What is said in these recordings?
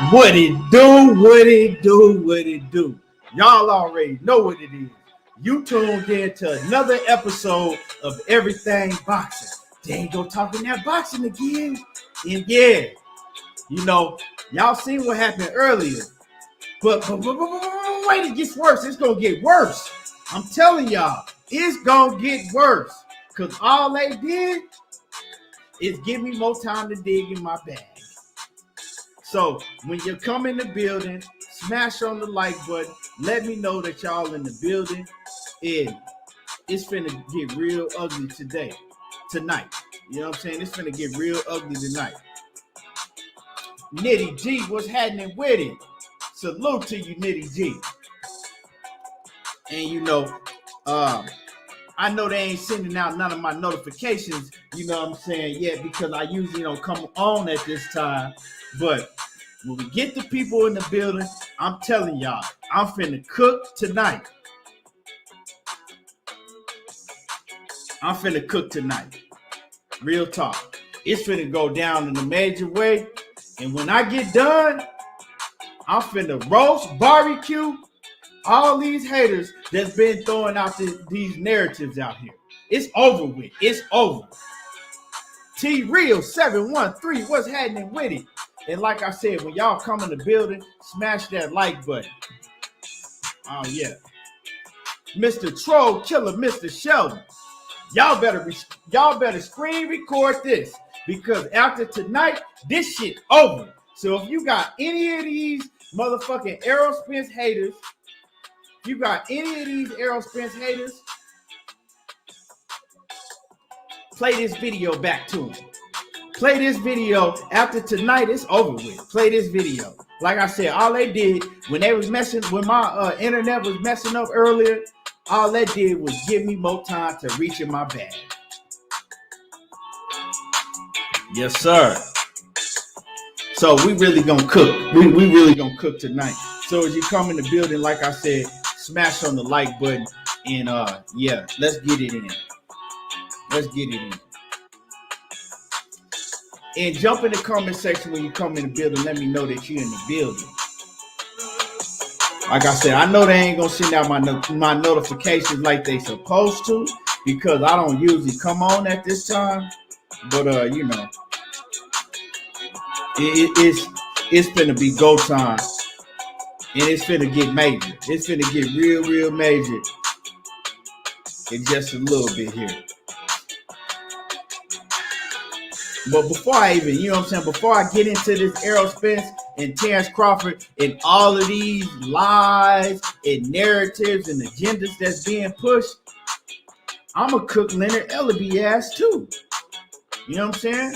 What it do, what it do, what it do. Y'all already know what it is. You tuned in to another episode of Everything Boxing. They ain't go talking that boxing again. And yeah, you know, y'all seen what happened earlier. But wait, it gets worse. It's going to get worse. I'm telling y'all, it's going to get worse. Because all they did is give me more time to dig in my bag. So when you come in the building, smash on the like button. Let me know that y'all in the building. And it's finna get real ugly tonight. You know what I'm saying? It's finna get real ugly tonight. Nitty G, what's happening with it? Salute to you, Nitty G. And you know, I know they ain't sending out none of my notifications, you know what I'm saying, yet, because I usually don't come on at this time. But when we get the people in the building, I'm telling y'all, I'm finna cook tonight. I'm finna cook tonight. Real talk. It's finna go down in a major way. And when I get done, I'm finna roast, barbecue all these haters that's been throwing out these narratives out here. It's over with. It's over. T-Real 713, what's happening with it? And like I said, when y'all come in the building, smash that like button. Oh, yeah. Mr. Troll Killer, Mr. Sheldon. Y'all better screen record this, because after tonight, this shit over. So if you got any of these motherfucking Errol Spence haters, play this video back to them. Play this video after tonight. It's over with. Play this video. Like I said, all they did when my internet was messing up earlier, all they did was give me more time to reach in my bag. Yes, sir. So we really gonna cook. We really gonna cook tonight. So as you come in the building, like I said, smash on the like button, and yeah, let's get it in. Let's get it in. And jump in the comment section when you come in the building. Let me know that you're in the building. Like I said, I know they ain't gonna send out my notifications like they supposed to, because I don't usually come on at this time. But you know, it's finna be go time, and it's finna get major. It's finna get real major in just a little bit here. But before I even, you know what I'm saying, before I get into this Errol Spence and Terence Crawford and all of these lies and narratives and agendas that's being pushed, I'm going to cook Leonard Ellerbe ass too. You know what I'm saying?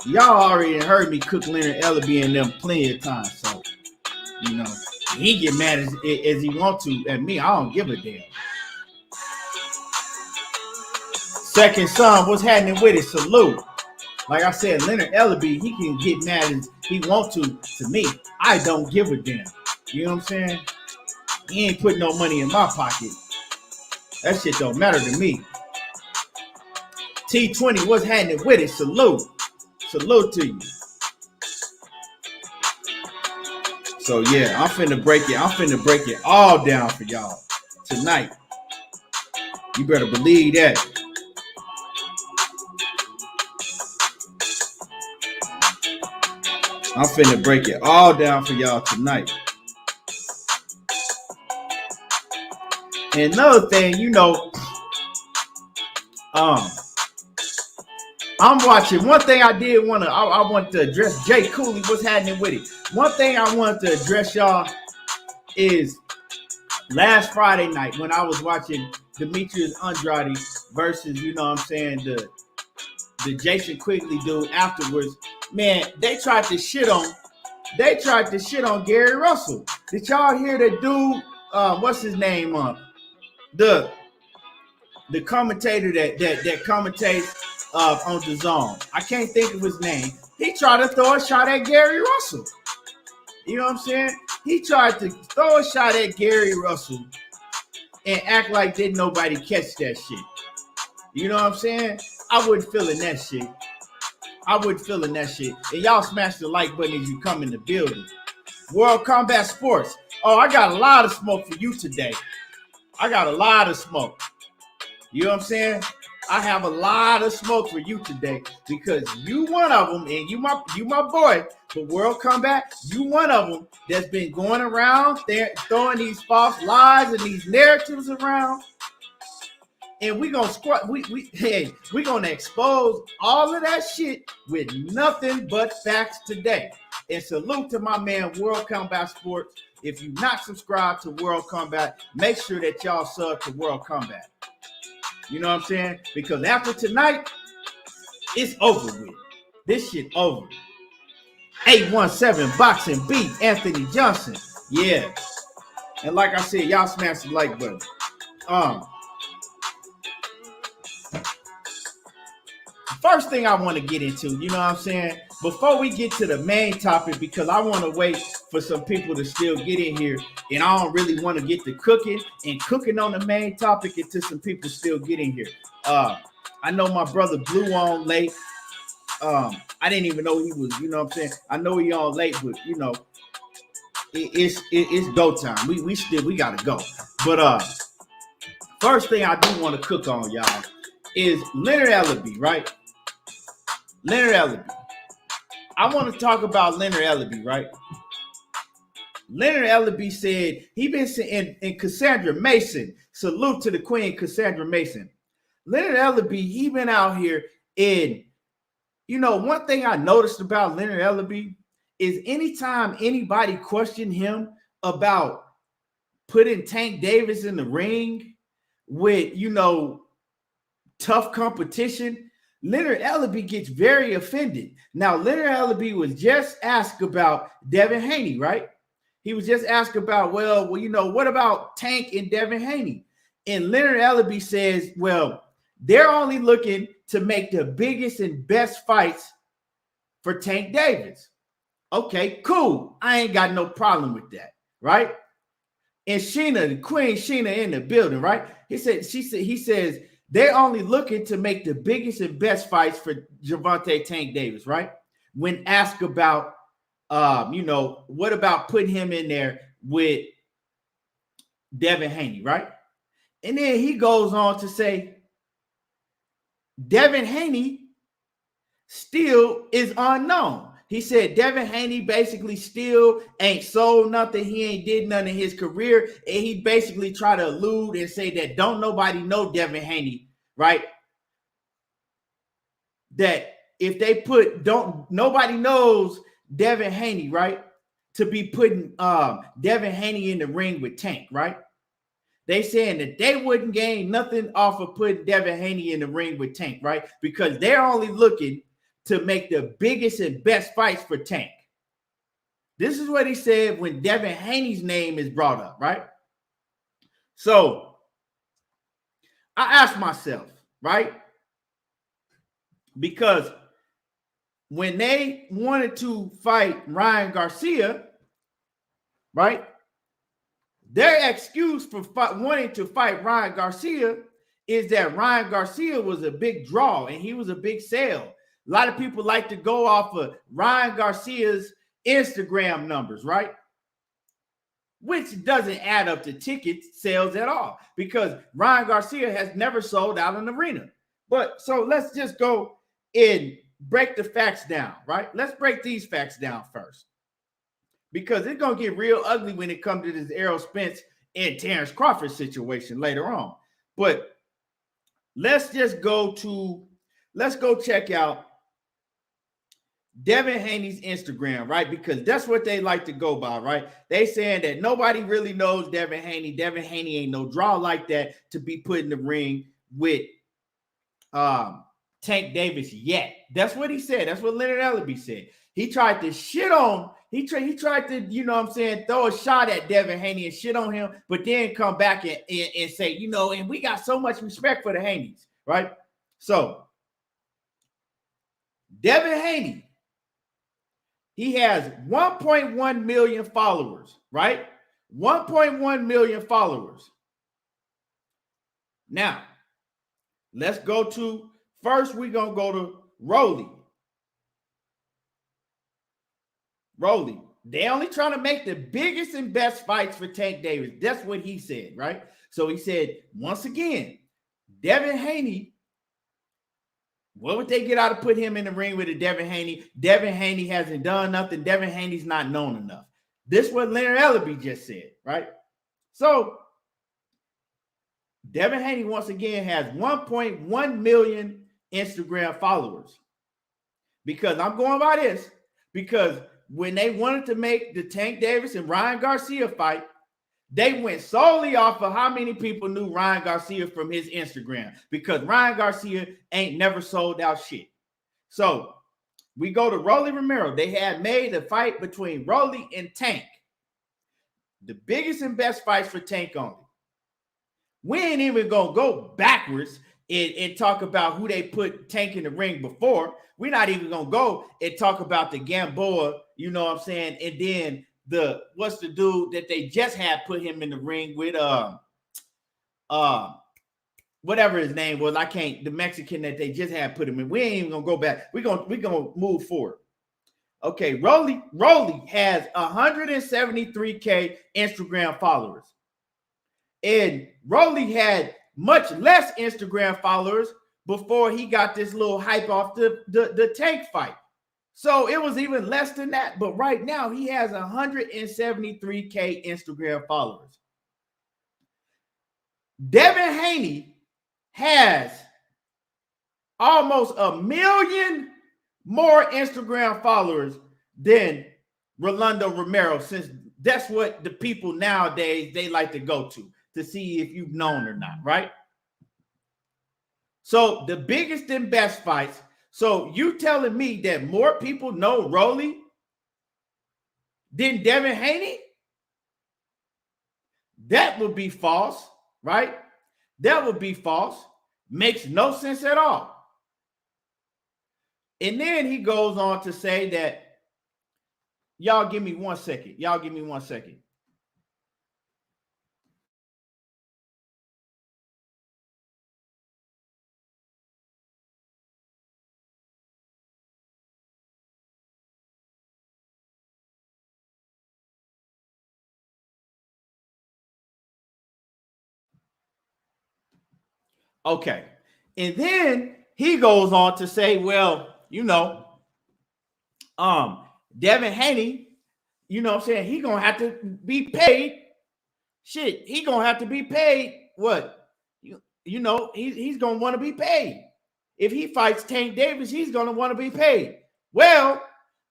Y'all already heard me cook Leonard Ellerbe and them plenty of times. So, you know, he get mad as he want to at me. I don't give a damn. Second son, what's happening with it? Salute. Like I said, Leonard Ellerbe, he can get mad as he want to me. I don't give a damn. You know what I'm saying? He ain't putting no money in my pocket. That shit don't matter to me. T20, what's happening with it? Salute. Salute to you. So yeah, I'm finna break it all down for y'all tonight. You better believe that. I'm finna break it all down for y'all tonight. And another thing, you know, I'm watching. One thing I did want to address Jay Cooley. What's happening with it? One thing I wanted to address y'all is last Friday night when I was watching Demetrius Andrade versus, you know what I'm saying, the Jason Quigley dude afterwards. Man, they tried to shit on Gary Russell. Did y'all hear the dude? What's his name? The commentator that commentates on the zone. I can't think of his name. He tried to throw a shot at Gary Russell. You know what I'm saying? He tried to throw a shot at Gary Russell and act like didn't nobody catch that shit. You know what I'm saying? I wasn't feeling that shit. I wasn't feeling that shit. And y'all smash the like button as you come in the building. World Combat Sports. Oh, I got a lot of smoke for you today. I got a lot of smoke. You know what I'm saying? I have a lot of smoke for you today because you one of them, and you my boy for World Combat. You one of them that's been going around there throwing these false lies and these narratives around. And we gonna we gonna expose all of that shit with nothing but facts today. And salute to my man World Combat Sports. If you're not subscribed to World Combat, make sure that y'all sub to World Combat. You know what I'm saying? Because after tonight, it's over with. This shit over. 817 Boxing Beat, Anthony Johnson. Yeah. And like I said, y'all smash the like button. First thing I want to get into, you know what I'm saying? Before we get to the main topic, because I want to wait for some people to still get in here, and I don't really want to get to cooking on the main topic until some people still get in here. I know my brother Blue on late. I didn't even know he was, you know what I'm saying? I know he on late, but you know, it's go time. We gotta go. But first thing I do want to cook on, y'all, is Leonard Ellerbe, right? Leonard Ellerbe. I want to talk about Leonard Ellerbe, right? Leonard Ellerbe said he been in Cassandra Mason. Salute to the Queen, Cassandra Mason. Leonard Ellerbe, he been out here, and you know, one thing I noticed about Leonard Ellerbe is anytime anybody questioned him about putting Tank Davis in the ring with, you know, tough competition, Leonard Ellerbe gets very offended. Now, Leonard Ellerbe was just asked about Devin Haney, right? He was just asked about, well, you know, what about Tank and Devin Haney? And Leonard Ellerbe says, well, they're only looking to make the biggest and best fights for Tank Davis. Okay, cool. I ain't got no problem with that, right? And Sheena, the Queen Sheena in the building, right? He says, they're only looking to make the biggest and best fights for Gervonta Tank Davis, right? When asked about, you know, what about putting him in there with Devin Haney, right? And then he goes on to say, Devin Haney still is unknown. He said Devin Haney basically still ain't sold nothing. He ain't did nothing in his career. And he basically tried to allude and say that don't nobody know Devin Haney, right? That if they put, nobody knows Devin Haney, right? To be putting Devin Haney in the ring with Tank, right? They saying that they wouldn't gain nothing off of putting Devin Haney in the ring with Tank, right? Because they're only looking to make the biggest and best fights for Tank. This is what he said when Devin Haney's name is brought up, right? So I asked myself, right? Because when they wanted to fight Ryan Garcia, right? Their excuse for wanting to fight Ryan Garcia is that Ryan Garcia was a big draw and he was a big sale. A lot of people like to go off of Ryan Garcia's Instagram numbers, right? Which doesn't add up to ticket sales at all because Ryan Garcia has never sold out an arena. But so let's just go and break the facts down, right? Let's break these facts down first. Because it's going to get real ugly when it comes to this Errol Spence and Terence Crawford situation later on. But let's go check out Devin Haney's Instagram, right? Because that's what they like to go by, right? They saying that nobody really knows Devin Haney. Devin Haney ain't no draw like that to be put in the ring with Tank Davis yet. That's what he said. That's what Leonard Ellerbe said. He tried to shit on, he tried to, you know what I'm saying, throw a shot at Devin Haney and shit on him, but then come back and say, you know, and we got so much respect for the Haneys, right? So, Devin Haney, he has 1.1 million followers, right? 1.1 million followers. Now, let's go to, first we're going to go to Rolly. Rolly, they only trying to make the biggest and best fights for Tank Davis. That's what he said, right? So he said, once again, Devin Haney, what would they get out of put him in the ring with a Devin Haney? Devin Haney hasn't done nothing. Devin Haney's not known enough. This is what Leonard Ellerbe just said, right? So Devin Haney, once again, has 1.1 million Instagram followers. Because I'm going by this, because when they wanted to make the Tank Davis and Ryan Garcia fight, they went solely off of how many people knew Ryan Garcia from his Instagram, because Ryan Garcia ain't never sold out shit. So we go to Rolly Romero. They had made a fight between Rolly and Tank. The biggest and best fights for Tank only. We ain't even going to go backwards and talk about who they put Tank in the ring before. We're not even going to go and talk about the Gamboa, you know what I'm saying? And then what's the dude that they just had put him in the ring with, whatever his name was, the Mexican that they just had put him in. We ain't even going to go back. We're going to move forward. Okay, Rolly has 173K Instagram followers. And Rolly had much less Instagram followers before he got this little hype off the Tank fight. So it was even less than that. But right now, he has 173K Instagram followers. Devin Haney has almost 1 million more Instagram followers than Rolando Romero, since that's what the people nowadays, they like to go to see if you've known or not, right? So the biggest and best fights. So you telling me that more people know Rolly than Devin Haney? That would be false, right? That would be false. Makes no sense at all. And then he goes on to say that, y'all give me 1 second. Y'all give me 1 second. Okay. And then he goes on to say, well, Devin Haney, you know what I'm saying, he gonna have to be paid. Shit, he gonna have to be paid. What? He's gonna want to be paid. If he fights Tank Davis, he's gonna want to be paid. Well,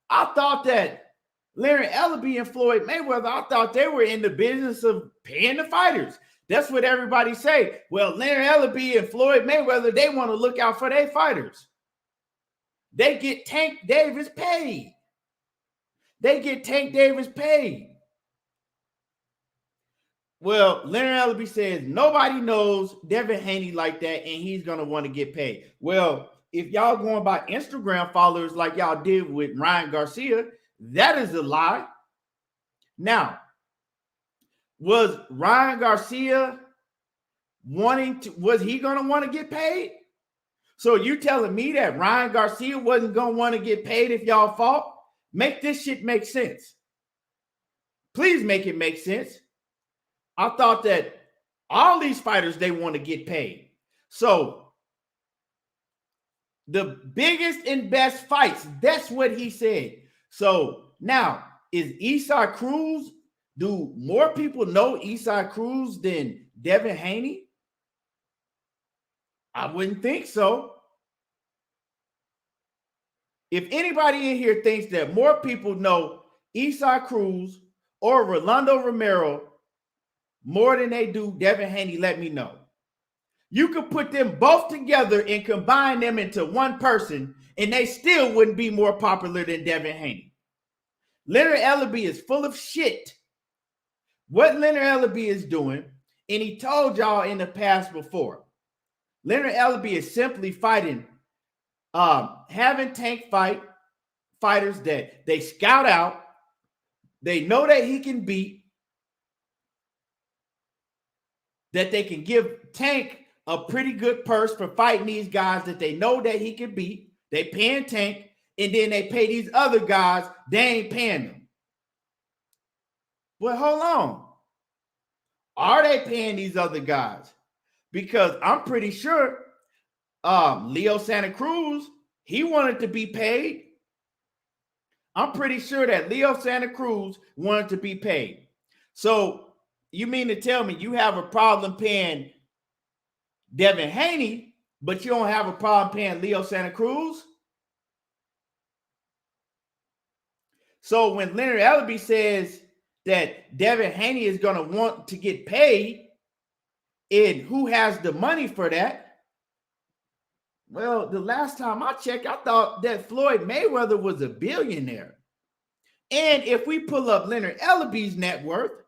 I thought that Leonard Ellerbe and Floyd Mayweather, I thought they were in the business of paying the fighters. That's what everybody say. Well, Leonard Ellerbe and Floyd Mayweather, they want to look out for their fighters. They get Tank Davis paid. They get Tank Davis paid. Well, Leonard Ellerbe says nobody knows Devin Haney like that, and he's going to want to get paid. Well, if y'all going by Instagram followers like y'all did with Ryan Garcia, that is a lie. Now, was Ryan Garcia was he going to want to get paid? So you telling me that Ryan Garcia wasn't going to want to get paid if y'all fought? Make this shit make sense. Please make it make sense. I thought that all these fighters, they want to get paid. So the biggest and best fights, that's what he said. So now, is Isai Cruz, do more people know Isai Cruz than Devin Haney? I wouldn't think so. If anybody in here thinks that more people know Isai Cruz or Rolando Romero more than they do Devin Haney, let me know. You could put them both together and combine them into one person, and they still wouldn't be more popular than Devin Haney. Leonard Ellerbe is full of shit. What Leonard Ellerbe is doing, and he told y'all in the past before, Leonard Ellerbe is simply fighting, having Tank fighters that they scout out, they know that he can beat, that they can give Tank a pretty good purse for fighting these guys that they know that he can beat. They paying Tank, and then they pay these other guys, they ain't paying them. But hold on. Are they paying these other guys? Because I'm pretty sure Leo Santa Cruz, he wanted to be paid. I'm pretty sure that Leo Santa Cruz wanted to be paid. So you mean to tell me you have a problem paying Devin Haney, but you don't have a problem paying Leo Santa Cruz? So when Leonard Ellerbe says that Devin Haney is going to want to get paid, and who has the money for that? Well, the last time I checked, I thought that Floyd Mayweather was a billionaire. And if we pull up Leonard Ellerbe's net worth,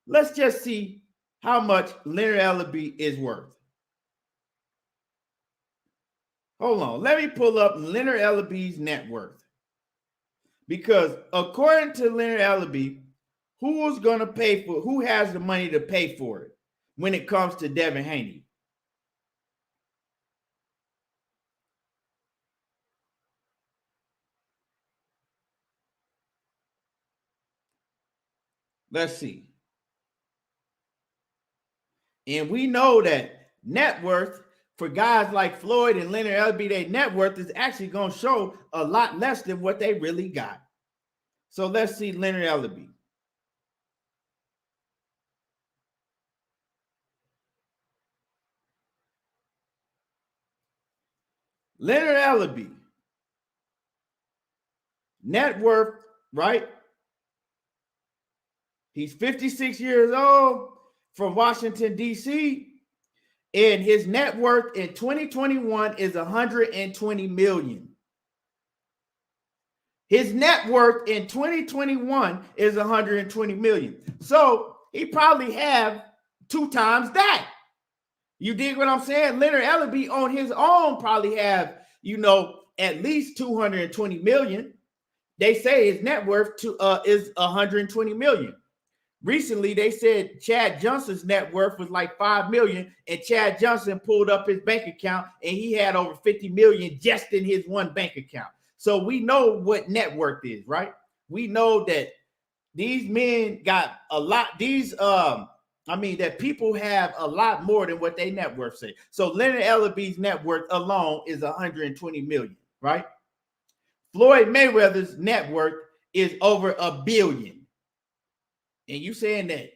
let's just see how much Leonard Ellerbe is worth. Hold on. Let me pull up Leonard Ellerbe's net worth. Because according to Leonard Ellerbe, who has the money to pay for it when it comes to Devin Haney? Let's see. And we know that net worth for guys like Floyd and Leonard Ellerbe, their net worth is actually going to show a lot less than what they really got. So let's see Leonard Ellerbe. Leonard Ellerbe, net worth, right? He's 56 years old, from Washington, D.C., and his net worth in 2021 is $120 million. His net worth in 2021 is $120 million. So he probably have 2 times that. You dig what I'm saying? Leonard Ellerbe on his own probably have, at least $220 million. They say his net worth is $120 million. Recently, they said Chad Johnson's net worth was like $5 million, and Chad Johnson pulled up his bank account, and he had over $50 million just in his one bank account. So we know what net worth is, right? We know that these men got a lot. That people have a lot more than what they net worth say. So Leonard Ellerbe's net worth alone is $120 million, right? Floyd Mayweather's net worth is over $1 billion. And you saying that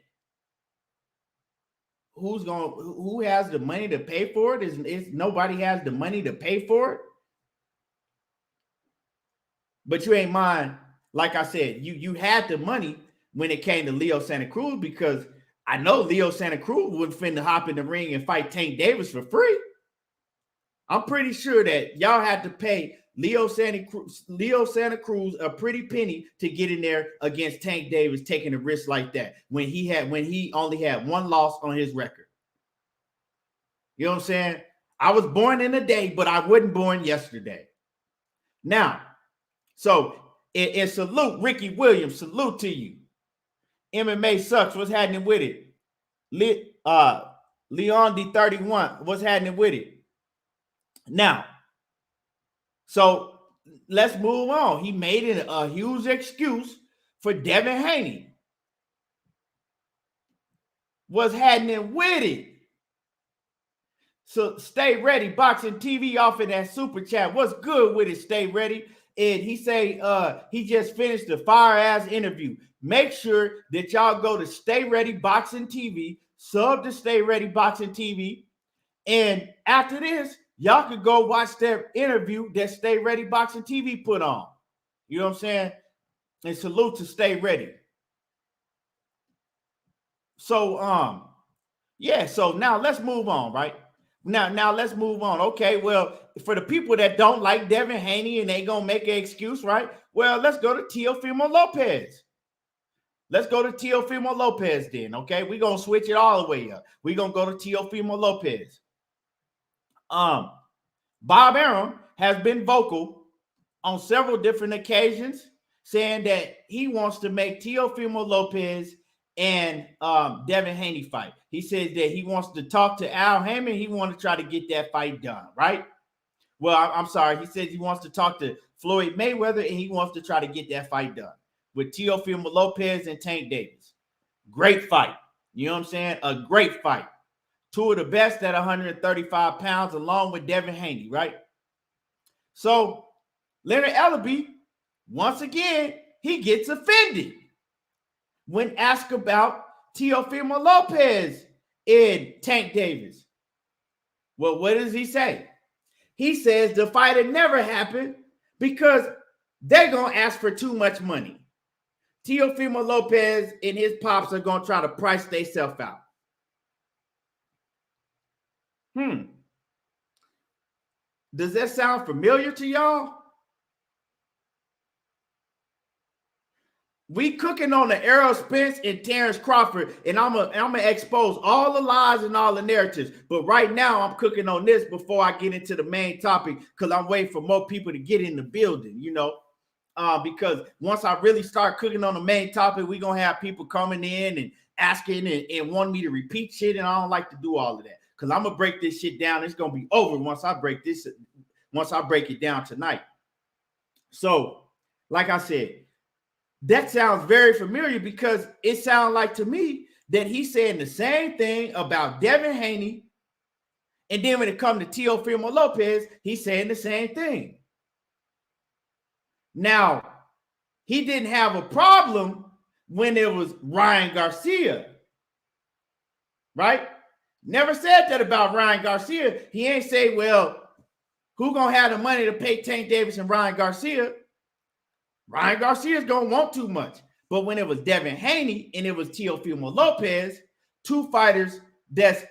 who has the money to pay for it? Is nobody has the money to pay for it? But you ain't mind, like I said, you had the money when it came to Leo Santa Cruz, because I know Leo Santa Cruz wouldn't finna hop in the ring and fight Tank Davis for free. I'm pretty sure that y'all had to pay Leo Santa Cruz a pretty penny to get in there against Tank Davis, taking a risk like that when he only had 1 loss on his record. You know what I'm saying? I was born in a day, but I wasn't born yesterday. Now, so in salute, Ricky Williams, salute to you. MMA sucks. What's happening with it? Leon D31, what's happening with it? Now, so let's move on. He made it a huge excuse for Devin Haney. What's happening with it? So stay ready. Boxing TV off in that super chat. What's good with it? Stay ready. And he say he just finished the fire ass interview. Make sure that y'all go to Stay Ready Boxing TV, sub to Stay Ready Boxing TV, and after this, y'all could go watch that interview that Stay Ready Boxing TV put on. You know what I'm saying? And salute to Stay Ready. So so now let's move on, right? Now let's move on. Okay, well, for the people that don't like Devin Haney and they gonna make an excuse, right? Well, let's go to Teofimo Lopez. Let's go to Teofimo Lopez then, okay? We're gonna switch it all the way up. We're gonna go to Teofimo Lopez. Bob Arum has been vocal on several different occasions saying that he wants to make Teofimo Lopez and Devin Haney fight. He says that he wants to talk to Al Haymon. He wants to try to get that fight done, right? Well, I'm sorry. He says he wants to talk to Floyd Mayweather and he wants to try to get that fight done. with Teofimo Lopez and Tank Davis. Great fight. You know what I'm saying? A great fight. Two of the best at 135 pounds, along with Devin Haney, right? So Leonard Ellerbe, once again, he gets offended when asked about Teofimo Lopez and Tank Davis. Well, what does he say? He says the fight had never happened because they're going to ask for too much money. Teofimo Lopez and his pops are going to try to price themselves out. Does that sound familiar to y'all? We cooking on the Errol Spence and Terence Crawford, and I'm gonna expose all the lies and all the narratives. But right now, I'm cooking on this before I get into the main topic because I'm waiting for more people to get in the building, you know. Because once I really start cooking on the main topic, we're gonna have people coming in and asking and wanting me to repeat shit, and I don't like to do all of that because I'm gonna break this shit down. It's gonna be over once I break it down tonight. So, like I said, that sounds very familiar because it sounds like to me that he's saying the same thing about Devin Haney. And then when it comes to Teofimo Lopez, he's saying the same thing. Now, he didn't have a problem when it was Ryan Garcia, right? Never said that about Ryan Garcia. He ain't say, well, who gonna have the money to pay Tank Davis and Ryan Garcia? Ryan Garcia's going to want too much. But when it was Devin Haney and it was Teofimo Lopez, two fighters that's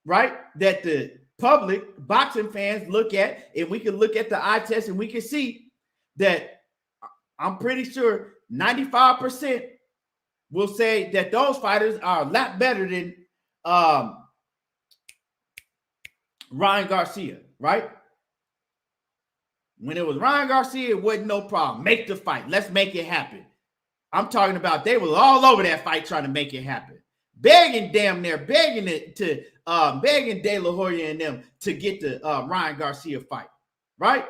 right, that the public boxing fans look at, and we can look at the eye test and we can see that I'm pretty sure 95% will say that those fighters are a lot better than Ryan Garcia, right? When it was Ryan Garcia, it wasn't no problem. Make the fight. Let's make it happen. I'm talking about they were all over that fight trying to make it happen. Begging damn near, begging De La Hoya and them to get the Ryan Garcia fight, right?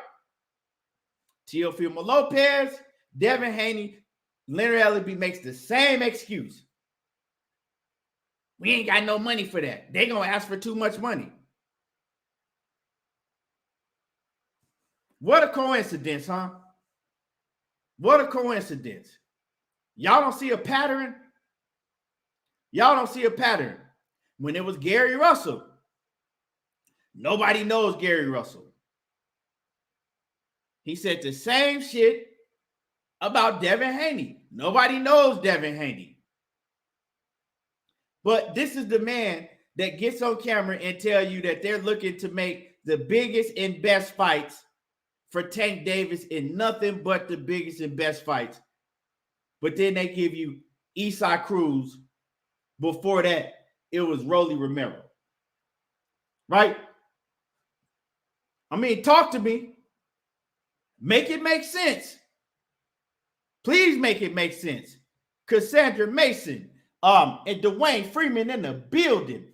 Teofimo Lopez, Devin Haney, Leonard Ellerbe makes the same excuse. We ain't got no money for that. They gonna ask for too much money. What a coincidence, huh? What a coincidence. Y'all don't see a pattern? Y'all don't see a pattern. When it was Gary Russell, nobody knows Gary Russell. He said the same shit about Devin Haney. Nobody knows Devin Haney. But this is the man that gets on camera and tell you that they're looking to make the biggest and best fights for Tank Davis in nothing but the biggest and best fights. But then they give you Isai Cruz. Before that, it was Rolly Romero. Right? I mean, talk to me. Make it make sense. Please make it make sense. Cassandra Mason and Dwayne Freeman in the building.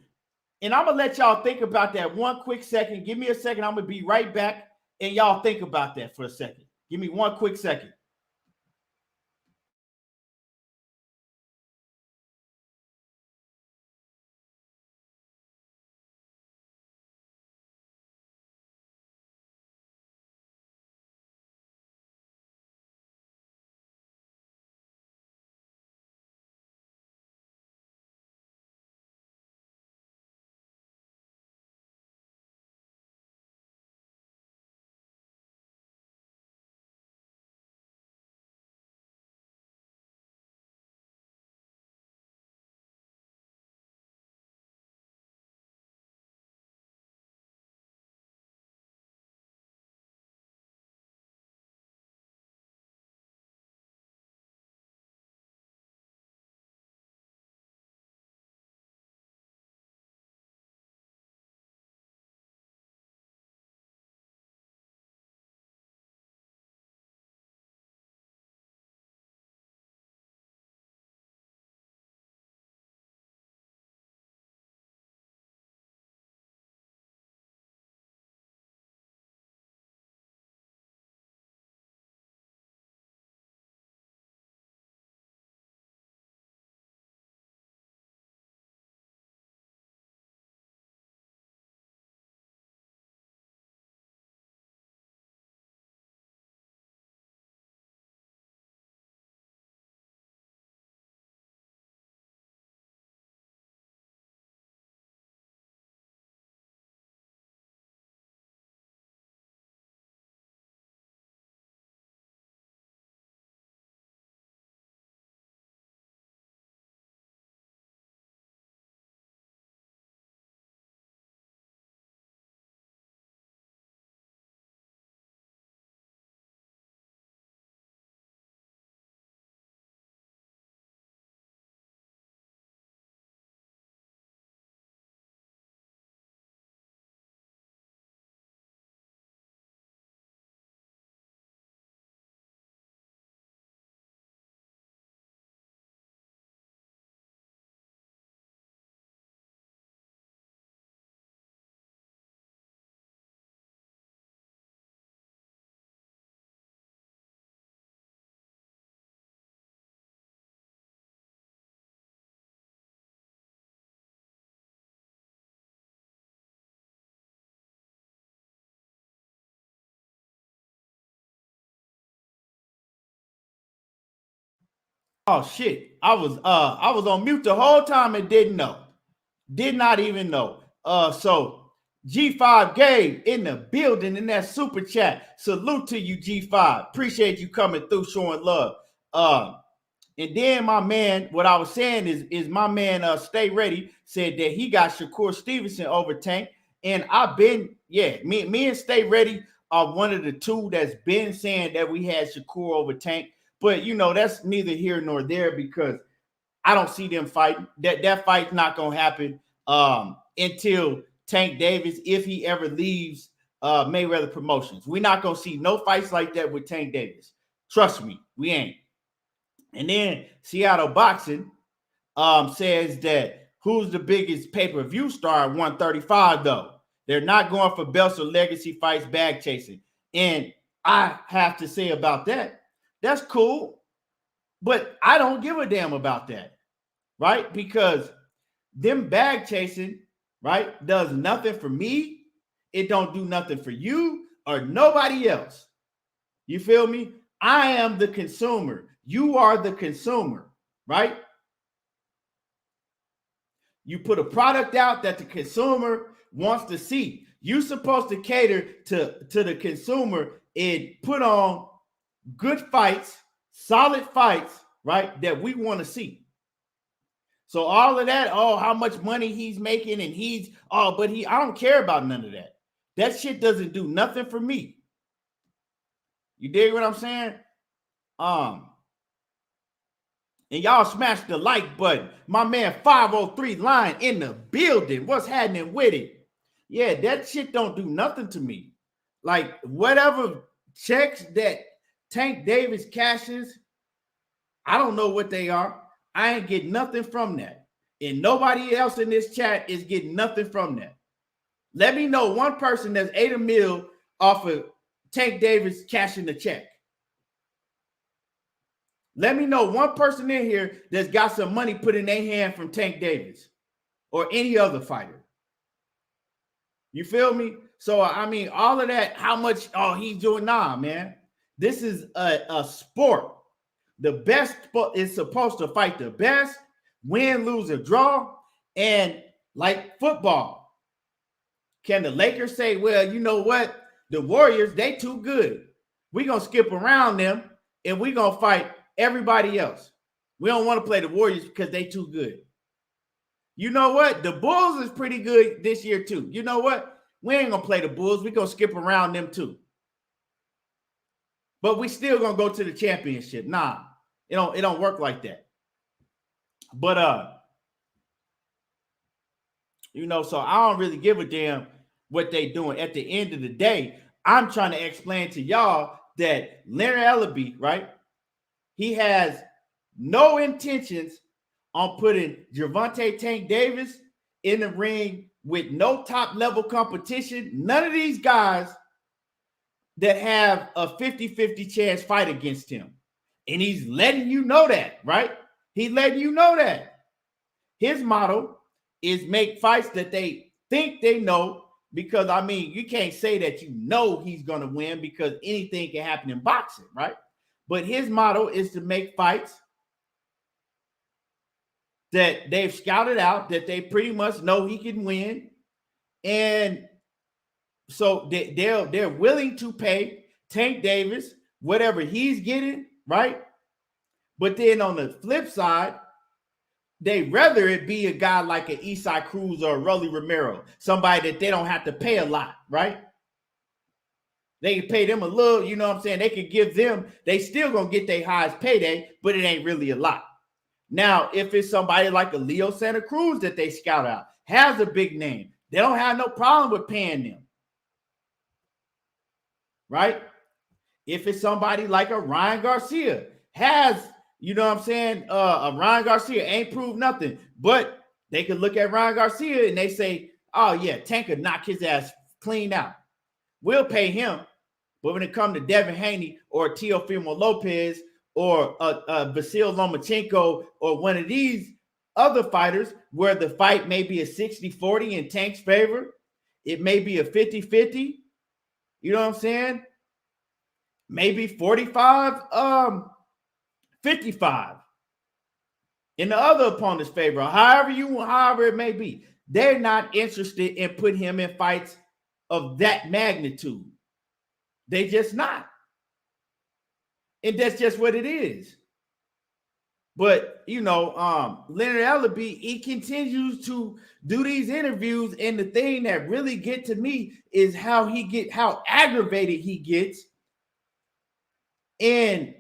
And I'm going to let y'all think about that one quick second. Give me a second. I'm going to be right back. And y'all think about that for a second. Give me one quick second. Oh shit. I was on mute the whole time and didn't know. Did not even know. So G5 Gabe in the building in that super chat. Salute to you, G5. Appreciate you coming through, showing love. And then my man, what I was saying is my man Stay Ready said that he got Shakur Stevenson over Tank. And I've been, me and Stay Ready are one of the two that's been saying that we had Shakur over Tank. But that's neither here nor there because I don't see them fighting. That fight's not gonna happen until Tank Davis, if he ever leaves Mayweather Promotions. We're not gonna see no fights like that with Tank Davis. Trust me, we ain't. And then Seattle Boxing says that who's the biggest pay-per-view star at 135 though? They're not going for belts or legacy fights, bag chasing. And I have to say about that, that's cool, but I don't give a damn about that, right? Because them bag chasing, right, does nothing for me. It don't do nothing for you or nobody else. You feel me? I am the consumer. You are the consumer, right? You put a product out that the consumer wants to see. You're supposed to cater to the consumer and put on good fights, solid fights, right, that we want to see. So all of that, how much money he's making and I don't care about none of that. That shit doesn't do nothing for me. You dig what I'm saying? And y'all smash the like button. My man 503 Line in the building. What's happening with it? Yeah, that shit don't do nothing to me. Like whatever checks that Tank Davis cashes, I don't know what they are. I ain't getting nothing from that. And nobody else in this chat is getting nothing from that. Let me know one person that's ate a meal off of Tank Davis cashing the check. Let me know one person in here that's got some money put in their hand from Tank Davis or any other fighter. You feel me? So, I mean, all of that, how much, he's doing, nah, man. This is a sport. The best is supposed to fight the best, win, lose, or draw. And like football, can the Lakers say, well, you know what? The Warriors, they too good. We're going to skip around them and we're going to fight everybody else. We don't want to play the Warriors because they too good. You know what? The Bulls is pretty good this year too. You know what? We ain't going to play the Bulls. We're going to skip around them too. But we still going to go to the championship. Nah, it don't work like that. But, so I don't really give a damn what they doing. At the end of the day, I'm trying to explain to y'all that Leonard Ellerbe, right? He has no intentions on putting Gervonta Tank Davis in the ring with no top-level competition. None of these guys that have a 50-50 chance fight against him. And he's letting you know that, right? He's letting you know that. His motto is make fights that they think they know because, I mean, you can't say that you know he's going to win because anything can happen in boxing, right? But his motto is to make fights that they've scouted out, that they pretty much know he can win. And so they're willing to pay Tank Davis whatever he's getting, right? But then on the flip side, they'd rather it be a guy like an Isai Cruz or a Rolly Romero, somebody that they don't have to pay a lot, right? They can pay them a little, you know what I'm saying? They could give them, they still gonna get their highest payday, but it ain't really a lot. Now, if it's somebody like a Leo Santa Cruz that they scout out, has a big name, they don't have no problem with paying them. Right? If it's somebody like a Ryan Garcia, has, you know what I'm saying, a Ryan Garcia ain't proved nothing, but they could look at Ryan Garcia and they say, oh yeah, Tank could knock his ass clean out. We'll pay him. But when it comes to Devin Haney or Teofimo Lopez or Vasil Lomachenko or one of these other fighters where the fight may be a 60-40 in Tank's favor, it may be a 50-50, you know what I'm saying? Maybe 45-55. in the other opponent's favor, however it may be. They're not interested in putting him in fights of that magnitude. They just not. And that's just what it is. But, Leonard Ellerbe, he continues to do these interviews, and the thing that really get to me is how aggravated he gets and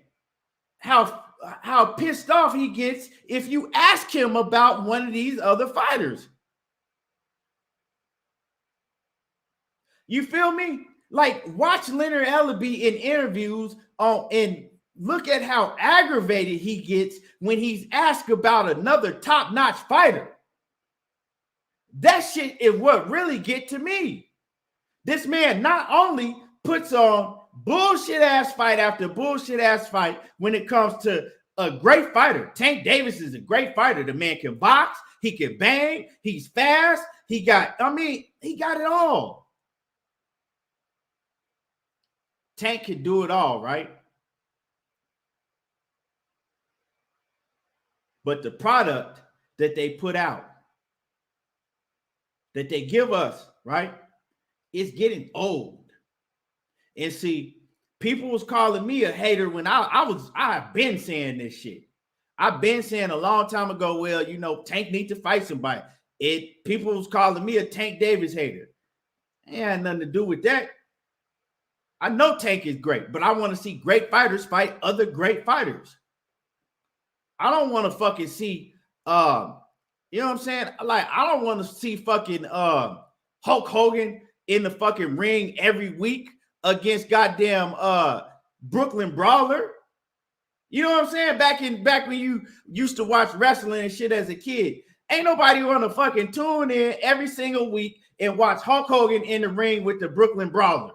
how pissed off he gets if you ask him about one of these other fighters. You feel me? Like, watch Leonard Ellerbe in interviews and look at how aggravated he gets when he's asked about another top-notch fighter. That shit is what really get to me. This man not only puts on bullshit-ass fight after bullshit-ass fight when it comes to a great fighter. Tank Davis is a great fighter. The man can box. He can bang. He's fast. He got it all. Tank can do it all, right? But the product that they put out, that they give us, right, is getting old. And see, people was calling me a hater when I've been saying this shit. I've been saying a long time ago, well, Tank need to fight somebody. People was calling me a Tank Davis hater. It had nothing to do with that. I know Tank is great, but I want to see great fighters fight other great fighters. I don't want to fucking see, you know what I'm saying? Like, I don't want to see fucking Hulk Hogan in the fucking ring every week against goddamn Brooklyn Brawler. You know what I'm saying? Back when you used to watch wrestling and shit as a kid. Ain't nobody want to fucking tune in every single week and watch Hulk Hogan in the ring with the Brooklyn Brawler.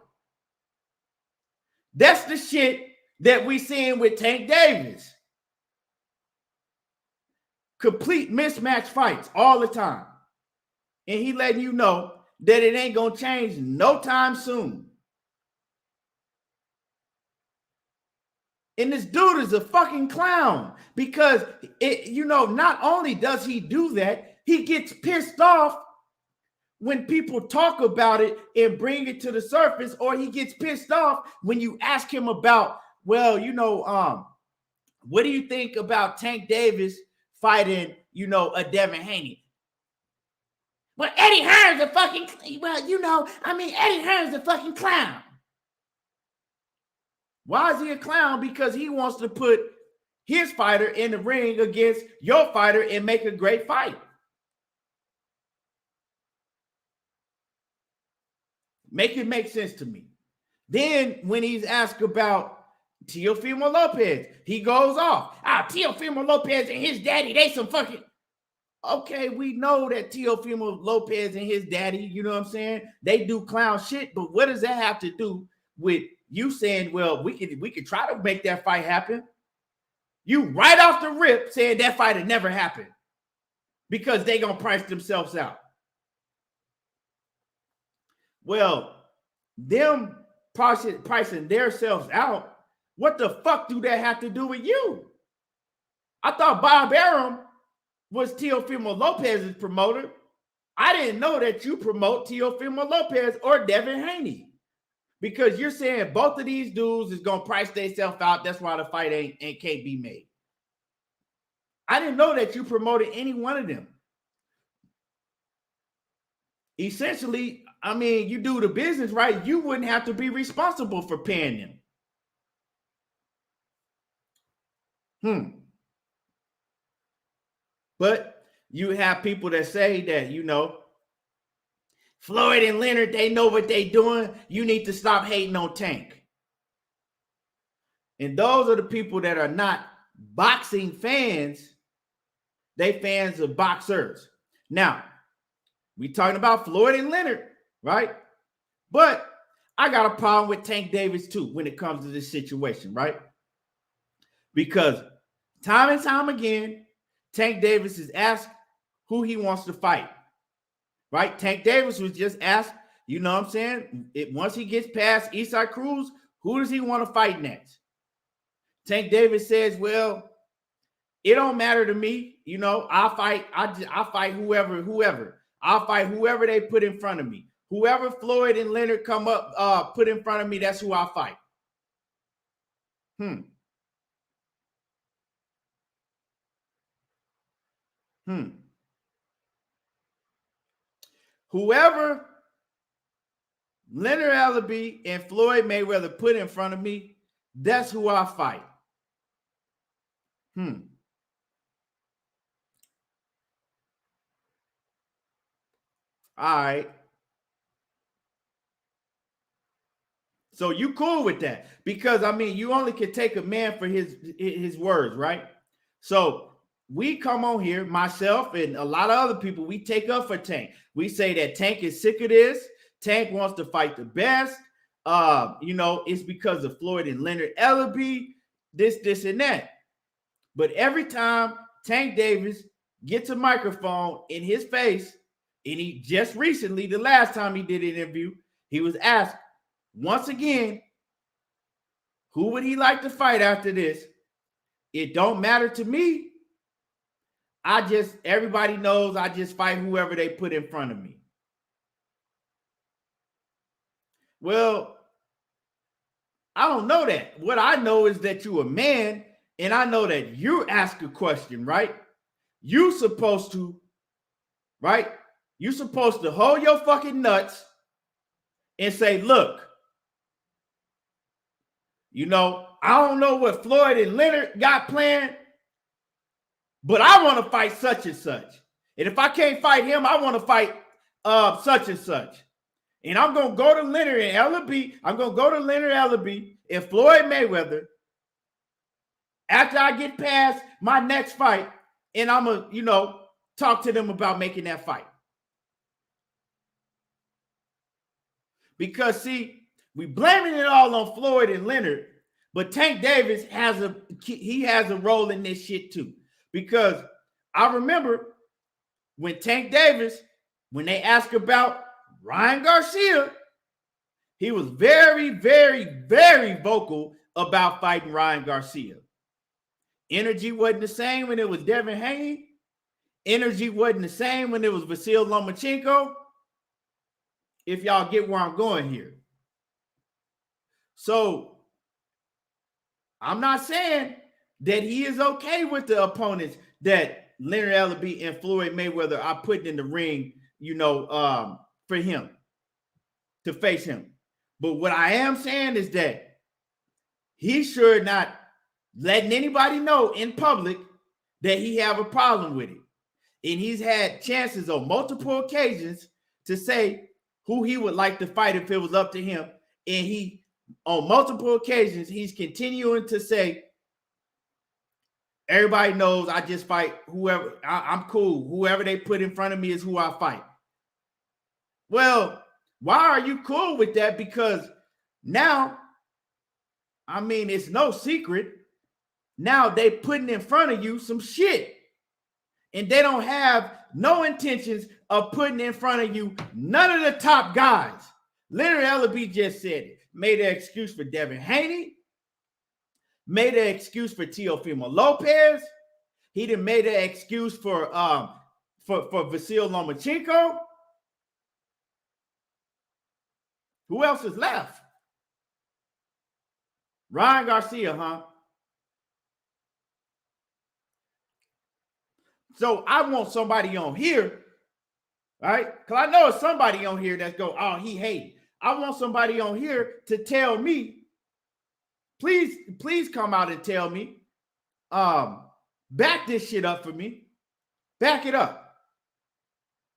That's the shit that we seeing with Tank Davis. Complete mismatch fights all the time. And he letting you know that it ain't gonna change no time soon. And this dude is a fucking clown because not only does he do that, he gets pissed off when people talk about it and bring it to the surface, or he gets pissed off when you ask him about, well, what do you think about Tank Davis fighting, a Devin Haney? Well, Eddie Hearn's a fucking, Eddie Hearn's a fucking clown. Why is he a clown? Because he wants to put his fighter in the ring against your fighter and make a great fight. Make it make sense to me. Then when he's asked about Teofimo Lopez, he goes off. Teofimo Lopez and his daddy, they some fucking... Okay, we know that Teofimo Lopez and his daddy, you know what I'm saying? They do clown shit, but what does that have to do with you saying, well, we could try to make that fight happen? You right off the rip saying that fight had never happened because they gonna price themselves out. Well, them pricing themselves out, what the fuck do that have to do with you? I thought Bob Arum was Teofimo Lopez's promoter. I didn't know that you promote Teofimo Lopez or Devin Haney, because you're saying both of these dudes is gonna price themselves out. That's why the fight can't be made. I didn't know that you promoted any one of them. Essentially, you do the business right, you wouldn't have to be responsible for paying them. But you have people that say that, Floyd and Leonard, they know what they doing. You need to stop hating on Tank. And those are the people that are not boxing fans. They fans of boxers. Now, we talking about Floyd and Leonard, right? But I got a problem with Tank Davis too when it comes to this situation, right? Because time and time again, Tank Davis is asked who he wants to fight, right? Tank Davis was just asked, you know what I'm saying? Once he gets past Eastside Cruz, who does he want to fight next? Tank Davis says, well, It don't matter to me. You know, I fight whoever. I'll fight whoever they put in front of me. Whoever Floyd and Leonard come up, put in front of me, that's who I fight. Whoever Leonard Ellerbe and Floyd Mayweather put in front of me, that's who I fight. All right. So you cool with that? Because I mean, you only can take a man for his words, right? So we come on here, myself and a lot of other people, we take up for Tank. We say that Tank is sick of this. Tank wants to fight the best. You know, it's because of Floyd and Leonard Ellerbe, this, and that. But every time Tank Davis gets a microphone in his face, and he just recently, the last time he did an interview, he was asked once again, who would he like to fight after this? It don't matter to me. Everybody knows I just fight whoever they put in front of me. Well, I don't know that. What I know is that you're a man, and I know that you ask a question, right? You supposed to, right? You're supposed to hold your fucking nuts and say, look, you know, I don't know what Floyd and Leonard got planned, but I want to fight such and such. And if I can't fight him, I want to fight such and such. And I'm going to go to Leonard and Ellerbe. I'm going to go to Leonard Ellerbe and Floyd Mayweather after I get past my next fight, and I'm going to, you know, talk to them about making that fight. Because, see, we blaming it all on Floyd and Leonard, but Tank Davis has a role in this shit too. Because I remember when Tank Davis, when they asked about Ryan Garcia, he was very, very, very vocal about fighting Ryan Garcia. Energy wasn't the same when it was Devin Haney. Energy wasn't the same when it was Vasyl Lomachenko. If y'all get where I'm going here. So I'm not saying that he is okay with the opponents that Leonard Ellerbe and Floyd Mayweather are putting in the ring, you know, for him to face him. But what I am saying is that he should not letting anybody know in public that he have a problem with it. And he's had chances on multiple occasions to say who he would like to fight if it was up to him. And he, on multiple occasions, he's continuing to say, everybody knows I just fight whoever. I'm cool. Whoever they put in front of me is who I fight. Well, why are you cool with that? Because now, I mean, it's no secret. Now they putting in front of you some shit. And they don't have no intentions of putting in front of you none of the top guys. Leonard Ellerbe just said it. Made an excuse for Devin Haney. Made an excuse for Teofimo Lopez. He done made an excuse for Vasyl Lomachenko. Who else is left? Ryan Garcia, huh? So I want somebody on here, right? Because I know it's somebody on here that's go, oh, he hated. I want somebody on here to tell me, please come out and tell me, back this shit up for me. Back it up.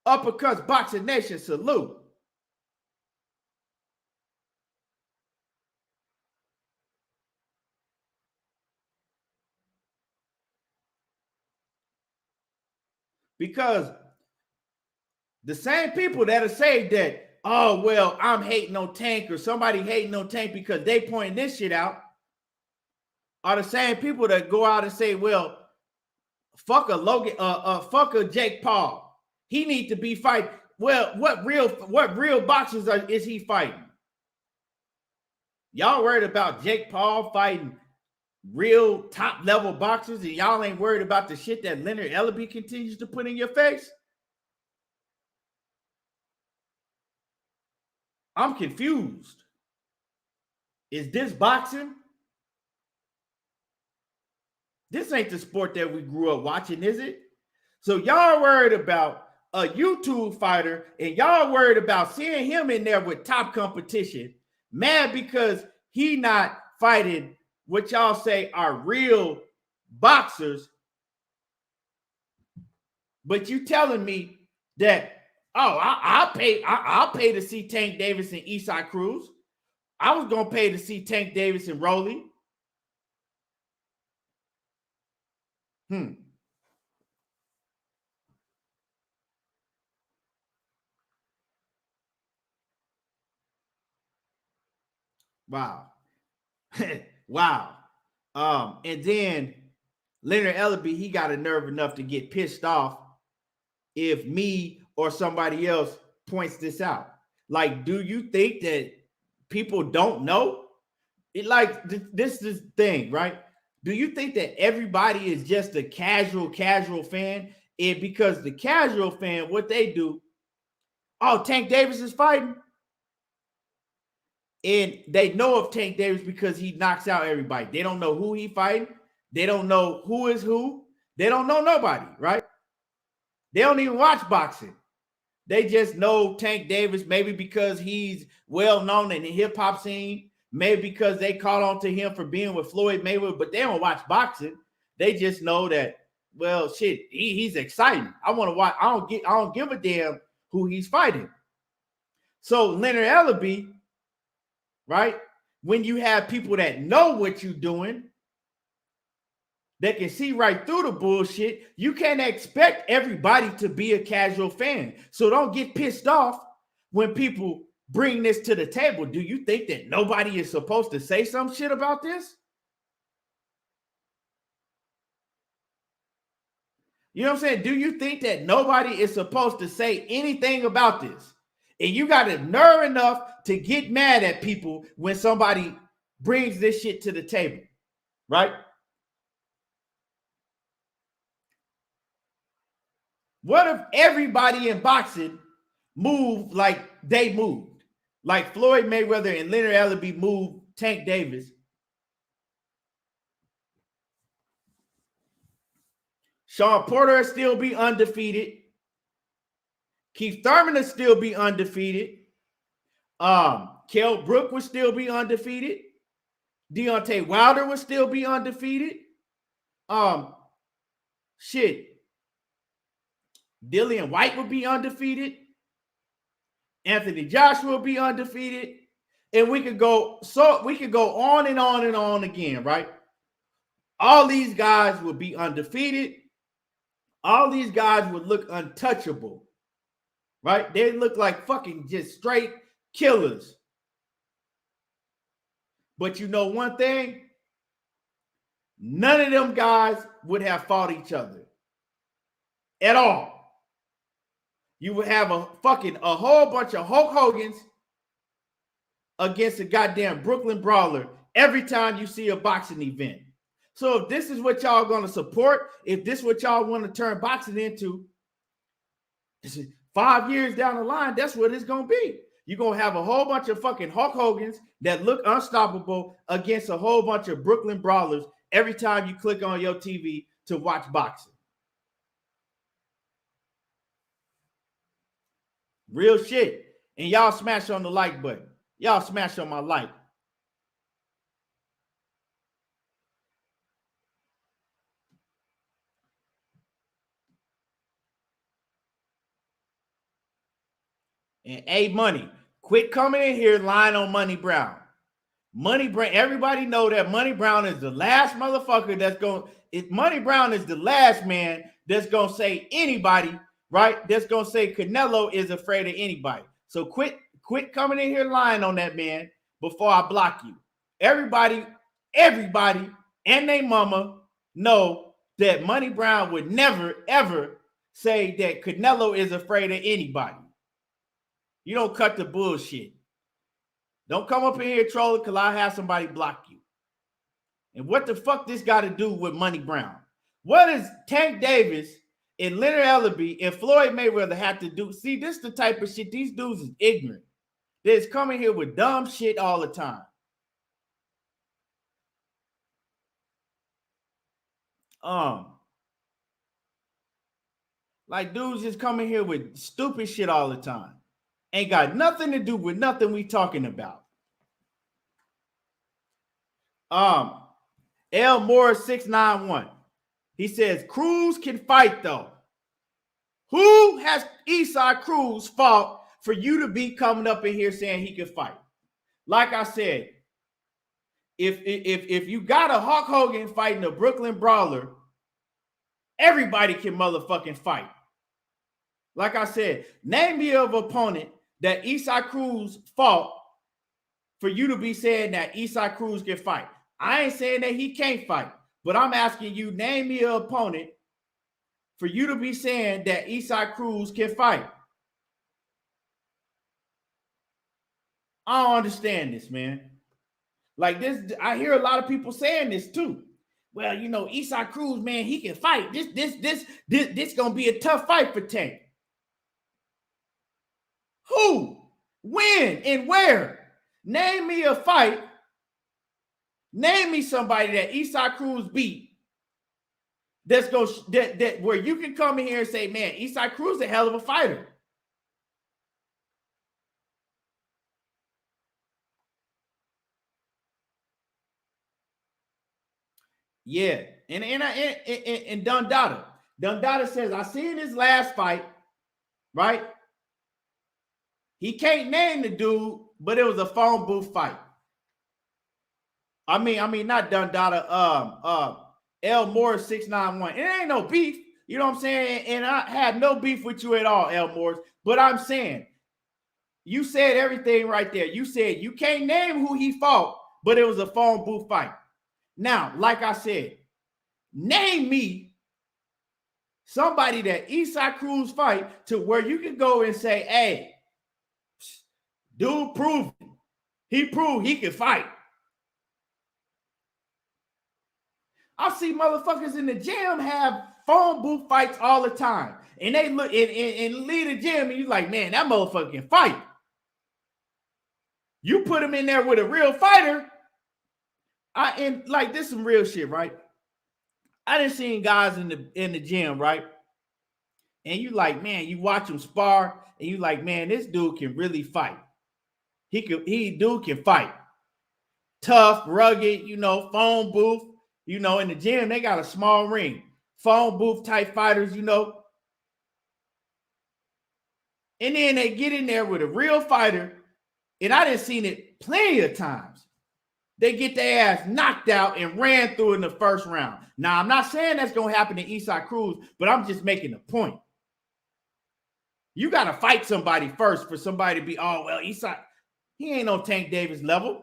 Uppercuts Boxing Nation, salute. Because the same people that'll say that, oh, well, I'm hating on Tank or somebody hating on Tank because they pointing this shit out are the same people that go out and say, well, fuck a Jake Paul. He needs to be fighting. Well, what real boxers is he fighting? Y'all worried about Jake Paul fighting real top level boxers, and y'all ain't worried about the shit that Leonard Ellerbe continues to put in your face? I'm confused. Is this boxing? This ain't the sport that we grew up watching, is it? So y'all worried about a YouTube fighter, and y'all worried about seeing him in there with top competition, mad because he not fighting what y'all say are real boxers. But you telling me that, oh, I'll pay to see Tank Davis and Isai Cruz. I was gonna pay to see Tank Davis and Rolly. Wow. Wow. And then Leonard Ellerbe, he got a nerve enough to get pissed off if me or somebody else points this out. Like, do you think that people don't know? This is the thing, right? Do you think that everybody is just a casual fan? And because the casual fan, what they do, oh, Tank Davis is fighting. And they know of Tank Davis because he knocks out everybody. They don't know who he fighting. They don't know who is who. They don't know nobody, right? They don't even watch boxing. They just know Tank Davis, maybe because he's well known in the hip hop scene, maybe because they caught on to him for being with Floyd Mayweather, but they don't watch boxing. They just know that, well, shit, he's exciting. I want to watch. I don't give a damn who he's fighting. So Leonard Ellerbe, right? When you have people that know what you're doing, that can see right through the bullshit, you can't expect everybody to be a casual fan. So don't get pissed off when people bring this to the table. Do you think that nobody is supposed to say some shit about this? You know what I'm saying? Do you think that nobody is supposed to say anything about this? And you got to nerve enough to get mad at people when somebody brings this shit to the table, right? What if everybody in boxing moved like they moved? Like Floyd Mayweather and Leonard Ellerbe moved Tank Davis. Sean Porter will still be undefeated. Keith Thurman will still be undefeated. Kell Brook will still be undefeated. Deontay Wilder will still be undefeated. Dillian White will be undefeated. Anthony Joshua will be undefeated. And we could go on and on and on again, right? All these guys would be undefeated. All these guys would look untouchable, right? They look like fucking just straight killers. But you know one thing? None of them guys would have fought each other at all. You would have a whole bunch of Hulk Hogans against a goddamn Brooklyn Brawler every time you see a boxing event. So if this is what y'all going to support, if this is what y'all want to turn boxing into, 5 years down the line, that's what it's going to be. You're going to have a whole bunch of fucking Hulk Hogans that look unstoppable against a whole bunch of Brooklyn Brawlers every time you click on your TV to watch boxing. Real shit. And y'all smash on the like button. Y'all smash on my like. And A Money, quit coming in here lying on Money Brown. Money Brown, everybody know that Money Brown is the last motherfucker that's going to, Money Brown is the last man that's going to say anybody, right? That's going to say Canelo is afraid of anybody. So quit coming in here lying on that man before I block you. Everybody, and their mama know that Money Brown would never, ever say that Canelo is afraid of anybody. You don't cut the bullshit. Don't come up in here trolling because I have somebody block you. And what the fuck this got to do with Money Brown? What does Tank Davis and Leonard Ellerbe and Floyd Mayweather have to do? See, this is the type of shit. These dudes is ignorant. They're coming here with dumb shit all the time. Like dudes just coming here with stupid shit all the time. Ain't got nothing to do with nothing we talking about. L Morris 691. He says Cruz can fight though. Who has Eastside Cruz fought for you to be coming up in here saying he can fight? Like I said, if you got a Hulk Hogan fighting a Brooklyn Brawler, everybody can motherfucking fight. Like I said, name me an opponent that Eastside Cruz fought for you to be saying that Eastside Cruz can fight. I ain't saying that he can't fight, but I'm asking you, name me an opponent for you to be saying that Eastside Cruz can fight. I don't understand this, man. Like this, I hear a lot of people saying this too. Well, you know, Eastside Cruz, man, he can fight. This gonna be a tough fight for Tank. Who? When? And where? Name me a fight. Name me somebody that Eastside Cruz beat. That's go that where you can come in here and say, man, Eastside Cruz is a hell of a fighter. Yeah, and Dundada says, I seen his last fight, right? He can't name the dude, but it was a phone booth fight. I mean, not Dundada. L Morris 691. It ain't no beef, you know what I'm saying? And I have no beef with you at all, L Morris. But I'm saying, you said everything right there. You said you can't name who he fought, but it was a phone booth fight. Now, like I said, name me somebody that Eastside Cruz fight to where you can go and say, hey, dude proved it. He proved he can fight. I see motherfuckers in the gym have phone booth fights all the time. And they look and leave the gym and you're like, man, that motherfucker can fight. You put him in there with a real fighter. And like this is some real shit, right? I done seen guys in the gym, right? And you like, man, you watch him spar, and you like, man, this dude can really fight. Dude can fight. Tough, rugged, you know, phone booth. You know, in the gym, they got a small ring. Phone booth type fighters, you know. And then they get in there with a real fighter, and I done seen it plenty of times. They get their ass knocked out and ran through in the first round. Now, I'm not saying that's going to happen to Eastside Cruz, but I'm just making a point. You got to fight somebody first for somebody to be, oh, well, Eastside, he ain't on Tank Davis level.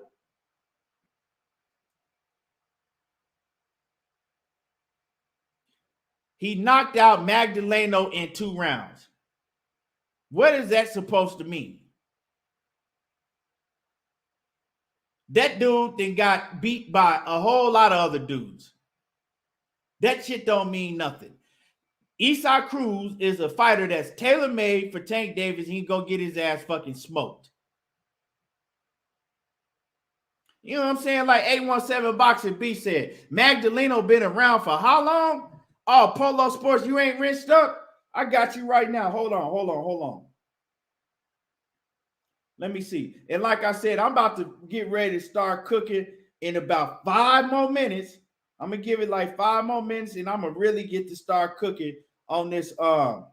He knocked out Magdaleno in 2 rounds. What is that supposed to mean? That dude then got beat by a whole lot of other dudes. That shit don't mean nothing. Eastside Cruz is a fighter that's tailor-made for Tank Davis. He can go get his ass fucking smoked. You know what I'm saying? Like 817 Boxing B said, Magdaleno been around for how long? Oh, Polo Sports, you ain't rinsed up? I got you right now. Hold on. Let me see. And like I said, I'm about to get ready to start cooking in about 5 more minutes. I'm going to give it like 5 more minutes, and I'm going to really get to start cooking on this. We're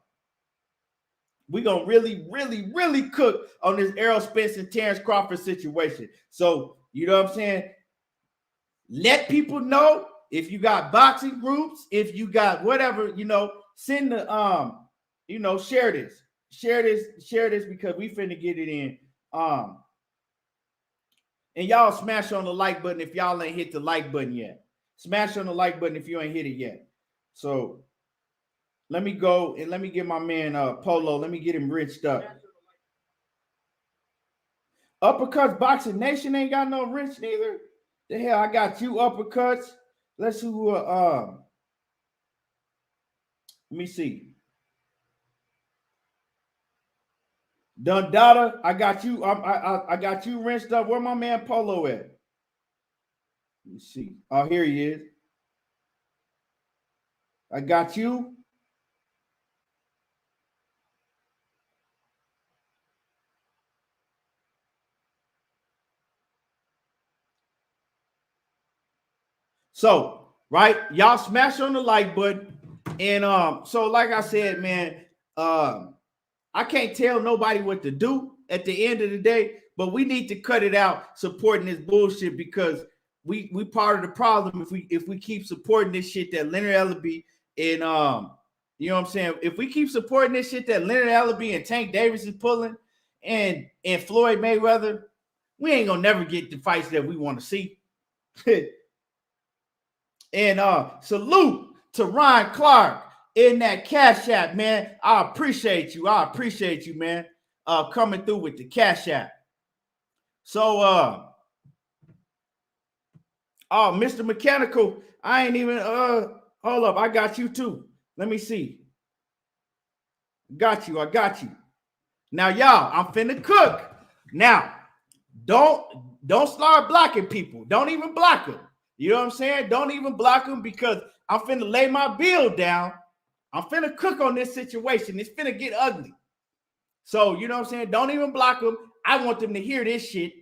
going to really cook on this Errol Spence and Terence Crawford situation. So, you know what I'm saying? Let people know if you got boxing groups, if you got whatever, you know, send the, you know, share this because we finna get it in. And y'all smash on the like button if y'all ain't hit the like button yet. Smash on the like button if you ain't hit it yet. So let me go and let me get my man Polo. Let me get him rinsed up. Uppercuts Boxing Nation ain't got no rinse neither. The hell, I got you uppercuts. Let's see who. Let me see. Dundada, I got you. I got you rinsed up. Where my man Polo at? Let me see. Oh, here he is. I got you. So, right, y'all smash on the like button. And so like I said, man, I can't tell nobody what to do at the end of the day, but we need to cut it out supporting this bullshit because we part of the problem if we keep supporting this shit that Leonard Ellerbe and you know what I'm saying? If we keep supporting this shit that Leonard Ellerbe and Tank Davis is pulling and Floyd Mayweather, we ain't gonna never get the fights that we want to see. And salute to Ryan Clark in that Cash App, man. I appreciate you. I appreciate you, man, coming through with the Cash App. So, oh, Mr. Mechanical, I ain't even, hold up. I got you too. Let me see. Got you. I got you. Now, y'all, I'm finna cook. Now, don't start blocking people. Don't even block them. You know what I'm saying? Don't even block them because I'm finna lay my bill down. I'm finna cook on this situation. It's finna get ugly. So, you know what I'm saying? Don't even block them. I want them to hear this shit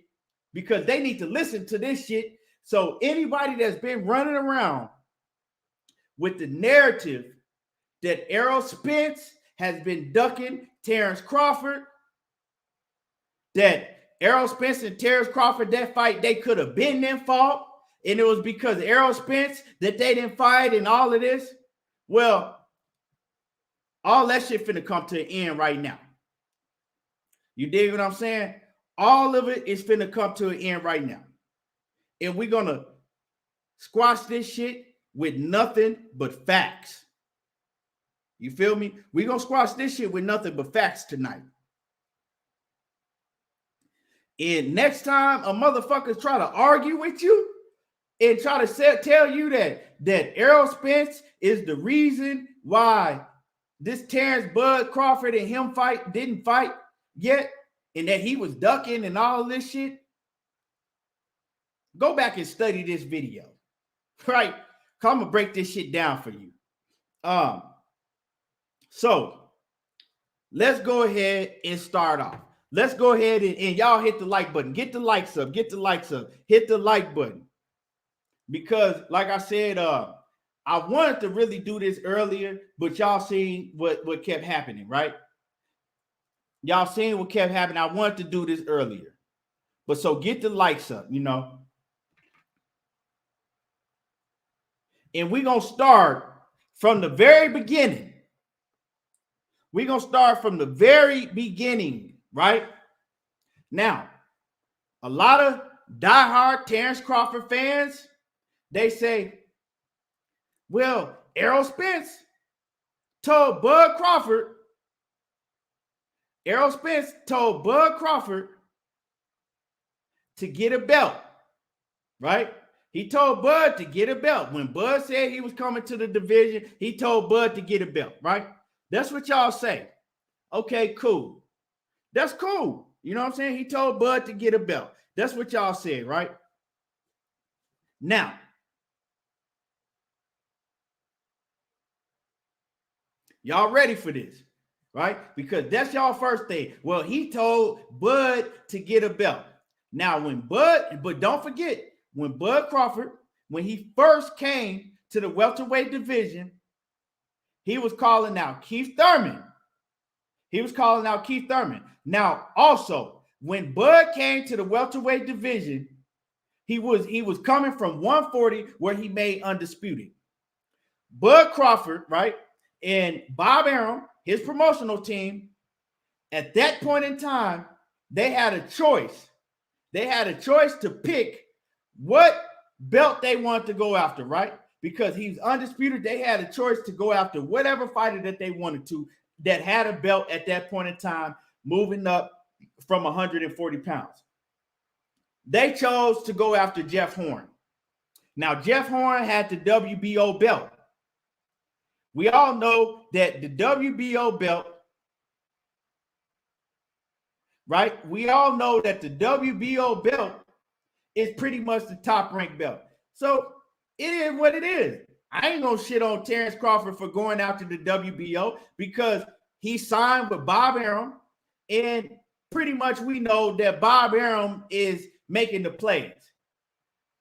because they need to listen to this shit. So anybody that's been running around with the narrative that Errol Spence has been ducking Terence Crawford, that Errol Spence and Terence Crawford, that fight, they could have been in fault. And it was because Errol Spence that they didn't fight and all of this. Well, all that shit finna come to an end right now. You dig what I'm saying? All of it is finna come to an end right now. And we're gonna squash this shit with nothing but facts. You feel me? We're gonna squash this shit with nothing but facts tonight. And next time a motherfucker try to argue with you, and try to tell you that Errol Spence is the reason why this Terence Bud Crawford and him didn't fight yet, and that he was ducking and all of this shit, go back and study this video, right? I'm gonna break this shit down for you. So let's go ahead and start off. Let's go ahead and y'all hit the like button. Get the likes up. Get the likes up. Hit the like button. Because, like I said, I wanted to really do this earlier, but y'all seen what kept happening, right? Y'all seen what kept happening. I wanted to do this earlier. But so get the likes up, you know. And we're going to start from the very beginning. We're going to start from the very beginning, right? Now, a lot of diehard Terence Crawford fans, they say, well, Errol Spence told Bud Crawford to get a belt, right? He told Bud to get a belt. When Bud said he was coming to the division, he told Bud to get a belt, right? That's what y'all say. Okay, cool. That's cool. You know what I'm saying? He told Bud to get a belt. That's what y'all said, right? Now, y'all ready for this, right? Because that's y'all first thing. Well, he told Bud to get a belt. Now, but don't forget, when Bud Crawford, when he first came to the welterweight division, he was calling out Keith Thurman. Now, also, when Bud came to the welterweight division, he was coming from 140 where he made undisputed. Bud Crawford, right? And Bob Arum, his promotional team, at that point in time, they had a choice. They had a choice to pick what belt they wanted to go after, right? Because he's undisputed. They had a choice to go after whatever fighter that they wanted to that had a belt at that point in time, moving up from 140 pounds. They chose to go after Jeff Horn. Now, Jeff Horn had the WBO belt. We all know that the WBO belt, right? We all know that the WBO belt is pretty much the top ranked belt. So it is what it is. I ain't gonna shit on Terence Crawford for going out to the WBO because he signed with Bob Arum, and pretty much we know that Bob Arum is making the plays.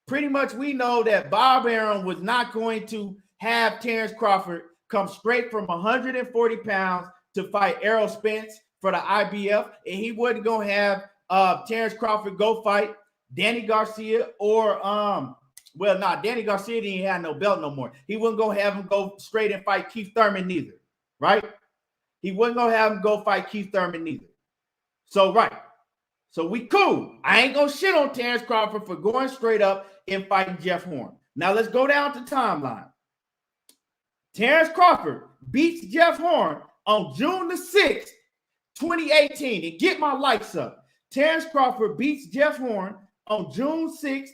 Pretty much we know that Bob Arum was not going to have Terence Crawford come straight from 140 pounds to fight Errol Spence for the IBF, and he wasn't going to have Terence Crawford go fight Danny Garcia or Danny Garcia didn't have no belt no more. He wasn't going to have him go straight and fight Keith Thurman neither, right? He wasn't going to have him go fight Keith Thurman neither. So, right. So we cool. I ain't going to shit on Terence Crawford for going straight up and fighting Jeff Horn. Now let's go down the timeline. Terence Crawford beats Jeff Horn on June the 6th, 2018. And get my likes up. Terence Crawford beats Jeff Horn on June 6th,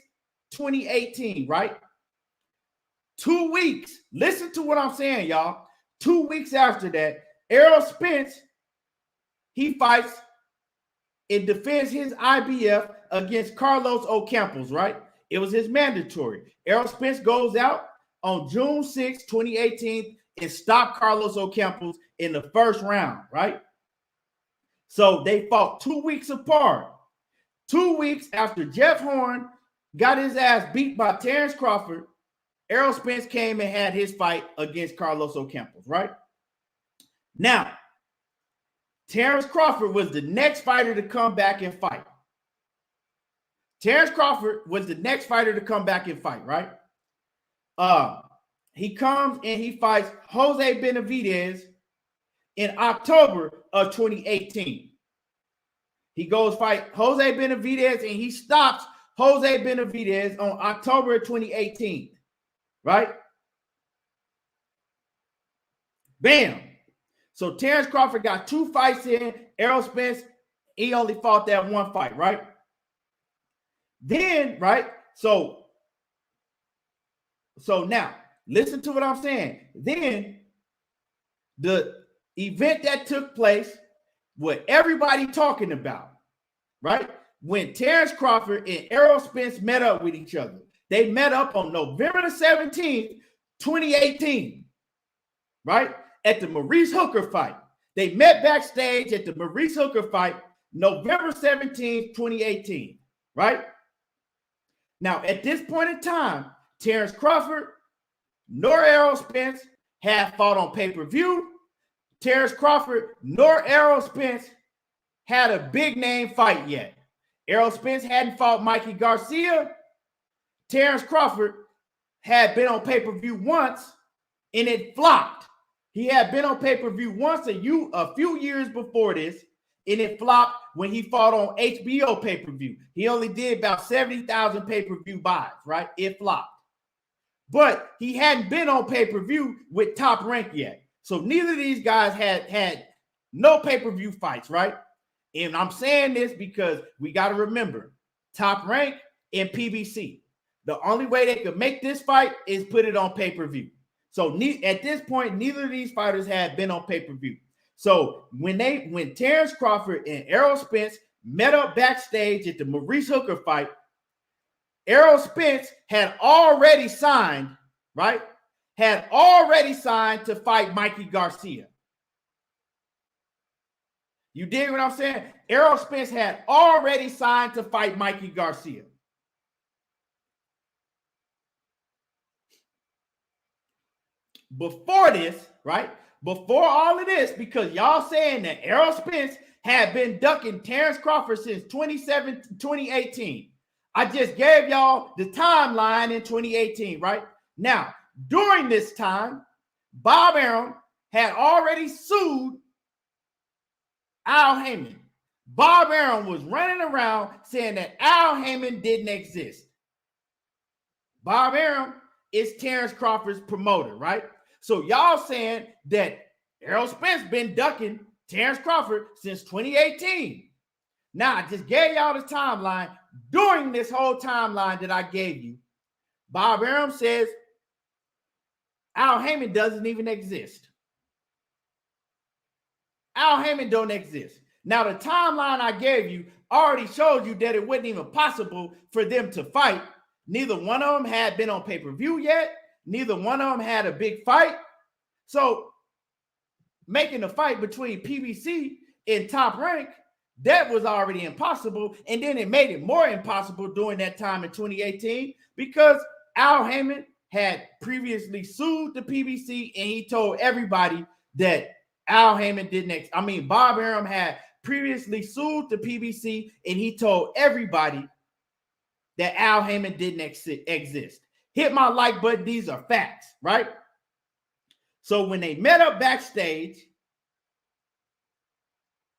2018, right? 2 weeks. Listen to what I'm saying, y'all. 2 weeks after that, Errol Spence, he fights and defends his IBF against Carlos Ocampos, right? It was his mandatory. Errol Spence goes out on June 6, 2018 and stopped Carlos Ocampos in the first round, right? So they fought 2 weeks apart. 2 weeks after Jeff Horn got his ass beat by Terence Crawford, Errol Spence came and had his fight against Carlos Ocampos, right? Now, Terence Crawford was the next fighter to come back and fight. Terence Crawford was the next fighter to come back and fight, right? He comes and he fights Jose Benavidez in October of 2018. He goes fight Jose Benavidez and he stops Jose Benavidez on October 2018, right? Bam. So Terence Crawford got 2 fights in. Errol Spence, he only fought that 1 fight, right? Then, right? So now, listen to what I'm saying. Then the event that took place, what everybody talking about, right? When Terence Crawford and Errol Spence met up with each other. They met up on November the 17th, 2018, right? At the Maurice Hooker fight. They met backstage at the Maurice Hooker fight, November 17th, 2018, right? Now, at this point in time, Terence Crawford nor Errol Spence had fought on pay-per-view. Terence Crawford nor Errol Spence had a big name fight yet. Errol Spence hadn't fought Mikey Garcia. Terence Crawford had been on pay-per-view once, and it flopped. He had been on pay-per-view once a few years before this, and it flopped when he fought on HBO pay-per-view. He only did about 70,000 pay-per-view buys, right? It flopped. But he hadn't been on pay-per-view with Top Rank yet. So neither of these guys had no pay-per-view fights, right? And I'm saying this because we got to remember, Top Rank and PBC. The only way they could make this fight is put it on pay-per-view. So at this point, neither of these fighters had been on pay-per-view. So when Terence Crawford and Errol Spence met up backstage at the Maurice Hooker fight, Errol Spence had already signed, right? Had already signed to fight Mikey Garcia. You dig what I'm saying? Errol Spence had already signed to fight Mikey Garcia. Before this, right? Before all of this, because y'all saying that Errol Spence had been ducking Terence Crawford since 2018. I just gave y'all the timeline in 2018, right? Now, during this time, Bob Arum had already sued Al Heyman. Bob Arum was running around saying that Al Heyman didn't exist. Bob Arum is Terence Crawford's promoter, right? So y'all saying that Errol Spence been ducking Terence Crawford since 2018. Now, I just gave y'all the timeline. During this whole timeline that I gave you, Bob Arum says Al Heyman doesn't even exist. Al Heyman don't exist. Now, the timeline I gave you already showed you that it wasn't even possible for them to fight. Neither one of them had been on pay-per-view yet. Neither one of them had a big fight. So making a fight between PBC and Top Rank, that was already impossible. And then it made it more impossible during that time in 2018 because Al Heyman had previously sued the PBC and he told everybody that Al Heyman didn't Bob Arum had previously sued the PBC and he told everybody that Al Heyman didn't exist. Hit my like button. These are facts, right? So when they met up backstage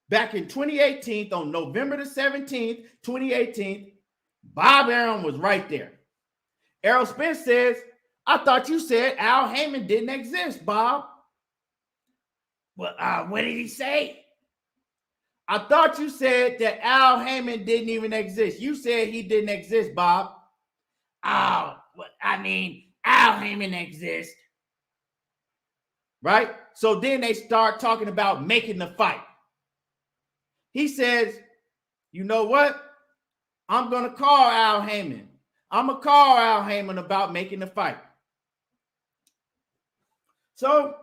back in 2018, on November the 17th, 2018, Bob Arum was right there. Errol Spence says, I thought you said Al Heyman didn't exist, Bob. Well, what did he say? I thought you said that Al Heyman didn't even exist. You said he didn't exist, Bob. Oh, well, Al Heyman exists. Right? So then they start talking about making the fight. He says, you know what? I'm going to call Al Heyman. I'm going to call Al Heyman about making the fight. So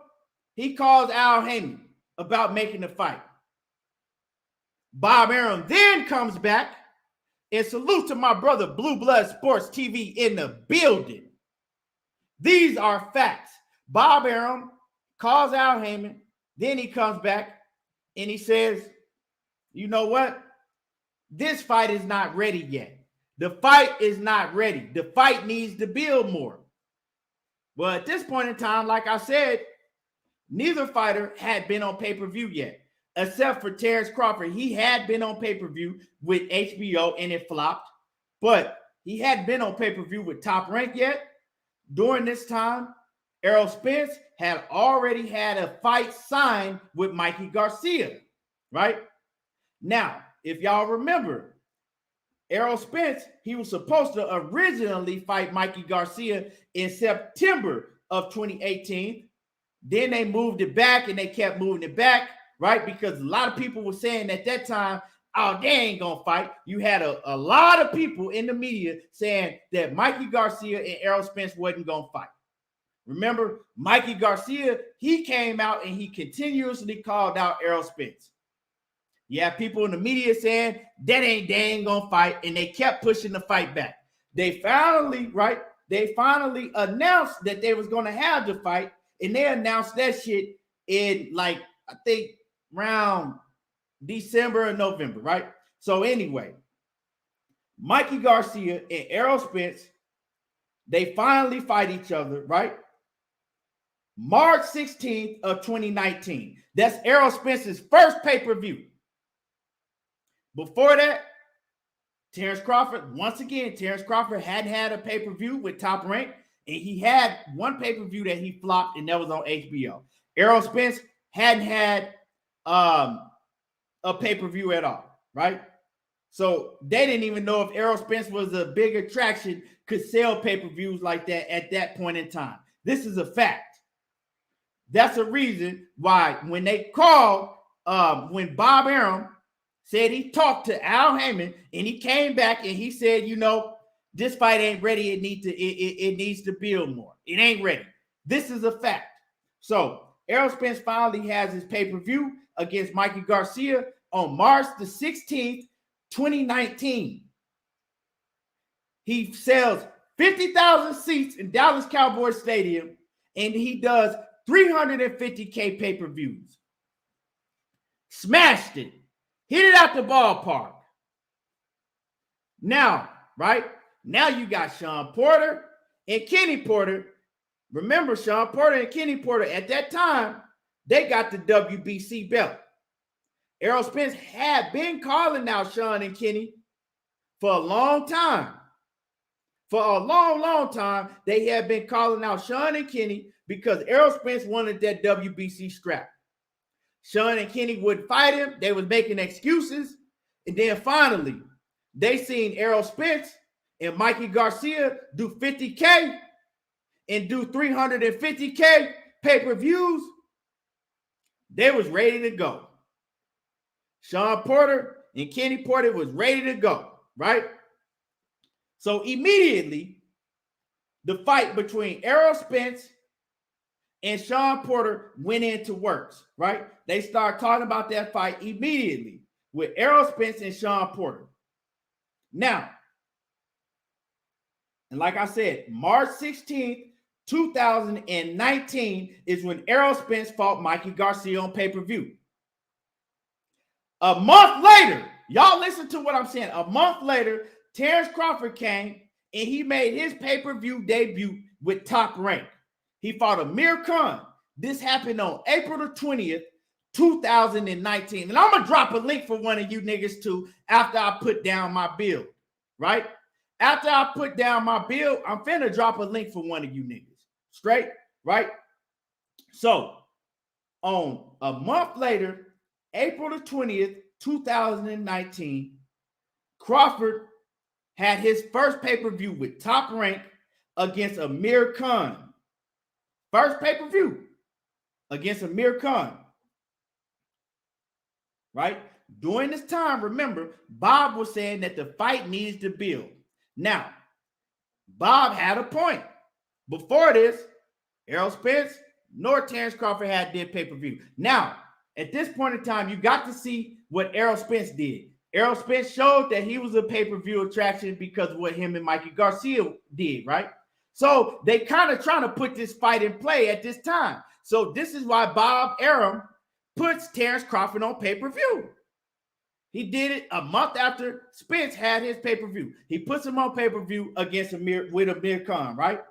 he calls Al Heyman about making the fight. Bob Arum then comes back and salute to my brother Blue Blood Sports TV in the building. These are facts. Bob Arum calls Al Heyman, then he comes back and he says, you know what? This fight is not ready yet. The fight is not ready. The fight needs to build more. Well, at this point in time, like I said, neither fighter had been on pay-per-view yet, except for Terence Crawford. He had been on pay-per-view with HBO and it flopped, but he hadn't been on pay-per-view with Top Rank yet. During this time, Errol Spence had already had a fight signed with Mikey Garcia, right? Now, if y'all remember, Errol Spence, he was supposed to originally fight Mikey Garcia in September of 2018. Then they moved it back and they kept moving it back, right? Because a lot of people were saying at that time, oh, they ain't going to fight. You had a lot of people in the media saying that Mikey Garcia and Errol Spence wasn't going to fight. Remember, Mikey Garcia, he came out and he continuously called out Errol Spence. You have people in the media saying they ain't gonna fight, and they kept pushing the fight back. They finally announced that they was gonna have the fight, and they announced that shit in I think around December or November, right? So anyway, Mikey Garcia and Errol Spence, they finally fight each other, right? March 16th of 2019. That's Errol Spence's first pay-per-view. Before that, Terence Crawford hadn't had a pay-per-view with Top Rank, and he had one pay-per-view that he flopped, and that was on HBO. Errol Spence hadn't had a pay-per-view at all, right? So they didn't even know if Errol Spence was a big attraction, could sell pay-per-views like that at that point in time. This is a fact. That's a reason why when they called, when Bob Arum said he talked to Al Heyman and he came back and he said, you know, this fight ain't ready. It needs to build more. It ain't ready. This is a fact. So Errol Spence finally has his pay-per-view against Mikey Garcia on March the 16th, 2019. He sells 50,000 seats in Dallas Cowboys Stadium, and he does 350K pay-per-views. Smashed it. Hit it out the ballpark. Now, right? Now you got Sean Porter and Kenny Porter. Remember, Sean Porter and Kenny Porter, at that time, they got the WBC belt. Errol Spence had been calling out Sean and Kenny for a long time. For a long, long time, they had been calling out Sean and Kenny because Errol Spence wanted that WBC strap. Sean and Kenny wouldn't fight him. They was making excuses. And then finally, they seen Errol Spence and Mikey Garcia do 50K and do 350K pay-per-views, they was ready to go. Sean Porter and Kenny Porter was ready to go, right? So immediately, the fight between Errol Spence and Sean Porter went into works, right? They started talking about that fight immediately with Errol Spence and Sean Porter. Now, and like I said, March 16th, 2019 is when Errol Spence fought Mikey Garcia on pay-per-view. A month later, y'all listen to what I'm saying. A month later, Terence Crawford came and he made his pay-per-view debut with Top Rank. He fought Amir Khan. This happened on April the 20th, 2019. And I'm going to drop a link for one of you niggas too after I put down my bill, right? After I put down my bill, I'm finna drop a link for one of you niggas. Straight, right? So, on a month later, April the 20th, 2019, Crawford had his first pay-per-view with Top Rank against Amir Khan. First pay-per-view against Amir Khan. Right? During this time, remember, Bob was saying that the fight needs to build. Now, Bob had a point. Before this, Errol Spence nor Terence Crawford had their pay-per-view. Now, at this point in time, you got to see what Errol Spence did. Errol Spence showed that he was a pay-per-view attraction because of what him and Mikey Garcia did, right? So they kind of trying to put this fight in play at this time. So this is why Bob Arum puts Terence Crawford on pay-per-view. He did it a month after Spence had his pay-per-view. He puts him on pay-per-view against Amir Khan, right?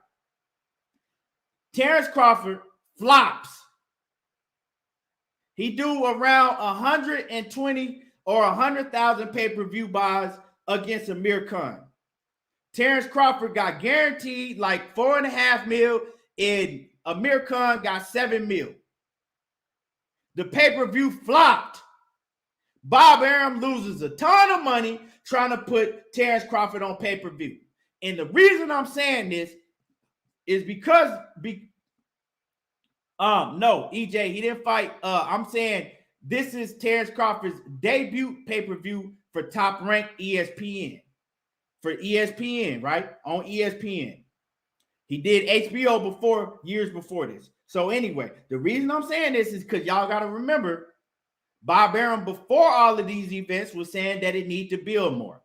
Terence Crawford flops. He do around 120 or 100,000 pay-per-view buys against Amir Khan. Terence Crawford got guaranteed like $4.5 million, and Amir Khan got $7 million. The pay-per-view flopped. Bob Arum loses a ton of money trying to put Terence Crawford on pay-per-view. And the reason I'm saying this is because no, EJ, he didn't fight. I'm saying this is Terence Crawford's debut pay-per-view for Top Rank ESPN. For ESPN, right? On ESPN. He did HBO years before this. So anyway, the reason I'm saying this is because y'all got to remember, Bob Arum, before all of these events, was saying that it needs to build more.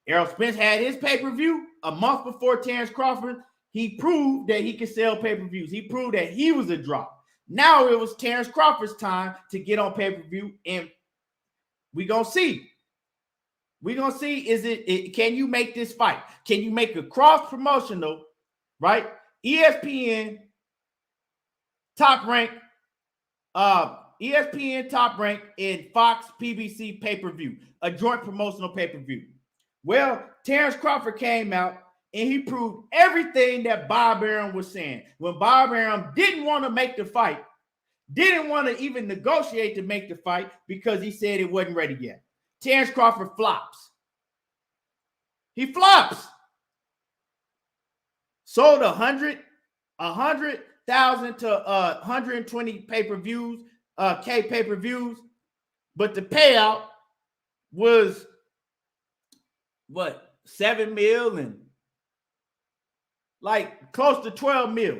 Errol Spence had his pay-per-view a month before Terence Crawford. He proved that he could sell pay-per-views. He proved that he was a draw. Now it was Terence Crawford's time to get on pay-per-view, and we're going to see. We're going to see, can you make this fight? Can you make a cross-promotional, right? ESPN Top Rank, ESPN Top Rank, and Fox PBC pay-per-view, a joint promotional pay-per-view. Well, Terence Crawford came out and he proved everything that Bob Arum was saying. When Bob Arum didn't want to make the fight, didn't want to even negotiate to make the fight because he said it wasn't ready yet. Terence Crawford flops. He flops. Sold 100,000 to 120 pay-per-views, pay-per-views, but the payout was what, 7 mil and like close to 12 mil.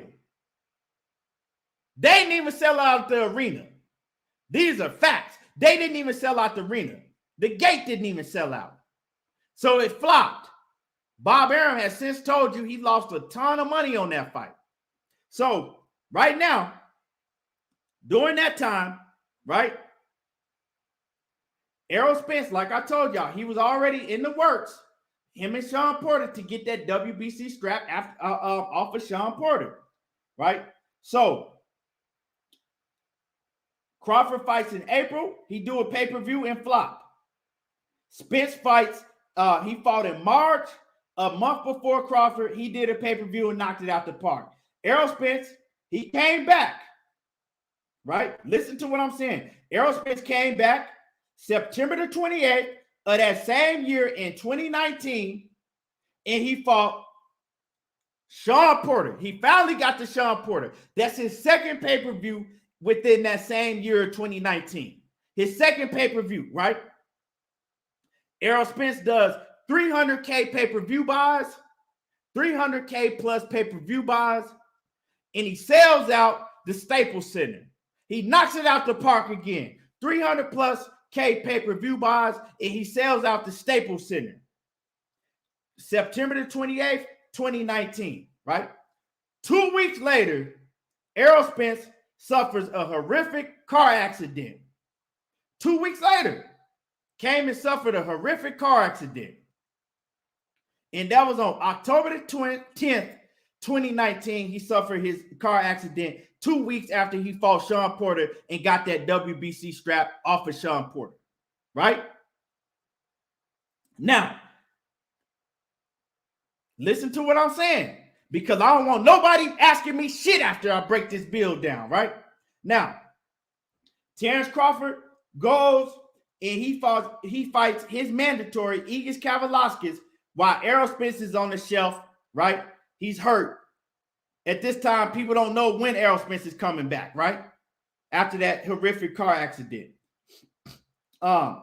They didn't even sell out the arena. These are facts. They didn't even sell out the arena. The gate didn't even sell out. So it flopped. Bob Arum has since told you he lost a ton of money on that fight. So right now, during that time, right, Errol Spence, like I told y'all, he was already in the works, him and Sean Porter, to get that WBC strap off of Sean Porter, right? So Crawford fights in April. He do a pay-per-view and flop. Spence fights, he fought in March. A month before Crawford, he did a pay-per-view and knocked it out the park. Errol Spence, he came back, right? Listen to what I'm saying. Errol Spence came back September the 28th of that same year in 2019. and he fought Sean Porter. He finally got to Sean Porter. That's his second pay-per-view within that same year of 2019. His second pay-per-view, right? Errol Spence does 300K pay-per-view buys, 300K plus pay-per-view buys, and he sells out the Staples Center. He knocks it out the park again. 300 plus K pay-per-view buys, and he sells out the Staples Center. September the 28th, 2019, right? 2 weeks later, Errol Spence suffers a horrific car accident. 2 weeks later, came and suffered a horrific car accident. And that was on October the 10th, 2019. He suffered his car accident 2 weeks after he fought Sean Porter and got that WBC strap off of Sean Porter, right? Now, listen to what I'm saying, because I don't want nobody asking me shit after I break this bill down, right? Now, Terence Crawford goes and he fights his mandatory Egis Kavaliauskas while Errol Spence is on the shelf, right? He's hurt. At this time, people don't know when Errol Spence is coming back, right? After that horrific car accident.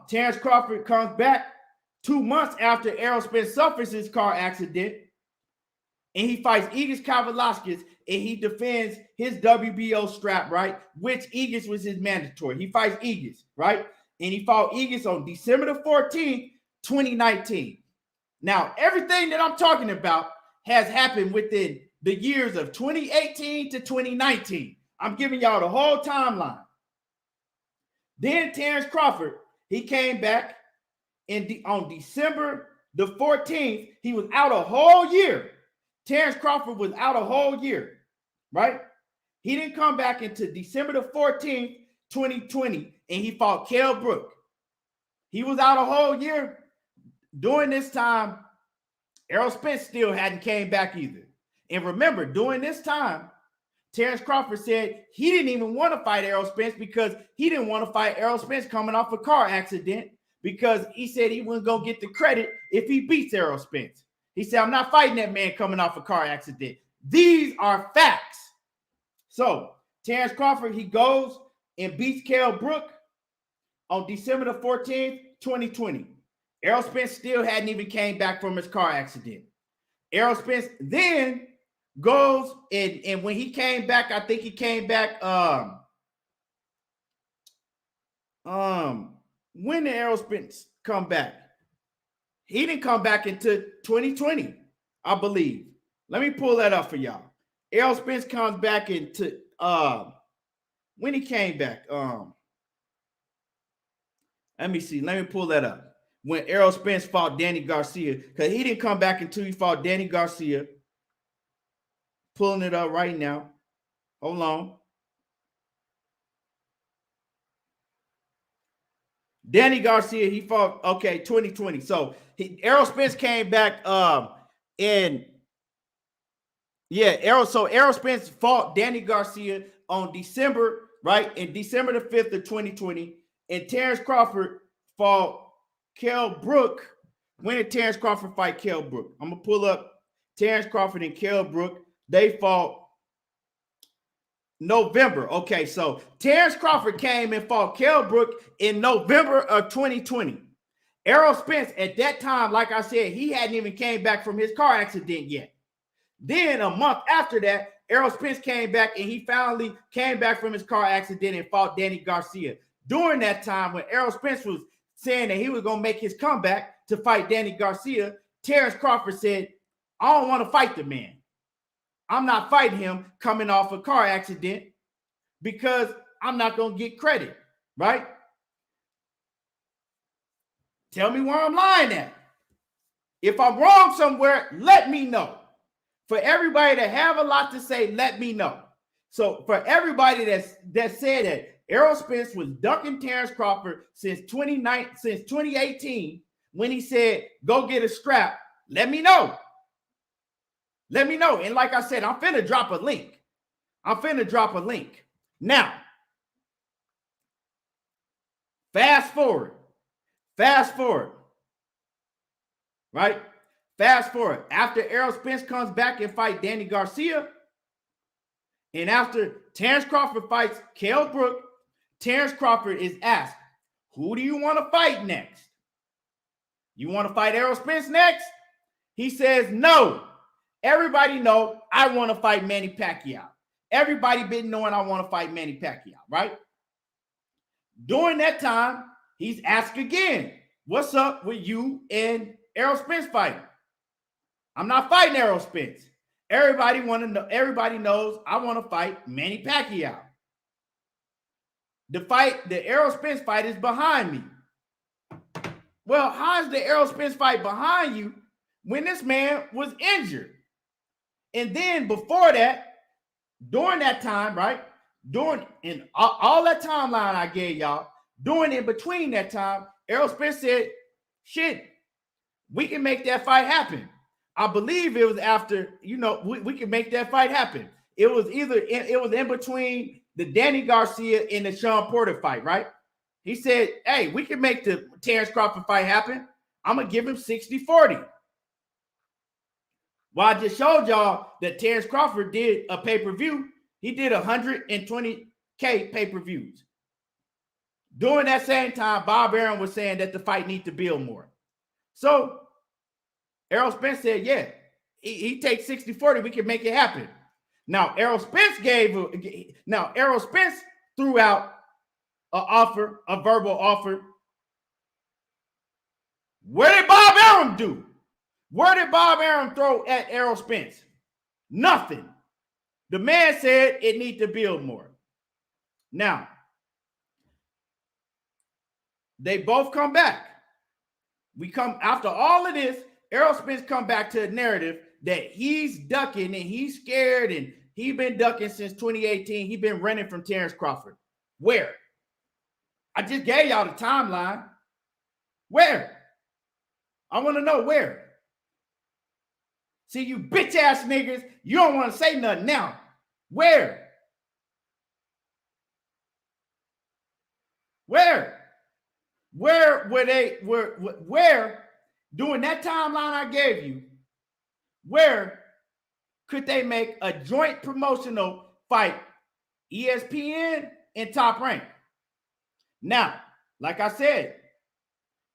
Terence Crawford comes back 2 months after Errol Spence suffers his car accident, and he fights Egis Kavaliauskas, and he defends his WBO strap, right? Which Egis was his mandatory. He fights Egis, right? And he fought Egis on December the 14th, 2019. Now, everything that I'm talking about has happened within the years of 2018 to 2019. I'm giving y'all the whole timeline. Then Terence Crawford, he came back on December the 14th. He was out a whole year. Terence Crawford was out a whole year, right? He didn't come back until December the 14th, 2020, and he fought Kell Brook. He was out a whole year. During this time, Errol Spence still hadn't came back either. And remember, during this time, Terence Crawford said he didn't even want to fight Errol Spence because he didn't want to fight Errol Spence coming off a car accident, because he said he wasn't going to get the credit if he beats Errol Spence. He said, I'm not fighting that man coming off a car accident. These are facts. So Terence Crawford, he goes and beats Kell Brook on December the 14th, 2020. Errol Spence still hadn't even came back from his car accident. Errol Spence then goes and when he came back, I think he came back when did Errol Spence come back? He didn't come back until 2020, I believe. Let me pull that up for y'all. Errol Spence comes back into when he came back. Let me see. Let me pull that up. When Errol Spence fought Danny Garcia, because he didn't come back until he fought Danny Garcia. Pulling it up right now. Hold on. Danny Garcia, he fought, 2020. So Errol Spence came back Errol Spence fought Danny Garcia on December, right? In December the 5th of 2020. And Terence Crawford fought Kell Brook. When did Terence Crawford fight Kell Brook? I'm going to pull up Terence Crawford and Kell Brook. They fought November. Okay, so Terence Crawford came and fought Kell Brook in November of 2020. Errol Spence, at that time, like I said, he hadn't even came back from his car accident yet. Then a month after that, Errol Spence came back and he finally came back from his car accident and fought Danny Garcia. During that time, when Errol Spence was saying that he was going to make his comeback to fight Danny Garcia, Terence Crawford said, I don't want to fight the man. I'm not fighting him coming off a car accident because I'm not going to get credit, right? Tell me where I'm lying at. If I'm wrong somewhere, let me know. For everybody to have a lot to say, let me know. So for everybody that said that Errol Spence was ducking Terence Crawford since 2018, when he said, go get a scrap, let me know. Let me know. And like I said, I'm finna drop a link. Now, fast forward. Right? Fast forward, after Errol Spence comes back and fight Danny Garcia, and after Terence Crawford fights Kell Brook, Terence Crawford is asked, who do you want to fight next? You want to fight Errol Spence next? He says, no. Everybody know I want to fight Manny Pacquiao. Everybody been knowing I want to fight Manny Pacquiao, right? During that time, he's asked again, what's up with you and Errol Spence fighting? I'm not fighting Errol Spence. Everybody knows I want to fight Manny Pacquiao. The Errol Spence fight is behind me. Well, how is the Errol Spence fight behind you when this man was injured? And then before that, during that time, right? During in all that timeline I gave y'all, during in between that time, Errol Spence said, shit, we can make that fight happen. I believe it was after, we can make that fight happen. It was in between the Danny Garcia and the Sean Porter fight, right? He said, hey, we can make the Terence Crawford fight happen. I'm going to give him 60-40. Well, I just showed y'all that Terence Crawford did a pay-per-view. He did 120K pay-per-views. During that same time, Bob Arum was saying that the fight needs to build more. So Errol Spence said, yeah, he takes 60-40. We can make it happen. Now, Errol Spence threw out a verbal offer. What did Bob Arum do? Where did Bob Arum throw at Errol Spence? Nothing. The man said it needs to build more. Now, they both come back. We come after all of this, Errol Spence come back to a narrative that he's ducking and he's scared and he's been ducking since 2018. He's been running from Terence Crawford. Where? I just gave y'all the timeline. Where? I want to know where. See, you bitch ass niggas, you don't want to say nothing now. Where? Where were they? Where during that timeline I gave you? Where could they make a joint promotional fight? ESPN and Top Rank. Now, like I said,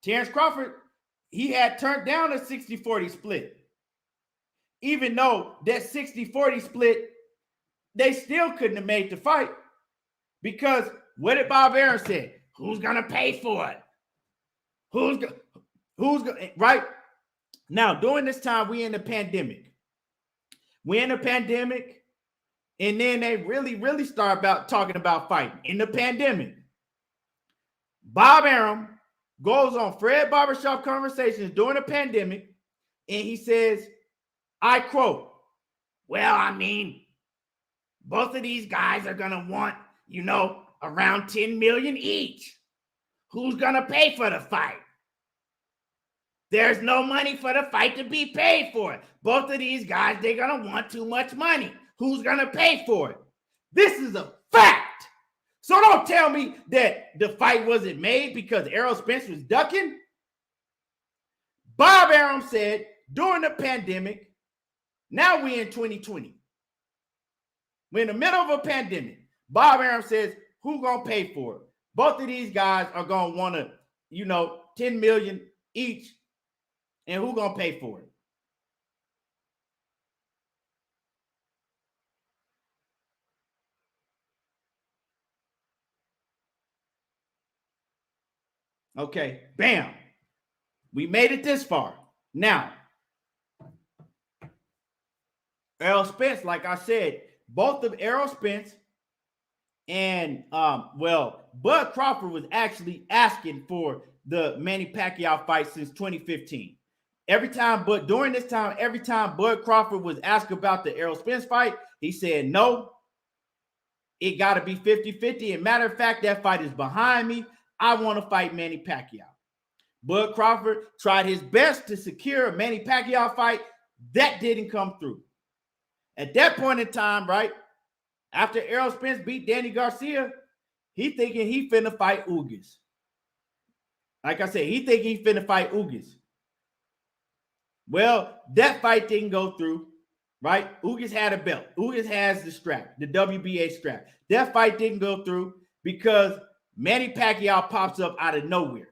Terence Crawford, he had turned down a 60-40 split. Even though that 60-40 split, they still couldn't have made the fight. Because what did Bob Arum say? Who's going to pay for it? Who's going right? Now, during this time, we in the pandemic. And then they really start talking about fighting in the pandemic. Bob Arum goes on Fred Barbershop Conversations during the pandemic, and he says, I quote, well, I mean, both of these guys are going to want, around 10 million each. Who's going to pay for the fight? There's no money for the fight to be paid for. Both of these guys, they're going to want too much money. Who's going to pay for it? This is a fact. So don't tell me that the fight wasn't made because Errol Spence was ducking. Bob Arum said during the pandemic, now we in 2020. We're in the middle of a pandemic. Bob Arum says, who going to pay for it? Both of these guys are going to want to, 10 million each. And who going to pay for it? Okay, bam. We made it this far. Now, Errol Spence, like I said, both of Errol Spence and, Bud Crawford was actually asking for the Manny Pacquiao fight since 2015. Every time Bud Crawford was asked about the Errol Spence fight, he said, no, it got to be 50-50. And matter of fact, that fight is behind me. I want to fight Manny Pacquiao. Bud Crawford tried his best to secure a Manny Pacquiao fight. That didn't come through. At that point in time, right, after Errol Spence beat Danny Garcia, he thinking he finna fight Ugas. Like I said, he thinking he finna fight Ugas. Well, that fight didn't go through, right? Ugas had a belt. Ugas has the strap, the WBA strap. That fight didn't go through because Manny Pacquiao pops up out of nowhere.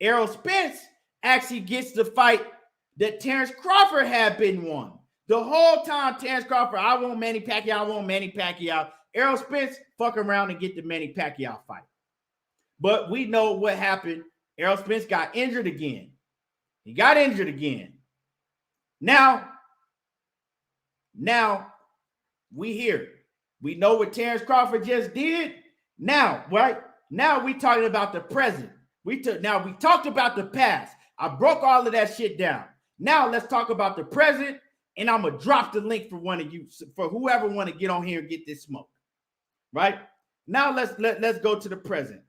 Errol Spence actually gets the fight that Terence Crawford had been won. The whole time, Terence Crawford, I want Manny Pacquiao, I want Manny Pacquiao. Errol Spence fuck around and get the Manny Pacquiao fight. But we know what happened. Errol Spence got injured again. He got injured again. Now we here. We know what Terence Crawford just did. Now, right? Now we talking about the present. We talked about the past. I broke all of that shit down. Now let's talk about the present, and I'm gonna drop the link for one of you, for whoever want to get on here and get this smoke. Right? Now let's go to the present.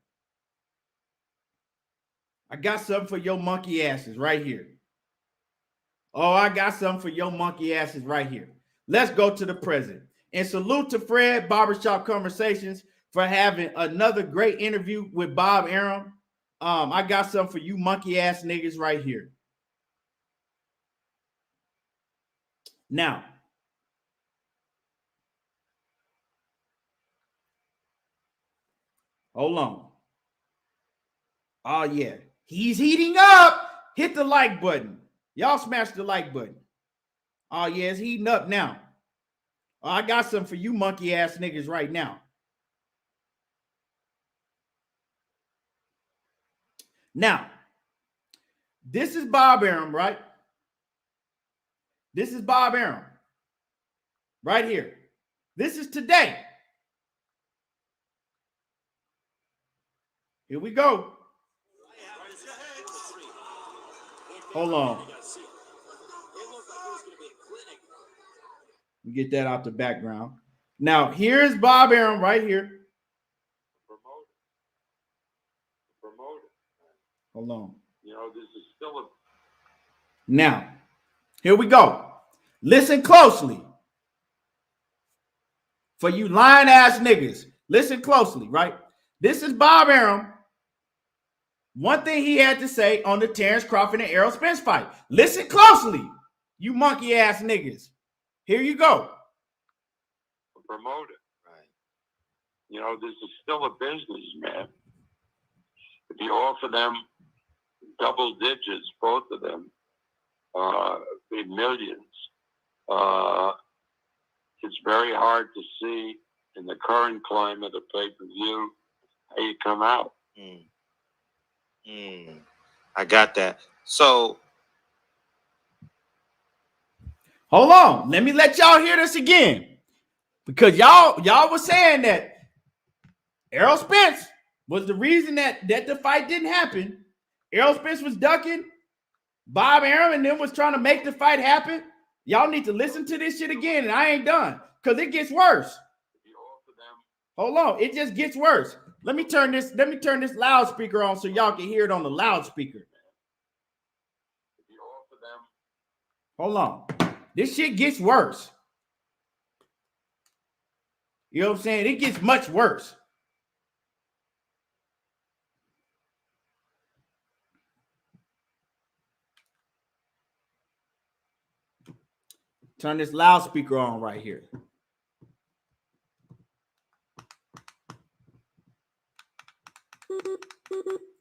I got something for your monkey asses right here. Oh, I got something for your monkey asses right here. Let's go to the present. And salute to Fred Barbershop Conversations for having another great interview with Bob Arum. I got something for you monkey ass niggas right here. Now, hold on. Oh, yeah. He's heating up. Hit the like button. Y'all smash the like button. Oh, yeah, it's heating up now. Oh, I got something for you monkey ass niggas right now. Now, this is Bob Arum, right? This is Bob Arum. Right here. This is today. Here we go. Hold on. Get that out the background. Now, here's Bob Arum right here. Promoter. Hold on. You know, this is still a... Now, here we go. Listen closely. For you lying ass niggas, listen closely, right? This is Bob Arum. One thing he had to say on the Terence Crawford and Errol Spence fight. Listen closely, you monkey ass niggas. Here you go. Promoter. Right. You know, this is still a business, man. If you offer them double digits, both of them, big millions, it's very hard to see in the current climate of pay-per-view how you come out. I got that. So hold on. Let me let y'all hear this again. Because y'all were saying that Errol Spence was the reason that the fight didn't happen. Errol Spence was ducking. Bob Arum and them was trying to make the fight happen. Y'all need to listen to this shit again, and I ain't done. Because it gets worse. Hold on. It just gets worse. Let me turn this loudspeaker on so y'all can hear it on the loudspeaker. Hold on. This shit gets worse. You know what I'm saying? It gets much worse. Turn this loudspeaker on right here.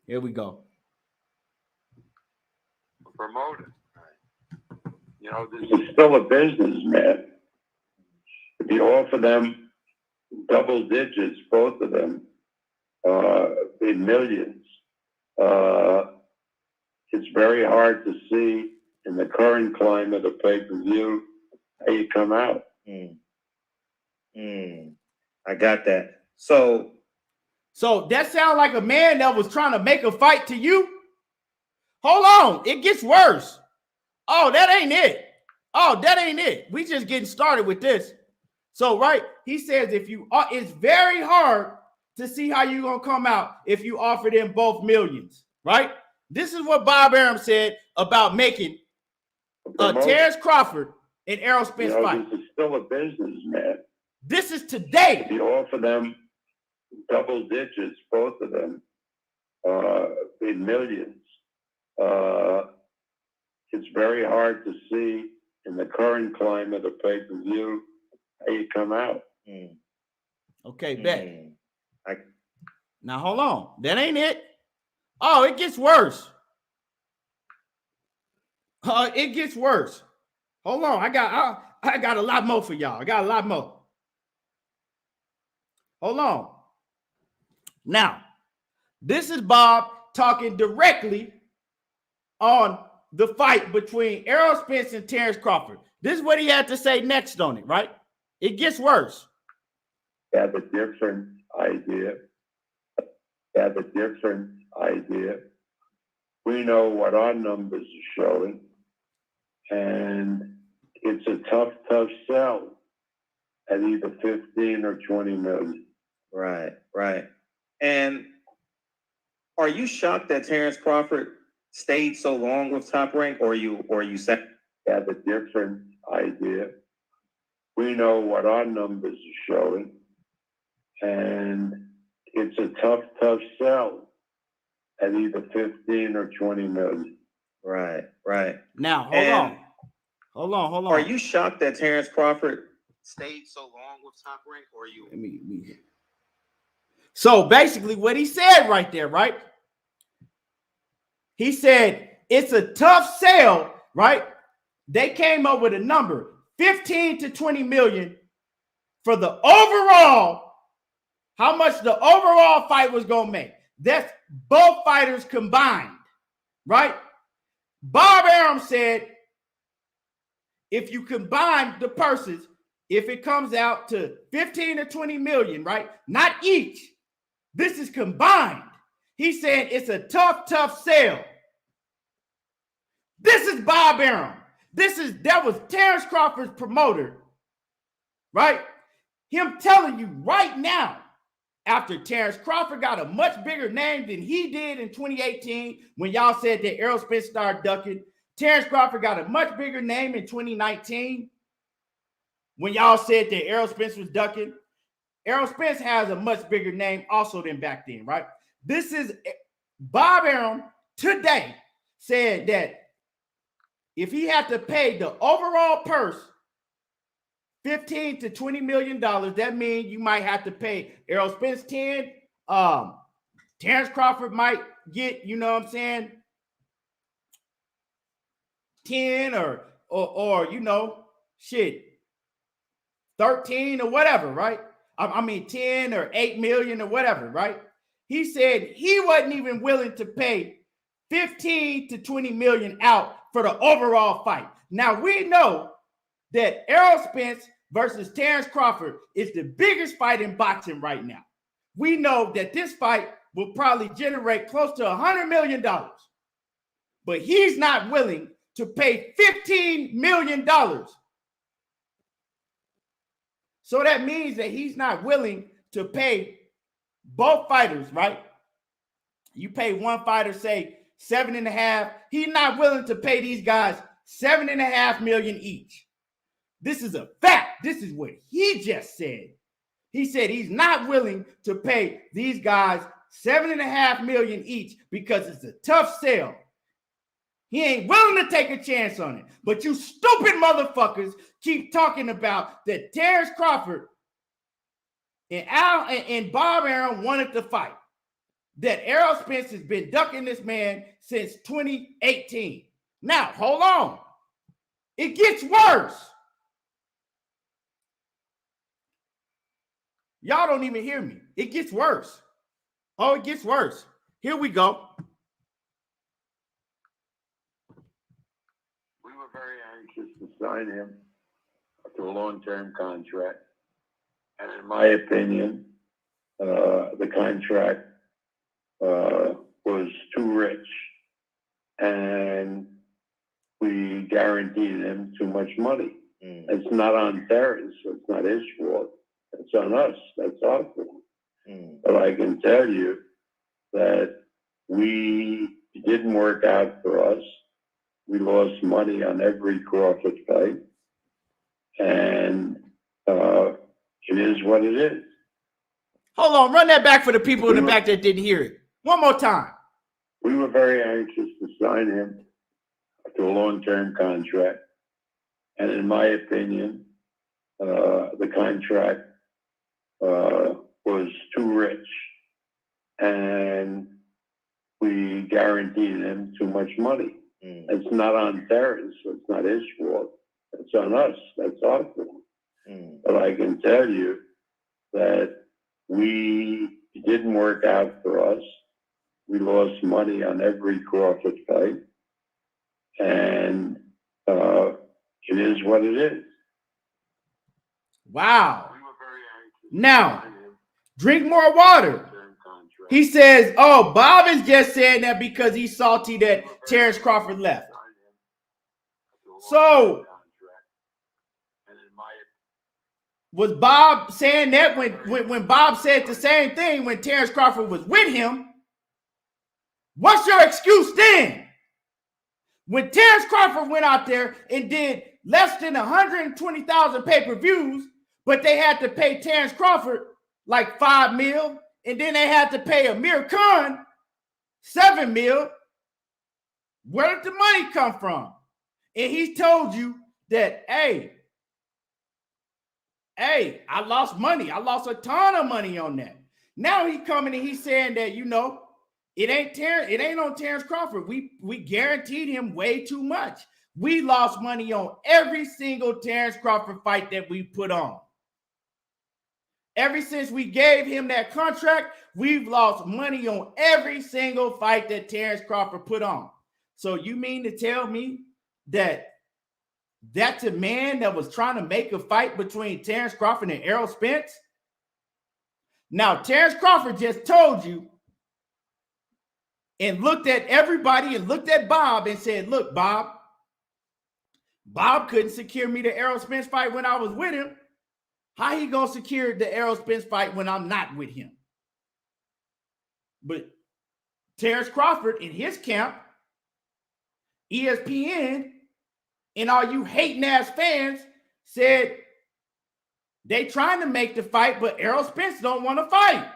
Here we go. Promoter. You know, this is still a business, man. If you offer them double digits, both of them, in millions, it's very hard to see in the current climate of pay-per-view how you come out. I got that. So that sounds like a man that was trying to make a fight to you. Hold on. It gets worse. Oh, that ain't it. Oh, that ain't it. We just getting started with this. So, right, he says it's very hard to see how you're going to come out if you offer them both millions, right? This is what Bob Arum said about making Terence Crawford and Errol Spence fight. This is still a business, man. This is today. If you offer them double digits, both of them, in millions, it's very hard to see in the current climate of pay-per-view how you come out. Okay, bet. Now hold on. That ain't it. Oh, it gets worse. It gets worse. Hold on. I got a lot more for y'all. I got a lot more. Hold on. Now, this is Bob talking directly on the fight between Errol Spence and Terence Crawford. This is what he had to say next on it, right? It gets worse. Have a different idea. We know what our numbers are showing, and it's a tough sell at either 15 or 20 million. Right. And are you shocked that Terence Crawford stayed so long with Top Rank, or you said Have a different idea. We know what our numbers are showing, and it's a tough sell at either 15 or 20 million. Right. Now, hold on. Are you shocked that Terence Crawford stayed so long with Top Rank, or you? So basically, what he said right there, right? He said it's a tough sell, right? They came up with a number, 15 to 20 million for the overall, how much the overall fight was going to make. That's both fighters combined, right? Bob Arum said, if you combine the purses, if it comes out to 15 or 20 million, right? Not each. This is combined. He said it's a tough sell. This is Bob Arum. That was Terence Crawford's promoter, right? Him telling you right now, after Terence Crawford got a much bigger name than he did in 2018, when y'all said that Errol Spence started ducking. Terence Crawford got a much bigger name in 2019, when y'all said that Errol Spence was ducking. Errol Spence has a much bigger name also than back then, right? This is Bob Arum today said that if he had to pay the overall purse $15 to $20 million, that means you might have to pay Errol Spence 10. Terence Crawford might get, you know what I'm saying, 10 or you know, 13 or whatever, right? I mean 10 or 8 million or whatever, right? He said he wasn't even willing to pay 15 to 20 million out for the overall fight. Now we know that Errol Spence versus Terence Crawford is the biggest fight in boxing right now. We know that this fight will probably generate close to $100 million, but he's not willing to pay $15 million. So that means that he's not willing to pay both fighters, right? You pay one fighter, say 7.5. He's not willing to pay these guys $7.5 million each. This is a fact. This is what he just said. He said he's not willing to pay these guys $7.5 million each because it's a tough sell. He ain't willing to take a chance on it. But you stupid motherfuckers keep talking about that Terence Crawford and Bob Arum wanted to fight. That Errol Spence has been ducking this man since 2018. Now, hold on. It gets worse. Y'all don't even hear me. It gets worse. Oh, it gets worse. Here we go. We were very anxious to sign him to a long-term contract. And in my opinion, the contract was too rich. And we guaranteed him too much money. It's not on Terence. It's not his fault. It's on us. That's our fault. But I can tell you that it didn't work out for us. We lost money on every Crawford fight. And it is what it is. Hold on. Run that back for the people in the back that didn't hear it. One more time. We were very anxious to sign him to a long-term contract. And in my opinion, the contract was too rich, and we guaranteed him too much money. It's not on Terence. It's not his fault. It's on us. That's our fault. But I can tell you that it didn't work out for us. We lost money on every Crawford fight. And it is what it is. Wow. Now, drink more water. He says, oh, Bob is just saying that because he's salty that Terence Crawford left. So, was Bob saying that when Bob said the same thing when Terence Crawford was with him? What's your excuse then? When Terence Crawford went out there and did less than 120,000 pay-per-views, but they had to pay Terence Crawford like $5 million, and then they had to pay Amir Khan $7 million. Where did the money come from? And he told you that, hey, I lost money. I lost a ton of money on that. Now he coming and he's saying that, it ain't on Terence Crawford. We guaranteed him way too much. We lost money on every single Terence Crawford fight that we put on. Ever since we gave him that contract, we've lost money on every single fight that Terence Crawford put on. So you mean to tell me that that's a man that was trying to make a fight between Terence Crawford and Errol Spence? Now, Terence Crawford just told you and looked at everybody and looked at Bob and said, look, Bob couldn't secure me the Errol Spence fight when I was with him. How he gonna secure the Errol Spence fight when I'm not with him? But Terence Crawford in his camp, ESPN, and all you hating ass fans said they trying to make the fight, but Errol Spence don't want to fight.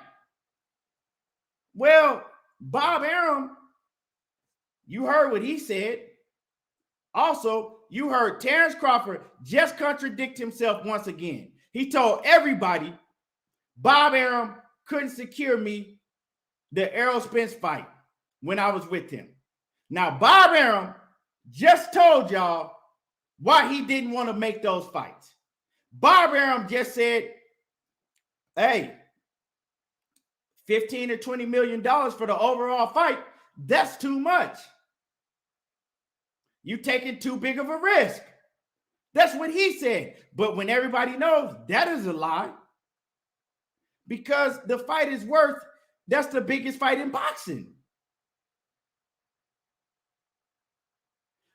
Well, Bob Arum, you heard what he said. Also, you heard Terence Crawford just contradict himself once again. He told everybody Bob Arum couldn't secure me the Errol Spence fight when I was with him. Now, Bob Arum just told y'all why he didn't want to make those fights. Bob Arum just said, hey, $15 or $20 million for the overall fight, that's too much. You taking too big of a risk. That's what he said. But when everybody knows that is a lie, because the fight is worth, that's the biggest fight in boxing.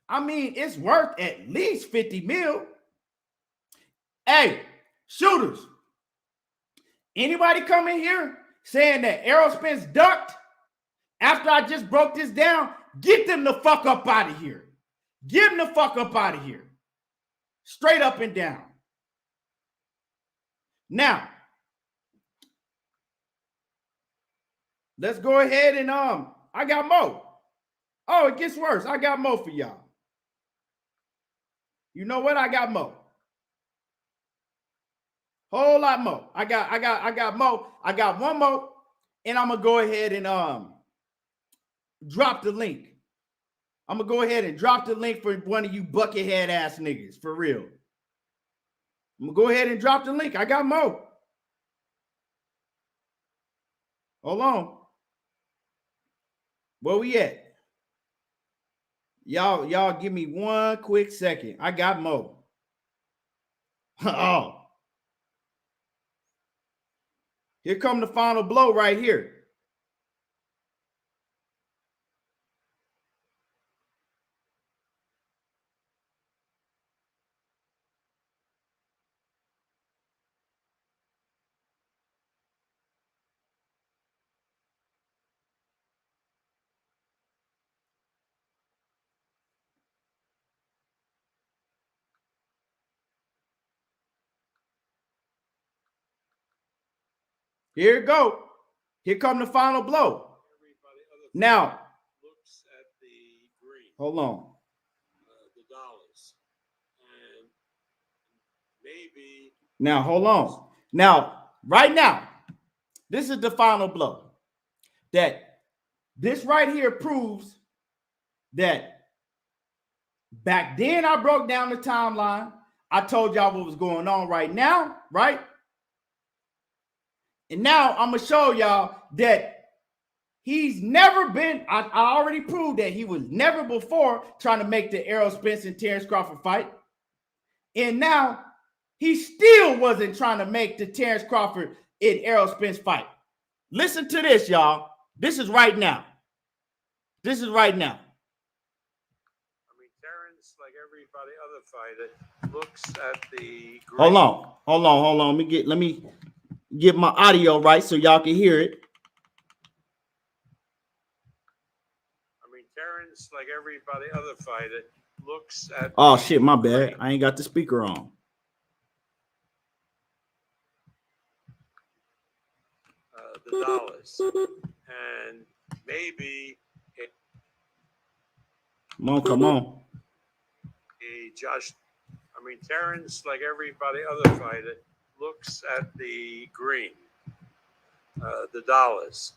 I mean, it's worth at least 50 mil. Hey, shooters, anybody come in here saying that Errol Spence ducked after I just broke this down, get them the fuck up out of here. Get them the fuck up out of here. Straight up and down. Now, let's go ahead and I got more. Oh, it gets worse. I got more for y'all. You know what? I got more. Whole lot more. I got more. I got one more, and I'm gonna go ahead and drop the link. I'm gonna go ahead and drop the link for one of you buckethead ass niggas, for real. I'm gonna go ahead and drop the link. I got more. Hold on. Where we at? Y'all give me one quick second. I got more. Oh. Here come the final blow right here. Here it go. Here come the final blow. Now, hold on. Now, hold on. Now, right now, this is the final blow. That this right here proves that back then I broke down the timeline. I told y'all what was going on right now, right? And now I'm going to show y'all that he's never been, I already proved that he was never before trying to make the Errol Spence and Terence Crawford fight. And now he still wasn't trying to make the Terence Crawford and Errol Spence fight. Listen to this, y'all. This is right now. This is right now. I mean, Terence, like everybody other fighter, looks at the green. Hold on. Let me get my audio right so y'all can hear it. I mean, Terence, like everybody other fighter, looks at. Oh shit, my bad. I ain't got the speaker on. The dollars, and maybe Come on. I mean, Terence, like everybody other fighter, looks at the green, the dollars.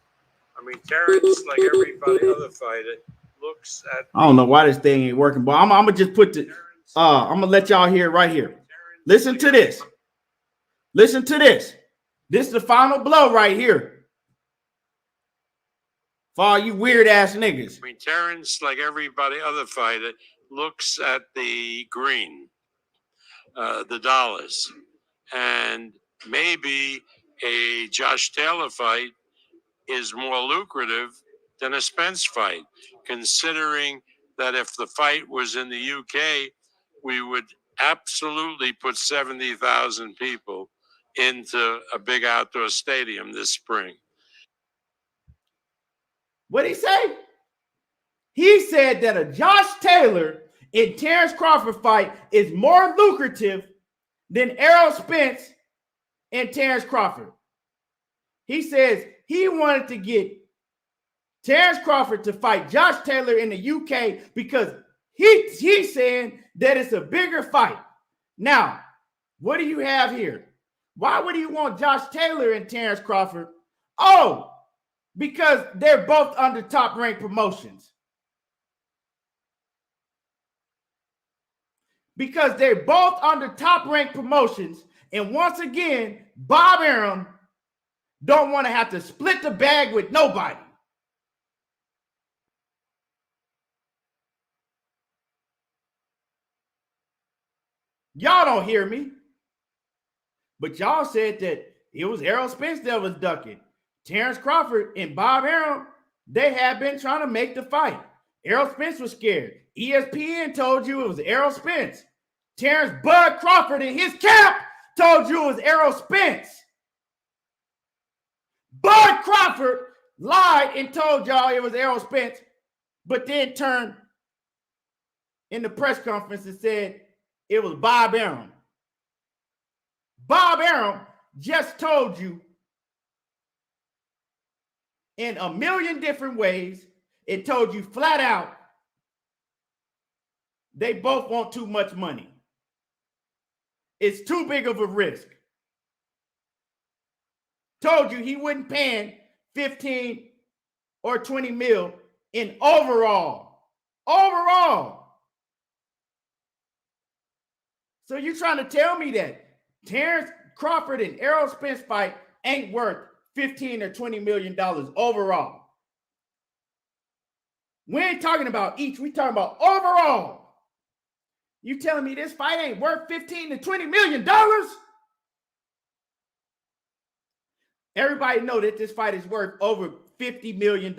I mean, Terence, like everybody other fighter, looks at. I don't know why this thing ain't working, but I'm gonna just put the. I'm gonna let y'all hear it right here. Listen to this. Listen to this. This is the final blow right here. For all you weird ass niggas. I mean, Terence, like everybody other fighter, looks at the green, the dollars, and maybe a Josh Taylor fight is more lucrative than a Spence fight, considering that if the fight was in the UK, we would absolutely put 70,000 people into a big outdoor stadium this spring. What'd he say? He said that a Josh Taylor and Terence Crawford fight is more lucrative than Errol Spence and Terence Crawford. He says he wanted to get Terence Crawford to fight Josh Taylor in the UK because he's saying that it's a bigger fight. Now, what do you have here? Why would he want Josh Taylor and Terence Crawford? Oh, because they're both under top-ranked promotions. Because they're both under top-ranked promotions. And once again, Bob Arum don't want to have to split the bag with nobody. Y'all don't hear me. But y'all said that it was Errol Spence that was ducking. Terence Crawford and Bob Arum, they had been trying to make the fight. Errol Spence was scared. ESPN told you it was Errol Spence. Terence Bud Crawford in his camp told you it was Errol Spence. Bud Crawford lied and told y'all it was Errol Spence, but then turned in the press conference and said it was Bob Arum. Bob Arum just told you in a million different ways. It told you flat out they both want too much money. It's too big of a risk. Told you he wouldn't pay 15 or 20 mil in overall. So you trying to tell me that Terence Crawford and Errol Spence fight ain't worth 15 or 20 million dollars overall? We ain't talking about each, we talking about overall. You telling me this fight ain't worth 15 to 20 million dollars? Everybody know that this fight is worth over $50 million.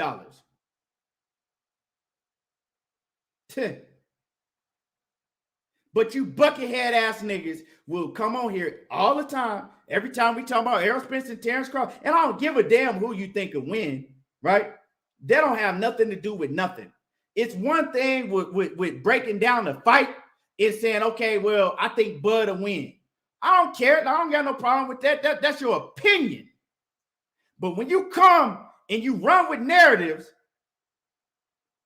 But you buckethead ass niggas will come on here all the time. Every time we talk about Errol Spence and Terence Crawford, and I don't give a damn who you think will win, right? They don't have nothing to do with nothing. It's one thing with breaking down the fight and saying, okay, well, I think Bud will win. I don't care. I don't got no problem with that. That's your opinion. But when you come and you run with narratives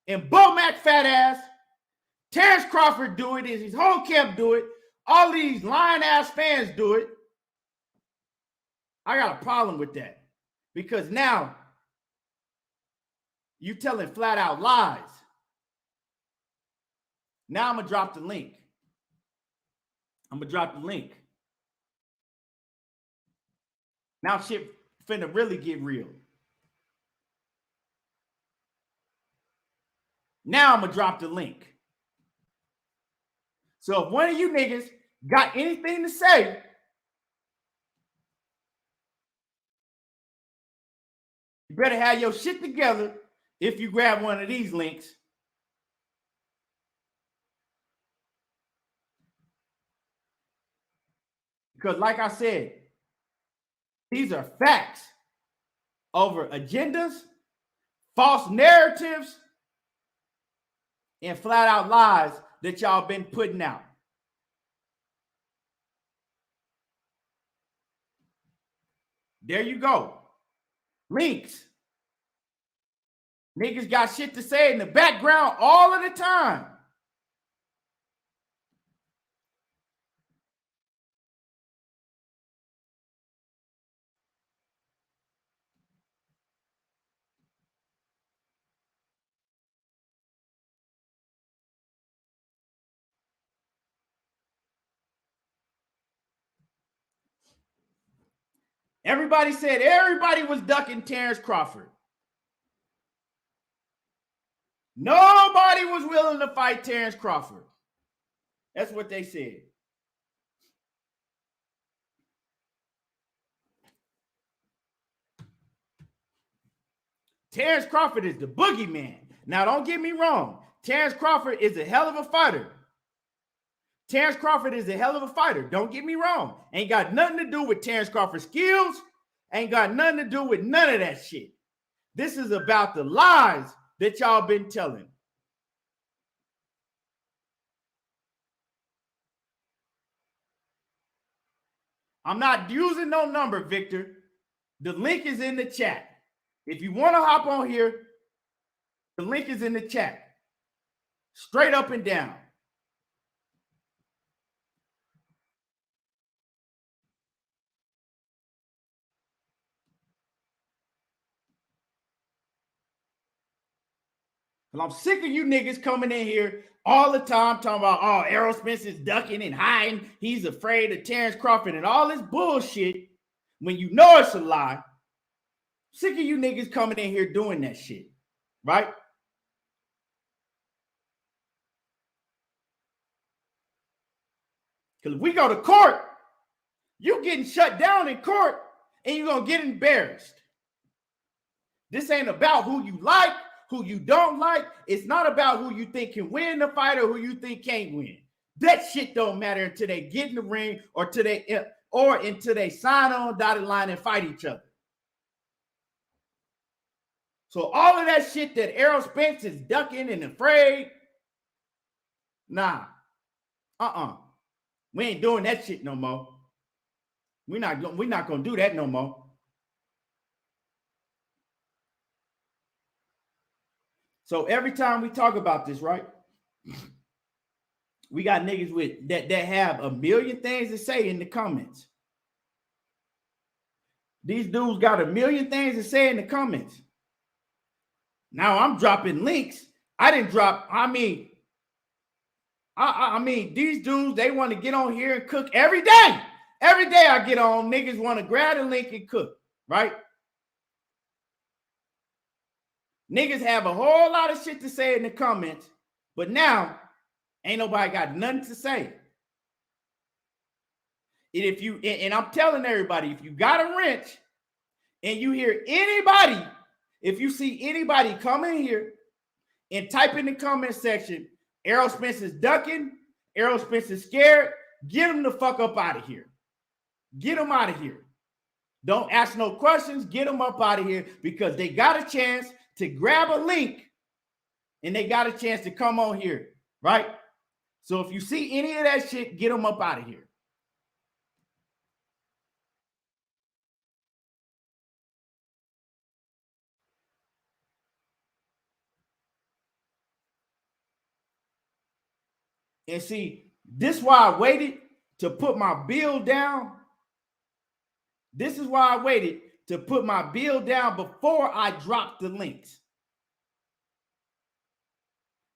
and Bo Mac fat ass, Terence Crawford do it, his whole camp do it, all these lying ass fans do it, I got a problem with that because now you telling flat out lies. Now I'm going to drop the link. Now shit finna really get real. Now I'm going to drop the link. So if one of you niggas got anything to say, you better have your shit together if you grab one of these links. Because like I said, these are facts over agendas, false narratives, and flat out lies that y'all been putting out. There you go. Links. Niggas got shit to say in the background all of the time. Everybody said everybody was ducking Terence Crawford. Nobody was willing to fight Terence Crawford. That's what they said. Terence Crawford is the boogeyman. Now, don't get me wrong. Terence Crawford is a hell of a fighter. Don't get me wrong. Ain't got nothing to do with Terence Crawford's skills. Ain't got nothing to do with none of that shit. This is about the lies that y'all been telling. I'm not using no number, Victor. The link is in the chat. If you want to hop on here, the link is in the chat. Straight up and down. Well, I'm sick of you niggas coming in here all the time talking about, oh, Errol Spence is ducking and hiding. He's afraid of Terence Crawford and all this bullshit when you know it's a lie. Sick of you niggas coming in here doing that shit, right? Because if we go to court, you getting shut down in court and you're going to get embarrassed. This ain't about who you like, who you don't like. It's not about who you think can win the fight or who you think can't win. That shit don't matter until they get in the ring or until they sign on dotted line and fight each other. So all of that shit that Errol Spence is ducking and afraid, nah, we ain't doing that shit no more. We're not gonna do that no more. So every time we talk about this, right? We got niggas with that have a million things to say in the comments. These dudes got a million things to say in the comments. Now I'm dropping links. I mean, these dudes, they want to get on here and cook every day. Every day I get on, niggas want to grab a link and cook, right? Niggas have a whole lot of shit to say in the comments, but now ain't nobody got nothing to say. And I'm telling everybody, if you got a wrench and you hear anybody, if you see anybody come in here and type in the comment section, Errol Spence is ducking, Errol Spence is scared, get him the fuck up out of here. Get him out of here. Don't ask no questions. Get them up out of here because they got a chance to grab a link and they got a chance to come on here, right? So if you see any of that shit, get them up out of here. And see, this is why I waited to put my bill down This is why I waited to put my bill down before I dropped the links.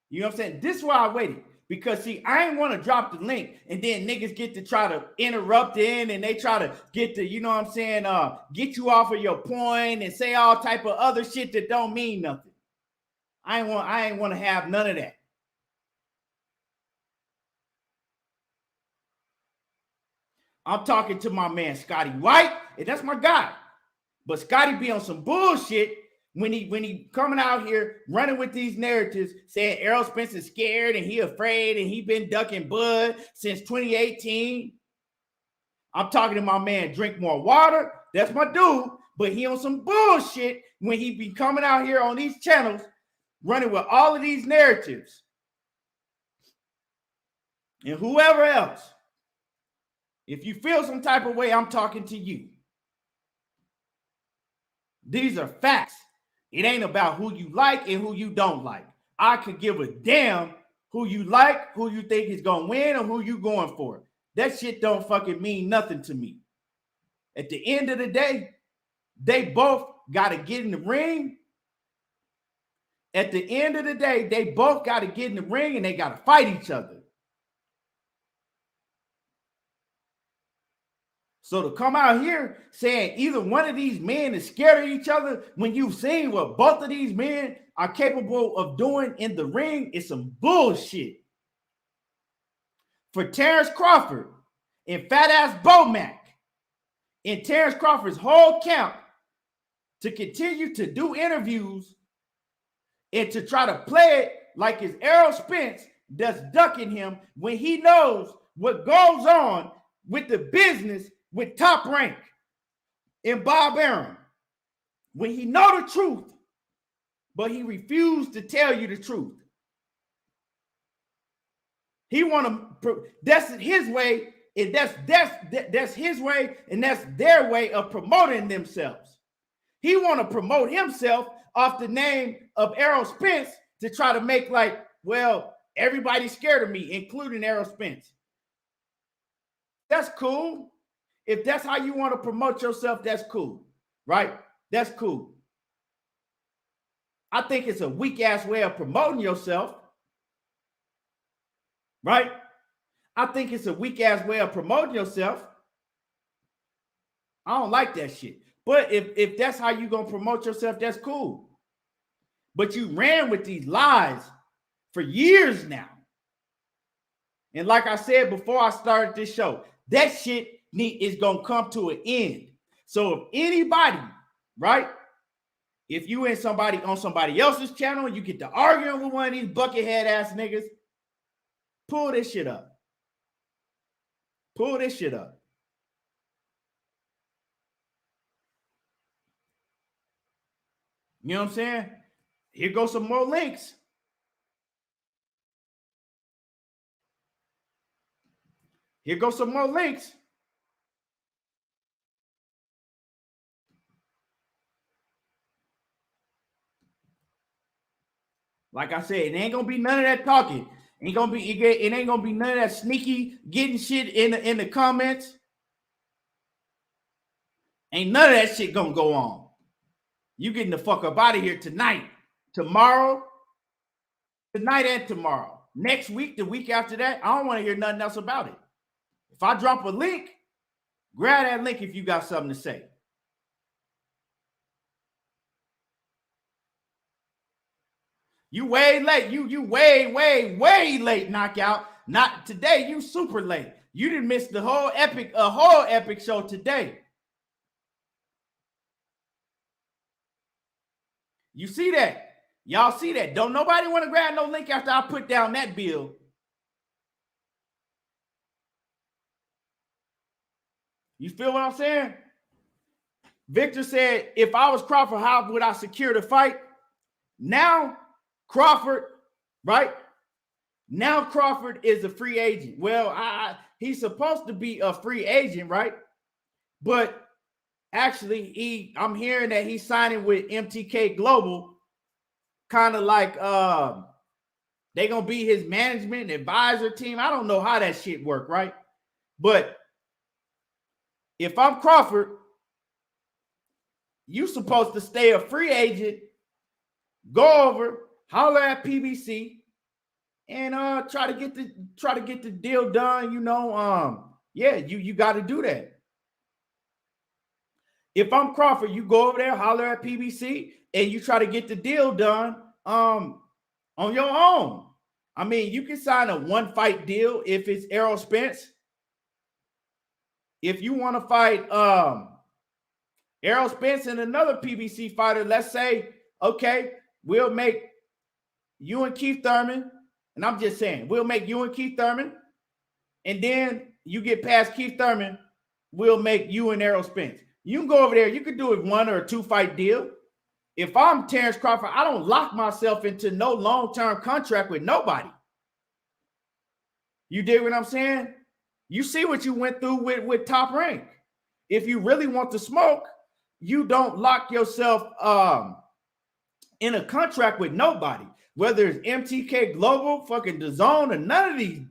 You know what I'm saying? This is why I waited. Because, see, I ain't want to drop the link and then niggas get to try to interrupt in and they try to get to, you know what I'm saying, get you off of your point and say all type of other shit that don't mean nothing. I ain't want to have none of that. I'm talking to my man Scotty White, and that's my guy. But Scotty be on some bullshit when he coming out here running with these narratives saying Errol Spence is scared and he afraid and he been ducking Bud since 2018. I'm talking to my man Drink More Water. That's my dude. But he on some bullshit when he be coming out here on these channels running with all of these narratives. And whoever else. If you feel some type of way, I'm talking to you. These are facts. It ain't about who you like and who you don't like. I could give a damn who you like, who you think is going to win, or who you going for. That shit don't fucking mean nothing to me. At the end of the day, they both got to get in the ring. At the end of the day, they both got to get in the ring and they got to fight each other. So to come out here saying either one of these men is scared of each other when you've seen what both of these men are capable of doing in the ring is some bullshit. For Terence Crawford and fat ass Bomac and Terence Crawford's whole camp to continue to do interviews and to try to play it like it's Errol Spence that's ducking him when he knows what goes on with the business with Top Rank and Bob Arum, when he know the truth, but he refused to tell you the truth. He want to, that's his way, and that's his way, and that's their way of promoting themselves. He want to promote himself off the name of Errol Spence to try to make like, well, everybody's scared of me, including Errol Spence. That's cool. If that's how you want to promote yourself, that's cool, right? That's cool. I think it's a weak-ass way of promoting yourself, right? I think it's a weak-ass way of promoting yourself. I don't like that shit. But if that's how you're going to promote yourself, that's cool. But you ran with these lies for years now. And like I said before I started this show, that shit is going to come to an end. So if anybody, right, if you and somebody on somebody else's channel and you get to arguing with one of these buckethead ass niggas, pull this shit up. Pull this shit up. You know what I'm saying? Here goes some more links. Here goes some more links. Like I said, it ain't gonna be none of that talking. It ain't gonna be none of that sneaky getting shit in the comments. Ain't none of that shit gonna go on. You getting the fuck up out of here tonight, tomorrow, tonight and tomorrow. Next week, the week after that, I don't want to hear nothing else about it. If I drop a link, grab that link if you got something to say. You way late. You way late, knockout. Not today. You super late. You didn't miss the whole epic show today. You see that? Y'all see that? Don't nobody want to grab no link after I put down that bill. You feel what I'm saying? Victor said, if I was Crawford, how would I secure the fight? Now, Crawford, right? Now Crawford is a free agent. Well, he's supposed to be a free agent, right? But actually, I'm hearing that he's signing with MTK Global, kind of like they're going to be his management advisor team. I don't know how that shit work, right? But if I'm Crawford, you supposed to stay a free agent, go over, holler at PBC, and try to get the deal done. You know, yeah, you got to do that. If I'm Crawford, you go over there, holler at PBC, and you try to get the deal done on your own. I mean, you can sign a one-fight deal if it's Errol Spence. If you want to fight Errol Spence and another PBC fighter, let's say, okay, we'll make you and Keith Thurman, and I'm just saying, we'll make you and Keith Thurman, and then you get past Keith Thurman, we'll make you and Errol Spence. You can go over there. You could do a 1 or 2 fight deal. If I'm Terence Crawford, I don't lock myself into no long-term contract with nobody. You dig what I'm saying? You see what you went through with Top Rank. If you really want to smoke, you don't lock yourself in a contract with nobody, whether it's MTK Global, fucking DAZN, or none of these,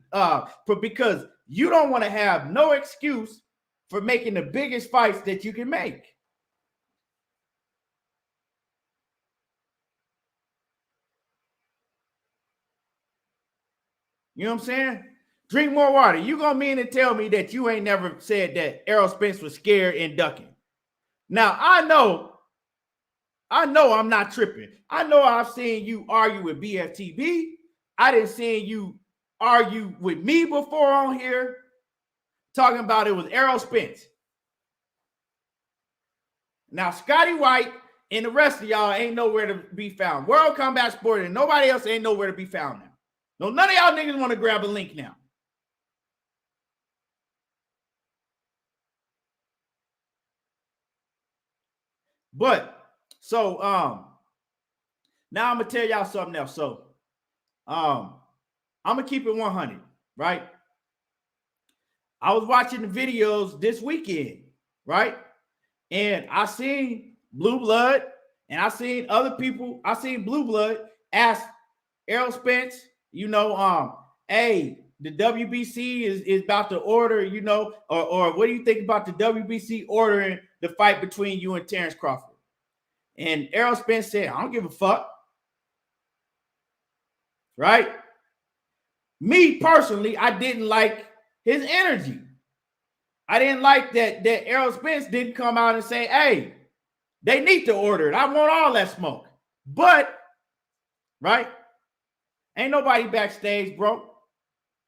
because you don't want to have no excuse for making the biggest fights that you can make. You know what I'm saying? Drink more water. You gonna mean to tell me that you ain't never said that Errol Spence was scared and ducking? Now, I know I'm not tripping. I know I've seen you argue with BFTB. I didn't see you argue with me before on here, talking about it was Errol Spence. Now, Scotty White and the rest of y'all ain't nowhere to be found. World Combat Sport and nobody else ain't nowhere to be found now. No, none of y'all niggas want to grab a link now. But so now I'm gonna tell y'all something else. So I'm gonna keep it 100, right? I was watching the videos this weekend, right? And I seen Blue Blood, and I seen other people. I seen Blue Blood ask Errol Spence, you know, hey, the WBC is about to order, you know, or what do you think about the WBC ordering the fight between you and Terence Crawford? And Errol Spence said, I don't give a fuck. Right? Me personally, I didn't like his energy. I didn't like that Errol Spence didn't come out and say, hey, they need to order it. I want all that smoke. But, right? Ain't nobody backstage, bro.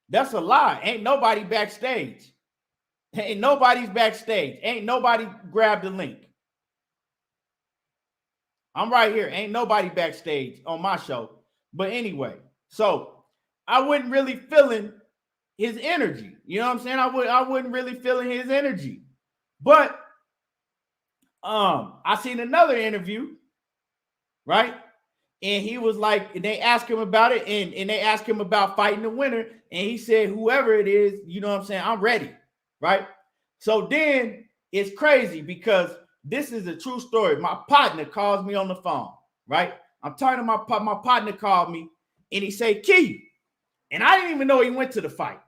That's a lie. Ain't nobody backstage. Ain't nobody's backstage. Ain't nobody grabbed the link. I'm right here. Ain't nobody backstage on my show. But anyway, so I wasn't really feeling his energy. You know what I'm saying? I wasn't really feeling his energy. But I seen another interview, right? And he was like, and they asked him about it, and they asked him about fighting the winner, and he said, whoever it is, you know what I'm saying, I'm ready, right? So then it's crazy because this is a true story. My partner calls me on the phone, right? I'm talking to my partner called me, and he said, Key, and I didn't even know he went to the fight.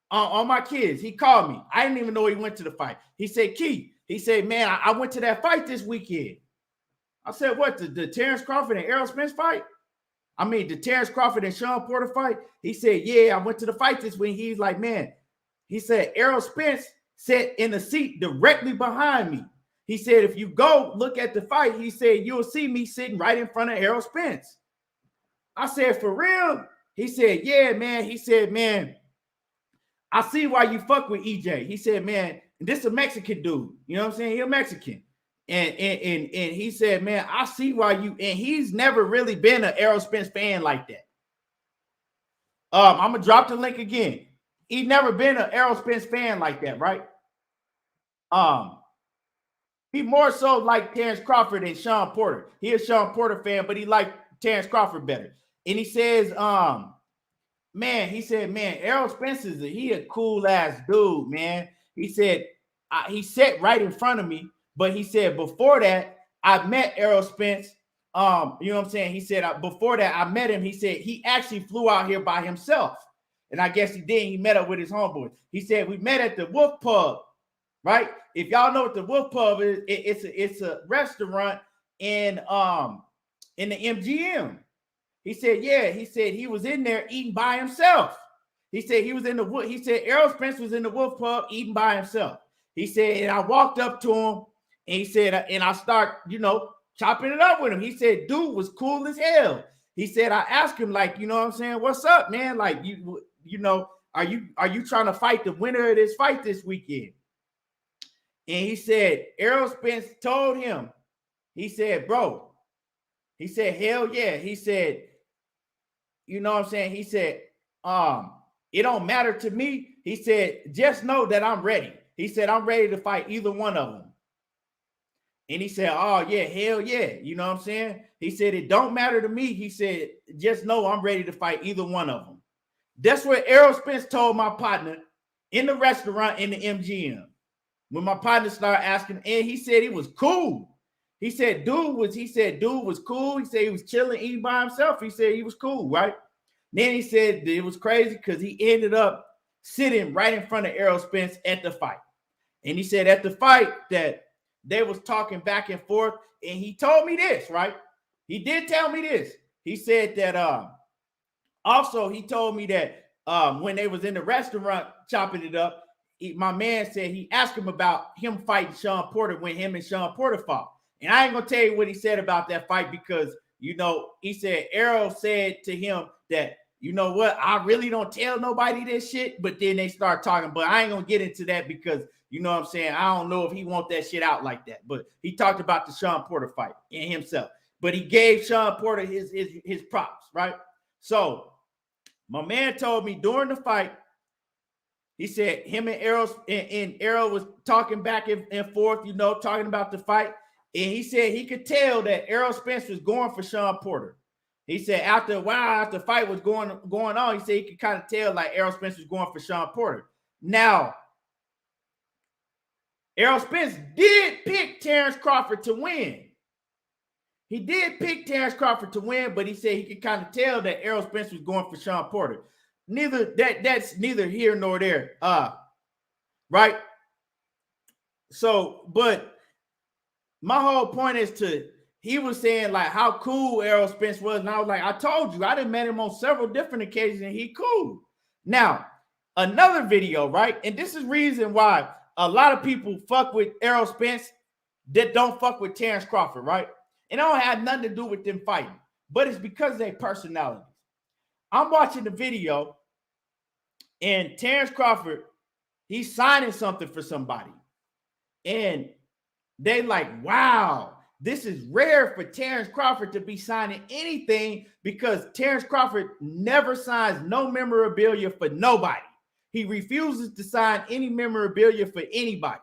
On my kids, he called me. I didn't even know he went to the fight. He said, Key, he said, man, I went to that fight this weekend. I said, what, the Terence Crawford and Errol Spence fight? I mean, the Terence Crawford and Sean Porter fight? He said, yeah, I went to the fight this week. He's like, man, he said, Errol Spence sat in the seat directly behind me. He said, if you go look at the fight, he said, you'll see me sitting right in front of Errol Spence. I said, for real? He said, yeah, man. He said, man, I see why you fuck with EJ. He said, man, this is a Mexican dude. You know what I'm saying? He's a Mexican. And he said, man, I see why you, and he's never really been an Errol Spence fan like that. I'm gonna drop the link again. He's never been an Errol Spence fan like that, right? He more so like Terence Crawford and Sean Porter. He is a Sean Porter fan, but he liked Terence Crawford better. And he says, man, he said, man, Errol Spence he a cool ass dude, man. He said, he sat right in front of me. But he said, before that, I met Errol Spence. You know what I'm saying? He said, before that, I met him. He said, he actually flew out here by himself. And I guess he did. He met up with his homeboys. He said, we met at the Wolf Pub, right? if y'all know what the Wolf Pub is, it's a restaurant in the MGM. He said, yeah, he said he was in there eating by himself. He said he was in the wood. He said Errol Spence was in the Wolf Pub eating by himself. He said, and I walked up to him and he said, and I start, chopping it up with him. He said, dude was cool as hell. He said, I asked him, like, you know what I'm saying? What's up, man? Like, are you trying to fight the winner of this fight this weekend? And he said, Errol Spence told him, he said, bro, he said, hell yeah. He said, you know what I'm saying? He said, it don't matter to me. He said, just know that I'm ready. He said, I'm ready to fight either one of them. And he said, oh, yeah, hell yeah. You know what I'm saying? He said, it don't matter to me. He said, just know I'm ready to fight either one of them. That's what Errol Spence told my partner in the restaurant in the MGM. When my partner started asking, and he said he was cool. He said, dude was cool. He said he was chilling, eating by himself. He said he was cool, right? Then he said it was crazy because he ended up sitting right in front of Errol Spence at the fight. And he said at the fight that they was talking back and forth. And he told me this, right? He did tell me this. He said that also he told me that when they was in the restaurant chopping it up, my man said he asked him about him fighting Sean Porter when him and Sean Porter fought. And I ain't gonna tell you what he said about that fight because, he said Errol said to him that, you know what, I really don't tell nobody this shit, but then they start talking, but I ain't gonna get into that because, you know what I'm saying, I don't know if he want that shit out like that, but he talked about the Sean Porter fight and himself, but he gave Sean Porter his props, right? So my man told me during the fight, he said him and Errol was talking back and forth, talking about the fight. And he said he could tell that Errol Spence was going for Sean Porter. He said after a while, after the fight was going on, he said he could kind of tell like Errol Spence was going for Sean Porter. Now, Errol Spence did pick Terence Crawford to win. He did pick Terence Crawford to win, but he said he could kind of tell that Errol Spence was going for Sean Porter. That's neither here nor there. Right? So, but my whole point is he was saying like how cool Errol Spence was. And I was like, I told you, I done met him on several different occasions and he cool. Now, another video, right? And this is reason why a lot of people fuck with Errol Spence that don't fuck with Terence Crawford, right? And it don't have nothing to do with them fighting, but it's because of their personalities. I'm watching the video and Terence Crawford, he's signing something for somebody. And they like, wow, this is rare for Terence Crawford to be signing anything because Terence Crawford never signs no memorabilia for nobody. He refuses to sign any memorabilia for anybody.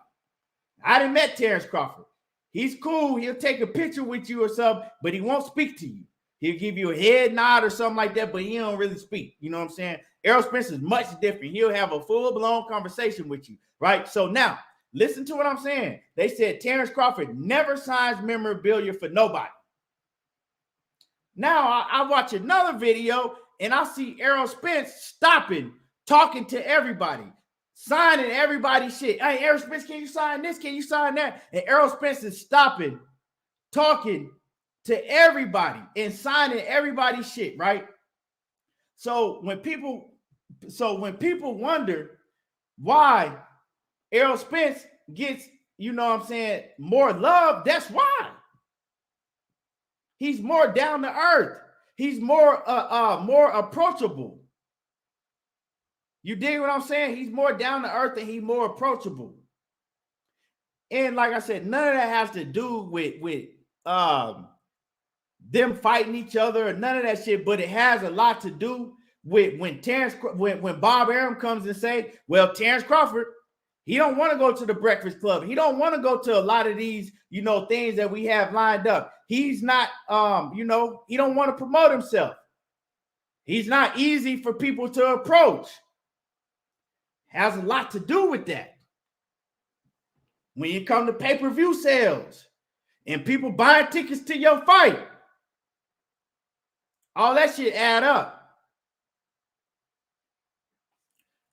I done met Terence Crawford. He's cool. He'll take a picture with you or something, but he won't speak to you. He'll give you a head nod or something like that, but he don't really speak. You know what I'm saying? Errol Spence is much different. He'll have a full-blown conversation with you, right? So now, listen to what I'm saying. They said Terence Crawford never signs memorabilia for nobody. Now, I watch another video, and I see Errol Spence stopping, talking to everybody, signing everybody's shit. Hey, Errol Spence, can you sign this? Can you sign that? And Errol Spence is stopping, talking to everybody and signing everybody's shit, right? So when people wonder why Errol Spence gets, more love, that's why. He's more down to earth. He's more approachable. You dig what I'm saying? He's more down to earth and he's more approachable. And like I said, none of that has to do with them fighting each other or none of that shit, but it has a lot to do with when Bob Arum comes and say, well, Terence Crawford, he don't want to go to the Breakfast Club. He don't want to go to a lot of these, things that we have lined up. He's not, he don't want to promote himself. He's not easy for people to approach. Has a lot to do with that. When you come to pay-per-view sales and people buying tickets to your fight, all that shit add up.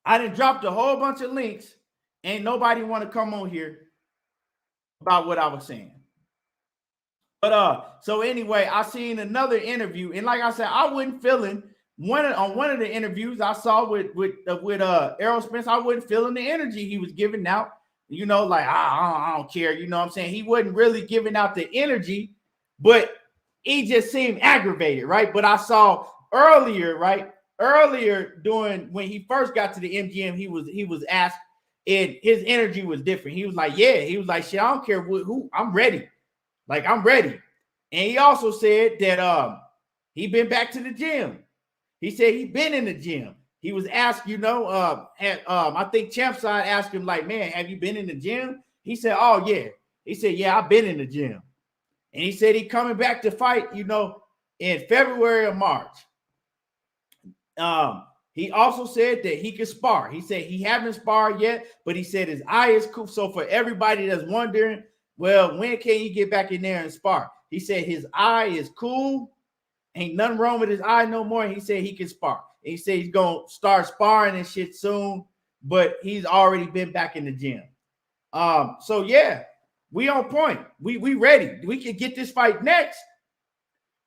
I done dropped a whole bunch of links. Ain't nobody want to come on here about what I was saying. But so anyway, I seen another interview, and like I said, I wasn't feeling one of the interviews I saw with Errol Spence. I wasn't feeling the energy he was giving out. You know, like I don't care. You know what I'm saying? He wasn't really giving out the energy, but he just seemed aggravated, right? But I saw earlier, right? Earlier during when he first got to the MGM, he was asked, and his energy was different. He was like, yeah, he was like, shit, I don't care who, I'm ready. Like, I'm ready. And he also said that he been back to the gym. He said he been in the gym. He was asked, you know, I think Champside asked him, like, man, have you been in the gym? He said, oh, yeah. He said, yeah, I've been in the gym. And he said he coming back to fight, you know, in February or March. He also said that he could spar. He said he haven't sparred yet, but he said his eye is cool. So for everybody that's wondering, well, when can he get back in there and spar? He said his eye is cool. Ain't nothing wrong with his eye no more. He said he can spar. And he said he's going to start sparring and shit soon, but he's already been back in the gym. So, yeah, we on point. We ready. We can get this fight next.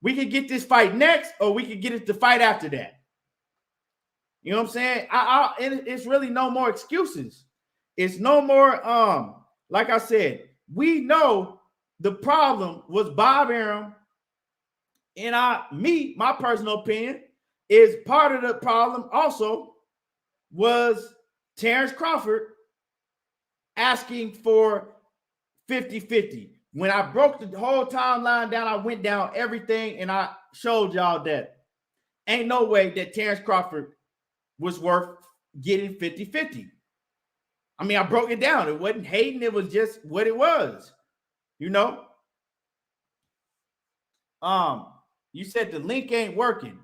We can get this fight next, or we can get it the fight after that. You know what I'm saying? It's really no more excuses. It's no more, like I said, we know the problem was Bob Arum, and my personal opinion, is part of the problem also was Terence Crawford asking for 50-50. When I broke the whole timeline down, I went down everything, and I showed y'all that ain't no way that Terence Crawford was worth getting 50-50. I mean, I broke it down. It wasn't hating. It was just what it was, you know? You said the link ain't working.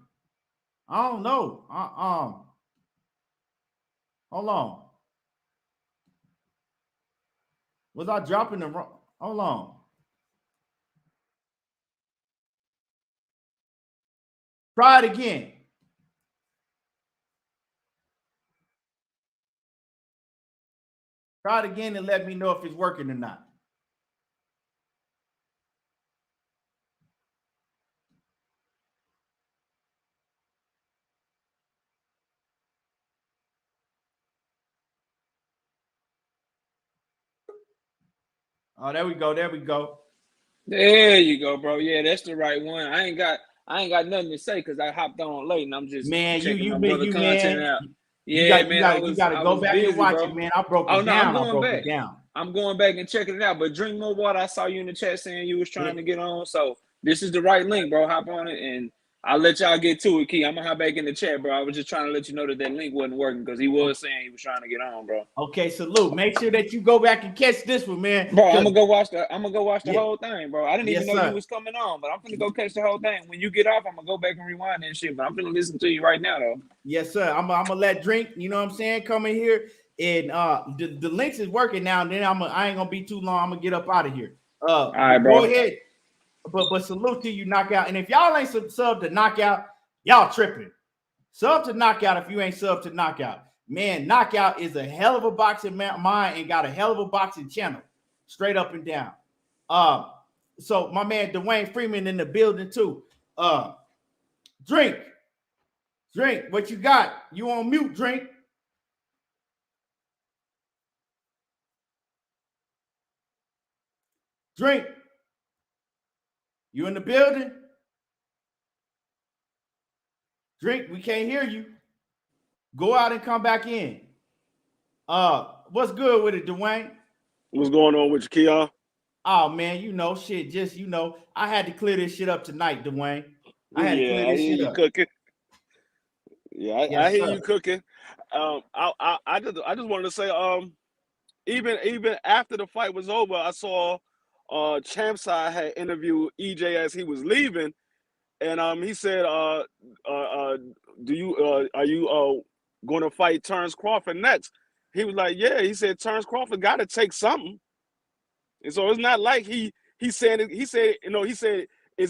I don't know. Hold on. Was I dropping the wrong? Hold on. Try it again. Try it again and let me know if it's working or not. Oh, there we go. There we go. There you go, bro. Yeah, that's the right one. I ain't got nothing to say because I hopped on late and I'm just checking my brother content out. Yeah, man. You gotta go back and watch it, man. I broke it down. I broke it down. I'm going back and checking it out. But drink more water. I saw you in the chat saying you was trying to get on. So this is the right link, bro. Hop on it and I'll let y'all get to it, Key. I'm gonna hop back in the chat, bro. I was just trying to let you know that link wasn't working because he was saying he was trying to get on, bro. Okay, salute. Make sure that you go back and catch this one, man. Bro, I'm gonna go watch the whole thing, bro. I didn't even know you was coming on, but I'm gonna go catch the whole thing. When you get off, I'm gonna go back and rewind that shit. But I'm gonna listen to you right now, though. Yes, sir. I'm gonna let Drink, you know what I'm saying, come in here. And the links is working now, and then I ain't gonna be too long. I'm gonna get up out of here. All right, bro. Go ahead. But salute to you, Knockout. And if y'all ain't sub to Knockout, y'all tripping. Sub to Knockout if you ain't sub to Knockout. Man, Knockout is a hell of a boxing mind and got a hell of a boxing channel, straight up and down. So my man Dwayne Freeman in the building too. Drink, what you got? You on mute, Drink. Drink. You in the building? Drink, we can't hear you. Go out and come back in. What's good with it, Dwayne? What's going on with you, Kia? Oh man, you know, shit. Just I had to clear this shit up tonight, Dwayne. I had to clear this shit up. Cooking. Yeah, I hear you cooking. I just wanted to say, even after the fight was over, I saw Champside had interviewed EJ as he was leaving, and he said, are you going to fight Terence Crawford next? He was like, yeah. He said Terence Crawford got to take something, and so it's not like he said, is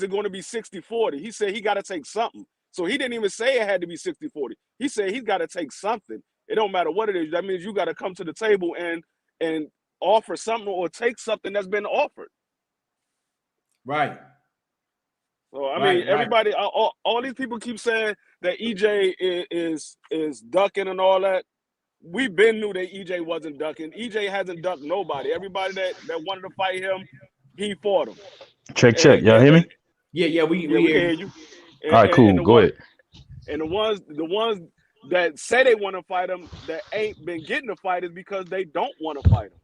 it going to be 60-40? He said he got to take something. So he didn't even say it had to be 60-40. He said he's got to take something. It don't matter what it is. That means you got to come to the table and offer something or take something that's been offered. Right. So I mean, everybody, all these people keep saying that EJ is ducking and all that. We been knew that EJ wasn't ducking. EJ hasn't ducked nobody. Everybody that wanted to fight him, he fought him. Check. Y'all hear me? Yeah, we can hear you. All right, cool. Go ahead. And the ones that say they want to fight him that ain't been getting to fight is because they don't want to fight him.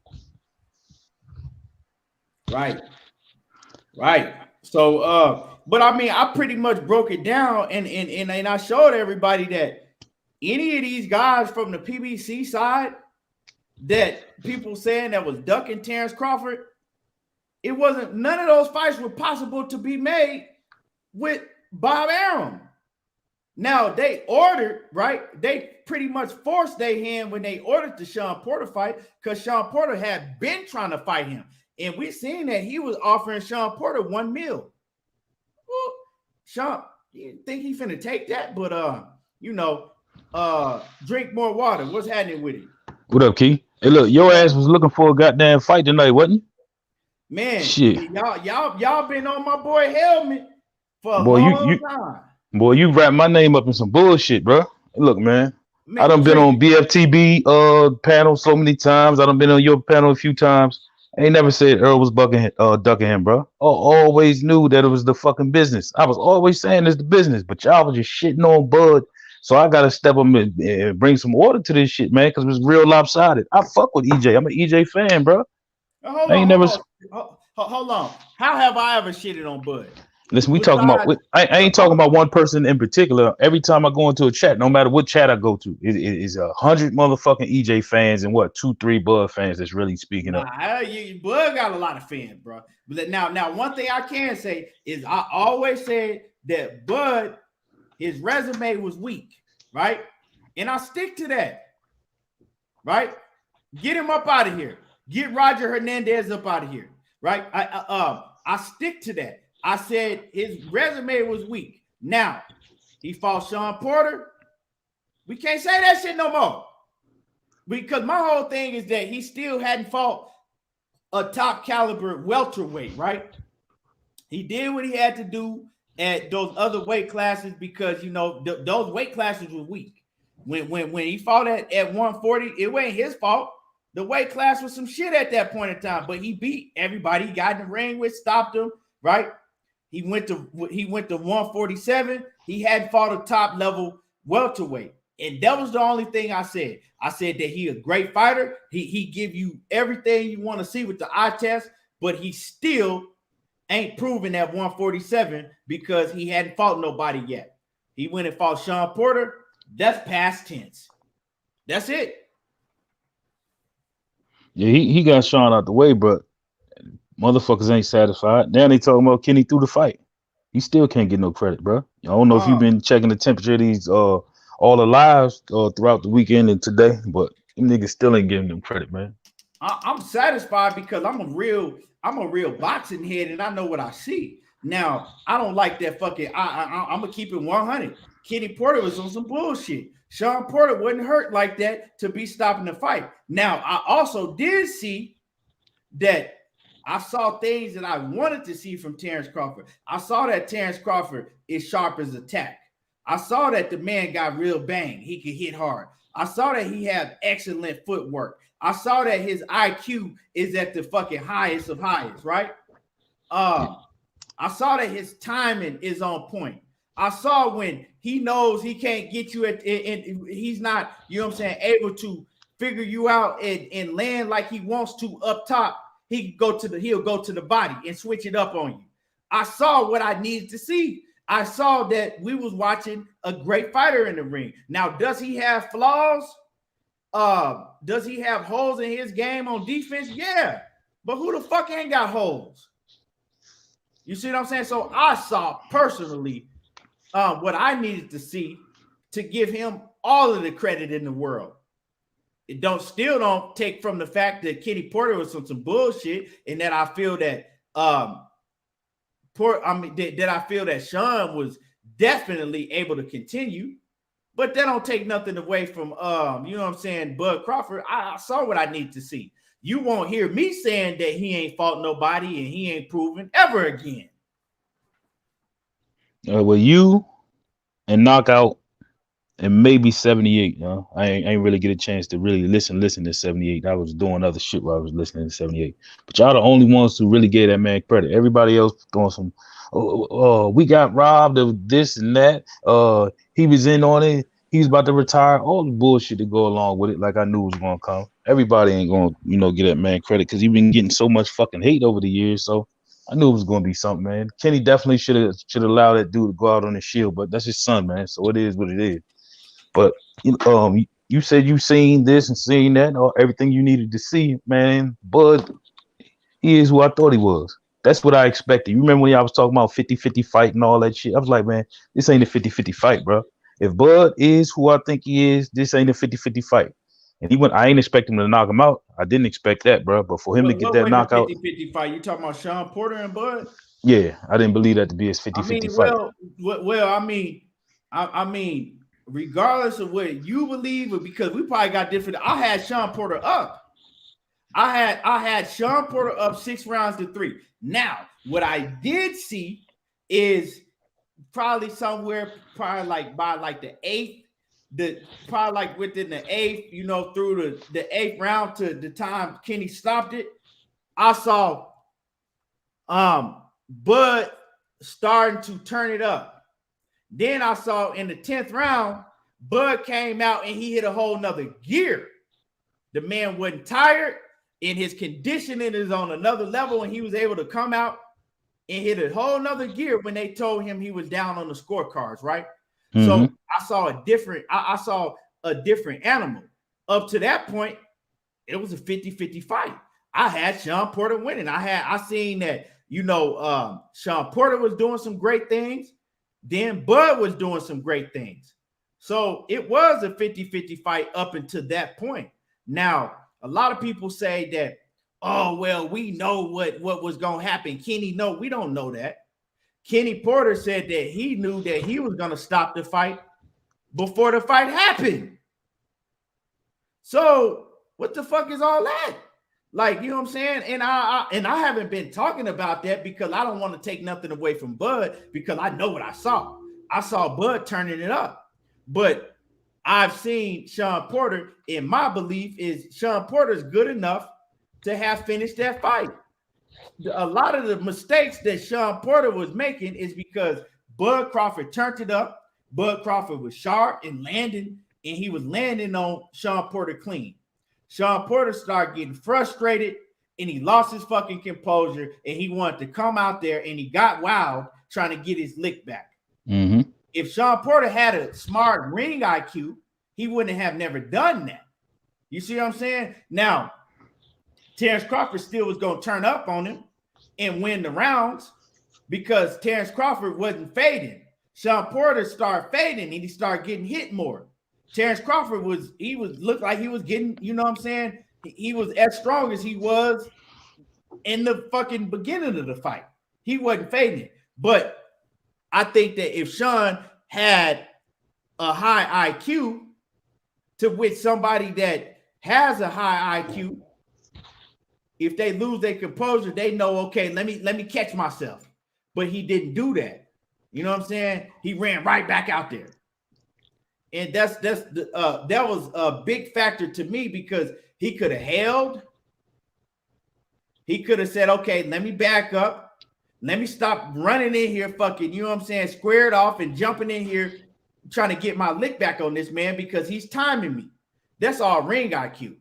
Right. So, but I mean, I pretty much broke it down, and I showed everybody that any of these guys from the PBC side that people saying that was ducking Terence Crawford, it wasn't. None of those fights were possible to be made with Bob Arum. Now they ordered, right? They pretty much forced their hand when they ordered the Sean Porter fight because Sean Porter had been trying to fight him. And we seen that he was offering Sean Porter $1 million. Well, Sean, you didn't think he finna take that, but drink more water. What's happening with it? What up, Key? Hey, look, your ass was looking for a goddamn fight tonight, wasn't you? Man, shit. Y'all been on my boy Helmet for a long time. Boy, you wrapped my name up in some bullshit, bro. Look, man I done been on BFTB panel so many times. I done been on your panel a few times. I ain't never said Errol was ducking him, bro. I always knew that it was the fucking business. I was always saying it's the business, but y'all was just shitting on Bud. So I gotta step up and bring some order to this shit, man, because it was real lopsided. I fuck with EJ. I'm an EJ fan, bro. Hold on. How have I ever shitted on Bud? Listen, we talking about. I ain't talking about one person in particular. Every time I go into a chat, no matter what chat I go to, it is 100 motherfucking EJ fans and 2-3 Bud fans that's really speaking up. Bud got a lot of fans, bro. But now, one thing I can say is I always said that Bud, his resume was weak, right? And I stick to that, right? Get him up out of here. Get Roger Hernandez up out of here, right? I stick to that. I said his resume was weak. Now, he fought Sean Porter. We can't say that shit no more. Because my whole thing is that he still hadn't fought a top caliber welterweight, right? He did what he had to do at those other weight classes because, those weight classes were weak. When he fought at 140, it wasn't his fault. The weight class was some shit at that point in time, but he beat everybody he got in the ring with, stopped him, right? He went to 147. He hadn't fought a top level welterweight. And that was the only thing I said. I said that he a great fighter. He give you everything you want to see with the eye test, but he still ain't proven at 147 because he hadn't fought nobody yet. He went and fought Sean Porter. That's past tense. That's it. Yeah, he got Sean out the way, but motherfuckers ain't satisfied. Now they talking about Kenny through the fight. He still can't get no credit, bro. I don't know if you've been checking the temperature of these all the lives throughout the weekend and today, but them niggas still ain't giving them credit, man. I'm satisfied because I'm a real boxing head and I know what I see. Now, I don't like that fucking I'm gonna keep it 100. Kenny Porter was on some bullshit. Sean Porter wasn't hurt like that to be stopping the fight. Now, I also did see that I saw things that I wanted to see from Terence Crawford. I saw that Terence Crawford is sharp as attack. I saw that the man got real bang. He could hit hard. I saw that he had excellent footwork. I saw that his IQ is at the fucking highest of highest, right? I saw that his timing is on point. I saw when he knows he can't get you and he's not, able to figure you out and land like he wants to up top. He'll go to the body and switch it up on you. I saw what I needed to see. I saw that we was watching a great fighter in the ring. Now, does he have flaws? Does he have holes in his game on defense? Yeah. But who the fuck ain't got holes? You see what I'm saying? So I saw personally what I needed to see to give him all of the credit in the world. It still don't take from the fact that Kenny Porter was some bullshit, and that I feel that that I feel that Sean was definitely able to continue, but that don't take nothing away from Bud Crawford. I saw what I need to see. you won't hear me saying that he ain't fought nobody and he ain't proven ever again. Well, you and Knockout and maybe 78. I ain't really get a chance to really listen to 78. I was doing other shit while I was listening to 78. But y'all the only ones who really gave that man credit. Everybody else going some, we got robbed of this and that. He was in on it. He was about to retire. All the bullshit to go along with it. Like I knew was gonna come. Everybody ain't gonna get that man credit because he been getting so much fucking hate over the years. So I knew it was gonna be something, man. Kenny definitely should allow that dude to go out on the shield, but that's his son, man. So it is what it is. But you said you seen this and seen that, or everything you needed to see, man. Bud, he is who I thought he was. That's what I expected. You remember when I was talking about 50-50 fight and all that shit? I was like, man, this ain't a 50-50 fight, bro. If Bud is who I think he is, this ain't a 50-50 fight. And I ain't expect him to knock him out. I didn't expect that, bro. But for him to get that knockout. 50-50 fight? You talking about Sean Porter and Bud? Yeah, I didn't believe that to be his 50-50 fight. I mean, regardless of what you believe, or because we probably got different. I had Sean Porter up. I had Sean Porter up 6 rounds to 3. Now, what I did see is probably like by like the 8th, probably like within the 8th, through the 8th round to the time Kenny stopped it. I saw Bud starting to turn it up. Then I saw in the 10th round, Bud came out and he hit a whole nother gear. The man wasn't tired, and his conditioning is on another level, and he was able to come out and hit a whole nother gear when they told him he was down on the scorecards, right? Mm-hmm. So I saw a different animal. Up to that point, it was a 50-50 fight. I had Sean Porter winning. I seen that, Sean Porter was doing some great things. Then Bud was doing some great things. So it was a 50-50 fight up until that point. Now, a lot of people say that, oh, well, we know what was going to happen. Kenny, no, we don't know that. Kenny Porter said that he knew that he was going to stop the fight before the fight happened. So what the fuck is all that? Like, you know what I'm saying? And I haven't been talking about that because I don't want to take nothing away from Bud because I know what I saw. I saw Bud turning it up. But I've seen Sean Porter, and my belief is Sean Porter's good enough to have finished that fight. A lot of the mistakes that Sean Porter was making is because Bud Crawford turned it up. Bud Crawford was sharp and landing, and he was landing on Sean Porter clean. Sean Porter started getting frustrated, and he lost his fucking composure, and he wanted to come out there, and he got wild trying to get his lick back. Mm-hmm. If Sean Porter had a smart ring IQ, he wouldn't have never done that. You see what I'm saying? Now, Terence Crawford still was going to turn up on him and win the rounds because Terence Crawford wasn't fading. Sean Porter started fading, and he started getting hit more. Terence Crawford looked like he was getting, you know what I'm saying? He was as strong as he was in the fucking beginning of the fight. He wasn't fading. But I think that if Sean had a high IQ to which somebody that has a high IQ, if they lose their composure, they know, okay, let me catch myself. But he didn't do that. You know what I'm saying? He ran right back out there. And that was a big factor to me because he could have held. He could have said, okay, let me back up. Let me stop running in here fucking, you know what I'm saying, squared off and jumping in here trying to get my lick back on this man because he's timing me. That's all ring IQ.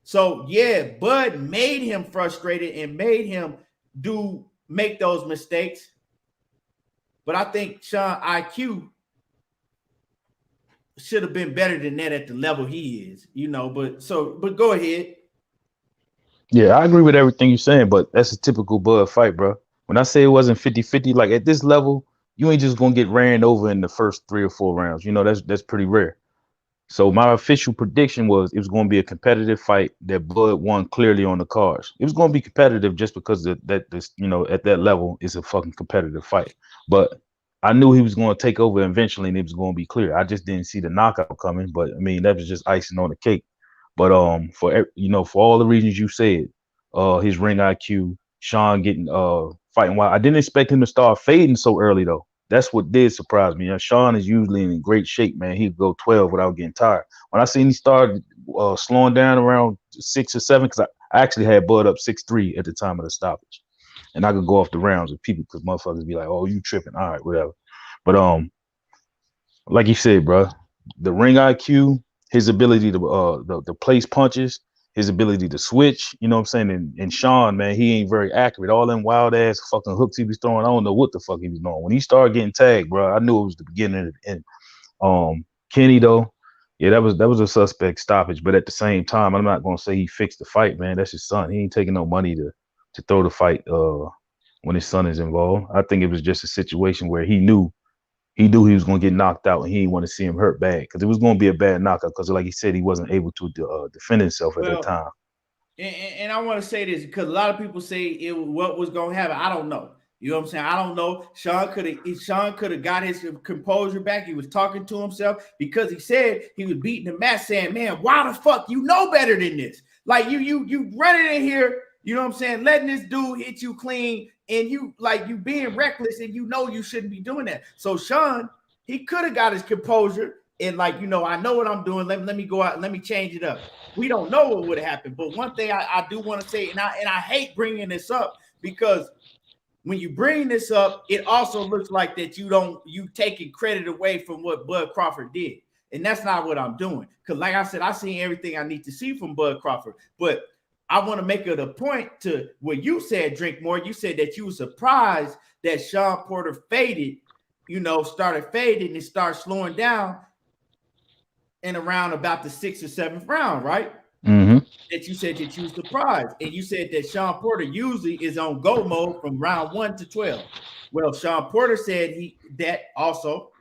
So, yeah, Bud made him frustrated and made him make those mistakes. But I think Sean IQ should have been better than that at the level he is, but go ahead. Yeah, I agree with everything you're saying, but that's a typical Bud fight, bro. When I say it wasn't 50-50, like at this level, you ain't just gonna get ran over in the first 3 or 4 rounds. That's pretty rare. So my official prediction was it was going to be a competitive fight that Bud won clearly on the cards. It was going to be competitive just because at that level it's a fucking competitive fight. But I knew he was going to take over eventually and it was going to be clear. I just didn't see the knockout coming, but I mean, that was just icing on the cake. But for all the reasons you said, his ring IQ, Sean getting fighting wild. I didn't expect him to start fading so early though. That's what did surprise me. Sean is usually in great shape, man. He'd go 12 without getting tired. When I seen he started slowing down around 6 or 7, because I actually had Bud up 6-3 at the time of the stoppage, and I could go off the rounds with people because motherfuckers be like, "Oh, you tripping?" All right, whatever. But like you said, bro, the ring IQ, his ability to the place punches, his ability to switch, you know what I'm saying? And Sean, man, he ain't very accurate. All them wild ass fucking hooks he was throwing, I don't know what the fuck he was doing. When he started getting tagged, bro, I knew it was the beginning of the end. Kenny though, yeah, that was a suspect stoppage. But at the same time, I'm not gonna say he fixed the fight, man. That's his son. He ain't taking no money to throw the fight when his son is involved. I think it was just a situation where he knew he was going to get knocked out, and he didn't want to see him hurt bad because it was going to be a bad knockout. Because, like he said, he wasn't able to defend himself at that time. And I want to say this because a lot of people say what was going to happen. I don't know. You know what I'm saying? I don't know. Sean could have got his composure back. He was talking to himself because he said he was beating the mat, saying, "Man, why the fuck you know better than this? Like you running in here." You know what I'm saying? Letting this dude hit you clean and you being reckless and you know you shouldn't be doing that. So Sean, he could have got his composure and I know what I'm doing. Let me go out and let me change it up. We don't know what would have happened. But one thing I do want to say, and I hate bringing this up because when you bring this up, it also looks like that you taking credit away from what Bud Crawford did. And that's not what I'm doing. Because like I said, I seen everything I need to see from Bud Crawford. But I want to make it a point to what you said, Drink More. You said that you were surprised that Sean Porter faded, started fading and started slowing down in around about the 6th or 7th round, right? Mm-hmm. That you said that you were surprised. And you said that Sean Porter usually is on go mode from round 1 to 12. Well, Sean Porter said that also,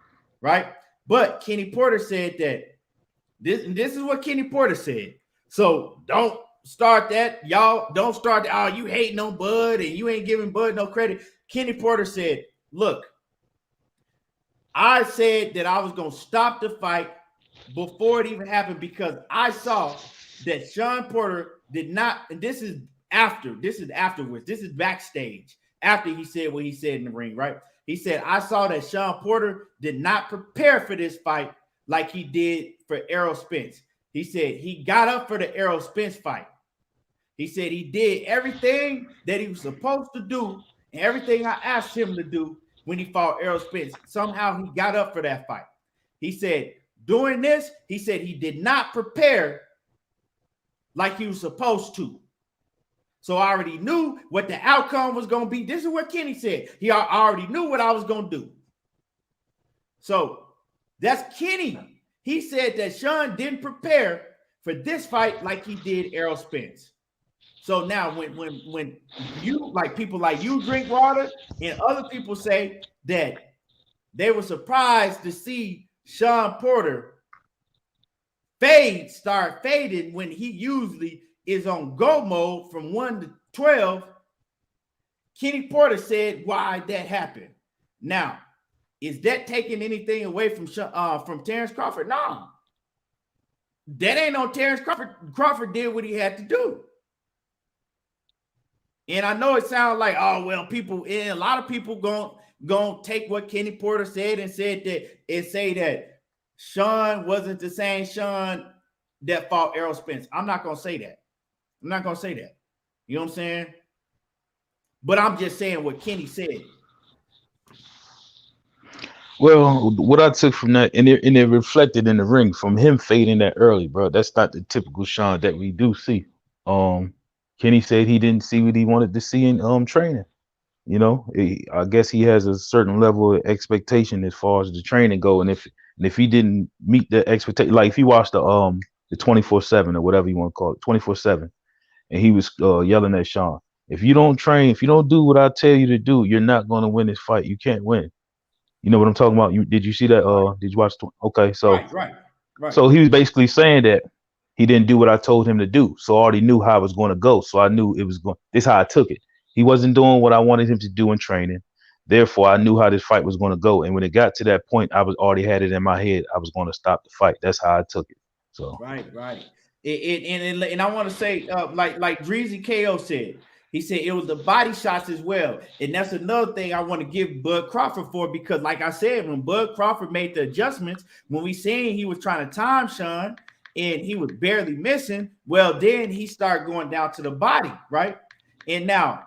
right? But Kenny Porter said that this is what Kenny Porter said. So don't start that. Y'all don't start that. Oh, you hating on Bud and you ain't giving Bud no credit. Kenny Porter said, look, I said that I was going to stop the fight before it even happened because I saw that Sean Porter did not, and this is afterwards. This is backstage after he said what he said in the ring, right? He said, I saw that Sean Porter did not prepare for this fight like he did for Errol Spence. He said he got up for the Errol Spence fight. He said he did everything that he was supposed to do and everything I asked him to do when he fought Errol Spence. Somehow he got up for that fight. He said doing this, he said he did not prepare like he was supposed to. So I already knew what the outcome was going to be. This is what Kenny said. He already knew what I was going to do. So that's Kenny. He said that Sean didn't prepare for this fight like he did Errol Spence. So now when you, like people like you, Drink Water, and other people say that they were surprised to see Sean Porter start fading when he usually is on go mode from 1 to 12, Kenny Porter said why that happened. Now, is that taking anything away from Terence Crawford? No. That ain't no Terence Crawford. Crawford did what he had to do. And I know it sounds like, oh, well, a lot of people going to take what Kenny Porter said and say that Sean wasn't the same Sean that fought Errol Spence. I'm not going to say that. I'm not going to say that. You know what I'm saying? But I'm just saying what Kenny said. Well, what I took from that, and it reflected in the ring from him fading that early, bro. That's not the typical Sean that we do see. Kenny said he didn't see what he wanted to see in training. I guess he has a certain level of expectation as far as the training go, and if he didn't meet the expectation, like if he watched the 24/7 or whatever you want to call it, 24/7, and he was yelling at Sean, if you don't train, if you don't do what I tell you to do, you're not going to win this fight. You can't win. You know what I'm talking about? Did you see that? Did you watch? Okay, so right. So he was basically saying that he didn't do what I told him to do. So I already knew how it was going to go. So I knew it was going. This is how I took it. He wasn't doing what I wanted him to do in training. Therefore, I knew how this fight was going to go. And when it got to that point, I was already had it in my head. I was going to stop the fight. That's how I took it. So right. And I want to say, like Dreezy KO said, he said it was the body shots as well. And that's another thing I want to give Bud Crawford for, because like I said, when Bud Crawford made the adjustments, when we seen he was trying to time Sean and he was barely missing, well, then he started going down to the body, right? And now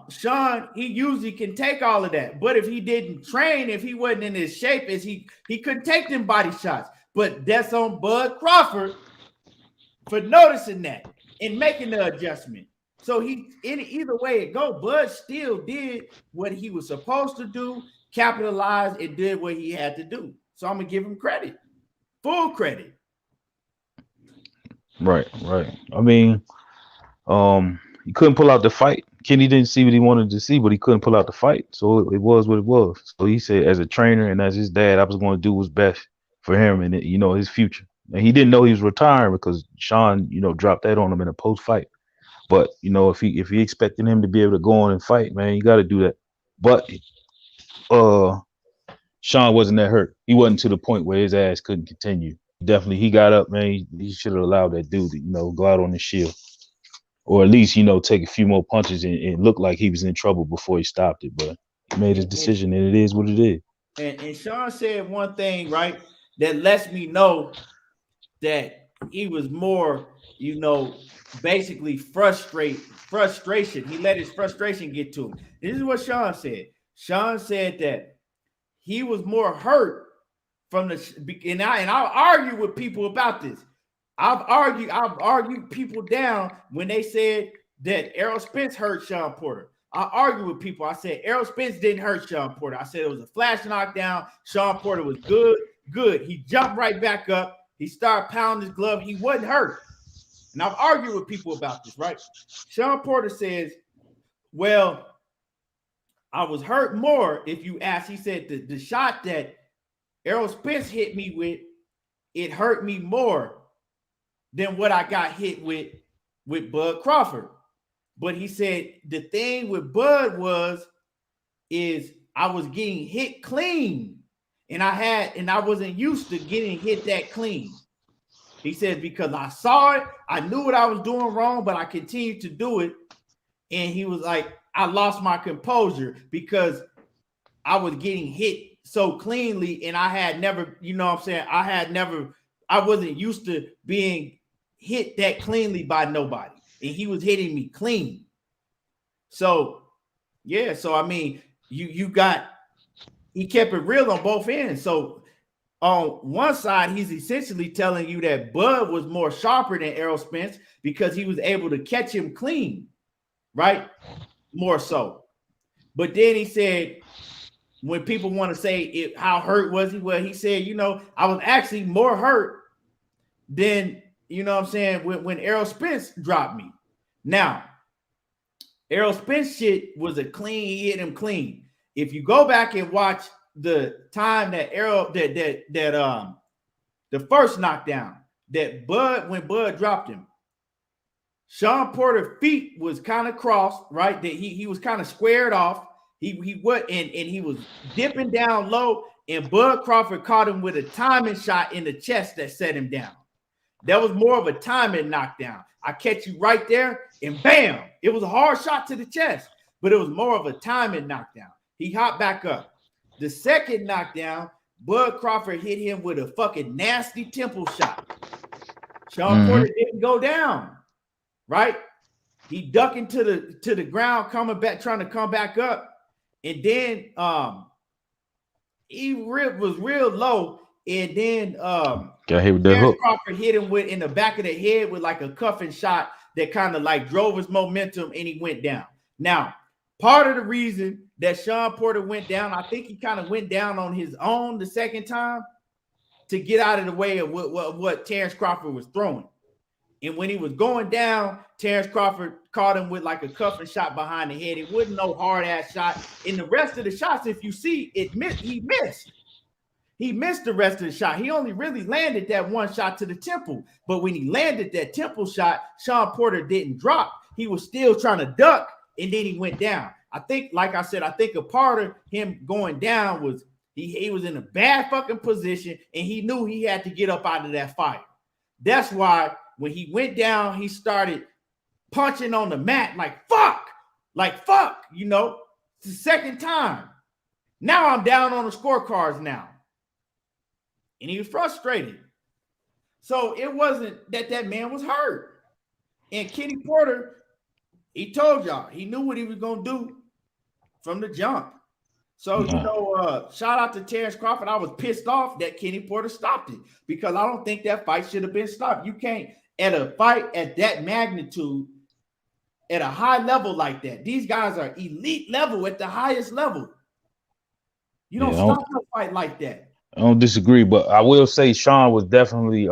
Sean, he usually can take all of that, but if he didn't train, if he wasn't in his shape, as he couldn't take them body shots. But that's on Bud Crawford for noticing that and making the adjustment. So either way it go, Bud still did what he was supposed to do, capitalized, and did what he had to do. So I'm gonna give him credit, full credit. Right. I mean, he couldn't pull out the fight. Kenny didn't see what he wanted to see, but he couldn't pull out the fight. So it was what it was. So he said, as a trainer and as his dad, I was going to do what's best for him and, his future. And he didn't know he was retiring because Sean, dropped that on him in a post-fight. But, if he expected him to be able to go on and fight, man, you got to do that. But Sean wasn't that hurt. He wasn't to the point where his ass couldn't continue. Definitely, he got up, man. He should have allowed that dude to, go out on the shield. Or at least, take a few more punches and look like he was in trouble before he stopped it. But he made his decision, and it is what it is. And Sean said one thing, right, that lets me know that he was more, basically frustration. He let his frustration get to him. This is what Sean said. Sean said that he was more hurt from and I'll argue with people about this. I've argued people down when they said that Errol Spence hurt Sean Porter. I argued with people. I said Errol Spence didn't hurt Sean Porter. I said it was a flash knockdown. Sean Porter was good. He jumped right back up. He started pounding his glove. He wasn't hurt. And I've argued with people about this, right? Sean Porter says, well, I was hurt more if you ask. He said the shot that Errol Spence hit me with, it hurt me more than what I got hit with Bud Crawford. But he said the thing with Bud is I was getting hit clean, and I wasn't used to getting hit that clean. He said because I saw it, I knew what I was doing wrong, but I continued to do it. And he was like, I lost my composure because I was getting hit so cleanly, and I had never, I wasn't used to being hit that cleanly by nobody, and he was hitting me clean. So yeah, so I mean, he kept it real on both ends. So on one side, he's essentially telling you that Bud was more sharper than Errol Spence because he was able to catch him clean, right? More so. But then he said, when people want to say how hurt was he? Well, he said, I was actually more hurt than, when Errol Spence dropped me. Now, Errol Spence shit was a clean, he hit him clean. If you go back and watch the time that the first knockdown that when Bud dropped him, Sean Porter's feet was kind of crossed, right? That he was kind of squared off. He was and he was dipping down low, and Bud Crawford caught him with a timing shot in the chest that set him down. That was more of a timing knockdown. I catch you right there, and bam! It was a hard shot to the chest, but it was more of a timing knockdown. He hopped back up. The second knockdown, Bud Crawford hit him with a fucking nasty temple shot. Sean Porter didn't go down, right? He ducking to the ground, coming back, trying to come back up. And then he was real low, and then got hit with that hook. Crawford hit him in the back of the head with like a cuffing shot that kind of like drove his momentum, and he went down. Now, part of the reason that Sean Porter went down, I think he kind of went down on his own the second time to get out of the way of what Terence Crawford was throwing. And when he was going down, Terence Crawford caught him with like a cuffing shot behind the head. It wasn't no hard ass shot. In the rest of the shots, if you see, he missed. He missed the rest of the shot. He only really landed that one shot to the temple. But when he landed that temple shot, Sean Porter didn't drop. He was still trying to duck, and then he went down. I think, like I said, I think a part of him going down was he was in a bad fucking position, and he knew he had to get up out of that fight. That's why when he went down, he started punching on the mat like fuck, you know. It's the second time. Now I'm down on the scorecards now. And he was frustrated. So it wasn't that man was hurt. And Kenny Porter, he told y'all, he knew what he was going to do from the jump. So, you know, shout out to Terence Crawford. I was pissed off that Kenny Porter stopped it because I don't think that fight should have been stopped. You can't, at a fight at that magnitude, at a high level like that. These guys are elite level at the highest level. You don't stop a fight like that. I don't disagree, but I will say Sean was definitely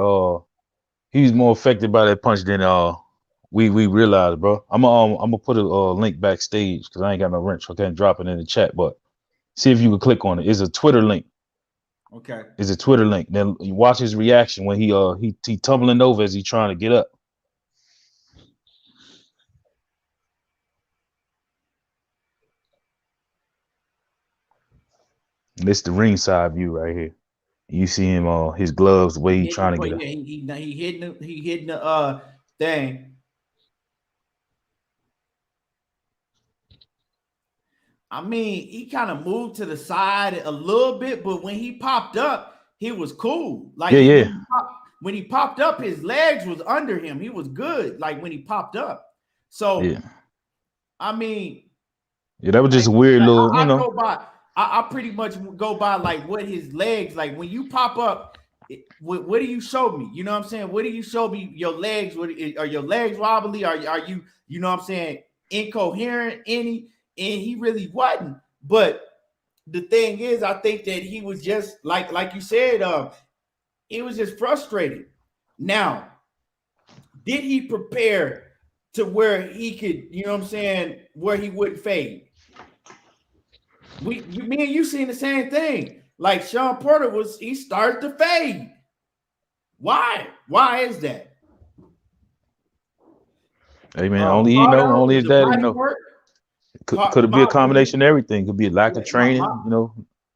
he was more affected by that punch than we realized, bro. I'm gonna put a link backstage because I ain't got no wrench. So I can't drop it in the chat, but see if you can click on it. It's a Twitter link. Okay. It's a Twitter link. Then you watch his reaction when he tumbling over as he trying to get up. This the ringside view right here. You see him, his gloves, the way he trying to get up. He hitting the thing. I mean, he kind of moved to the side a little bit, but when he popped up, he was cool. Like when he popped up, his legs was under him. He was good. Like when he popped up. So yeah. I mean, yeah, that was just a weird little, you know. I pretty much go by like what his legs, like when you pop up, what do you show me? You know what I'm saying? What do you show me? Your legs, are your legs wobbly? Are you, you know what I'm saying, incoherent? And he really wasn't. But the thing is, I think that he was just like you said, he was just frustrated. Now, did he prepare to where he could, you know what I'm saying, where he wouldn't fade? Me and you seen the same thing. Like Sean Porter he started to fade. Why? Why is that? Hey man, only is that, you know. Could it be a combination of everything? Could be a lack of training, you know,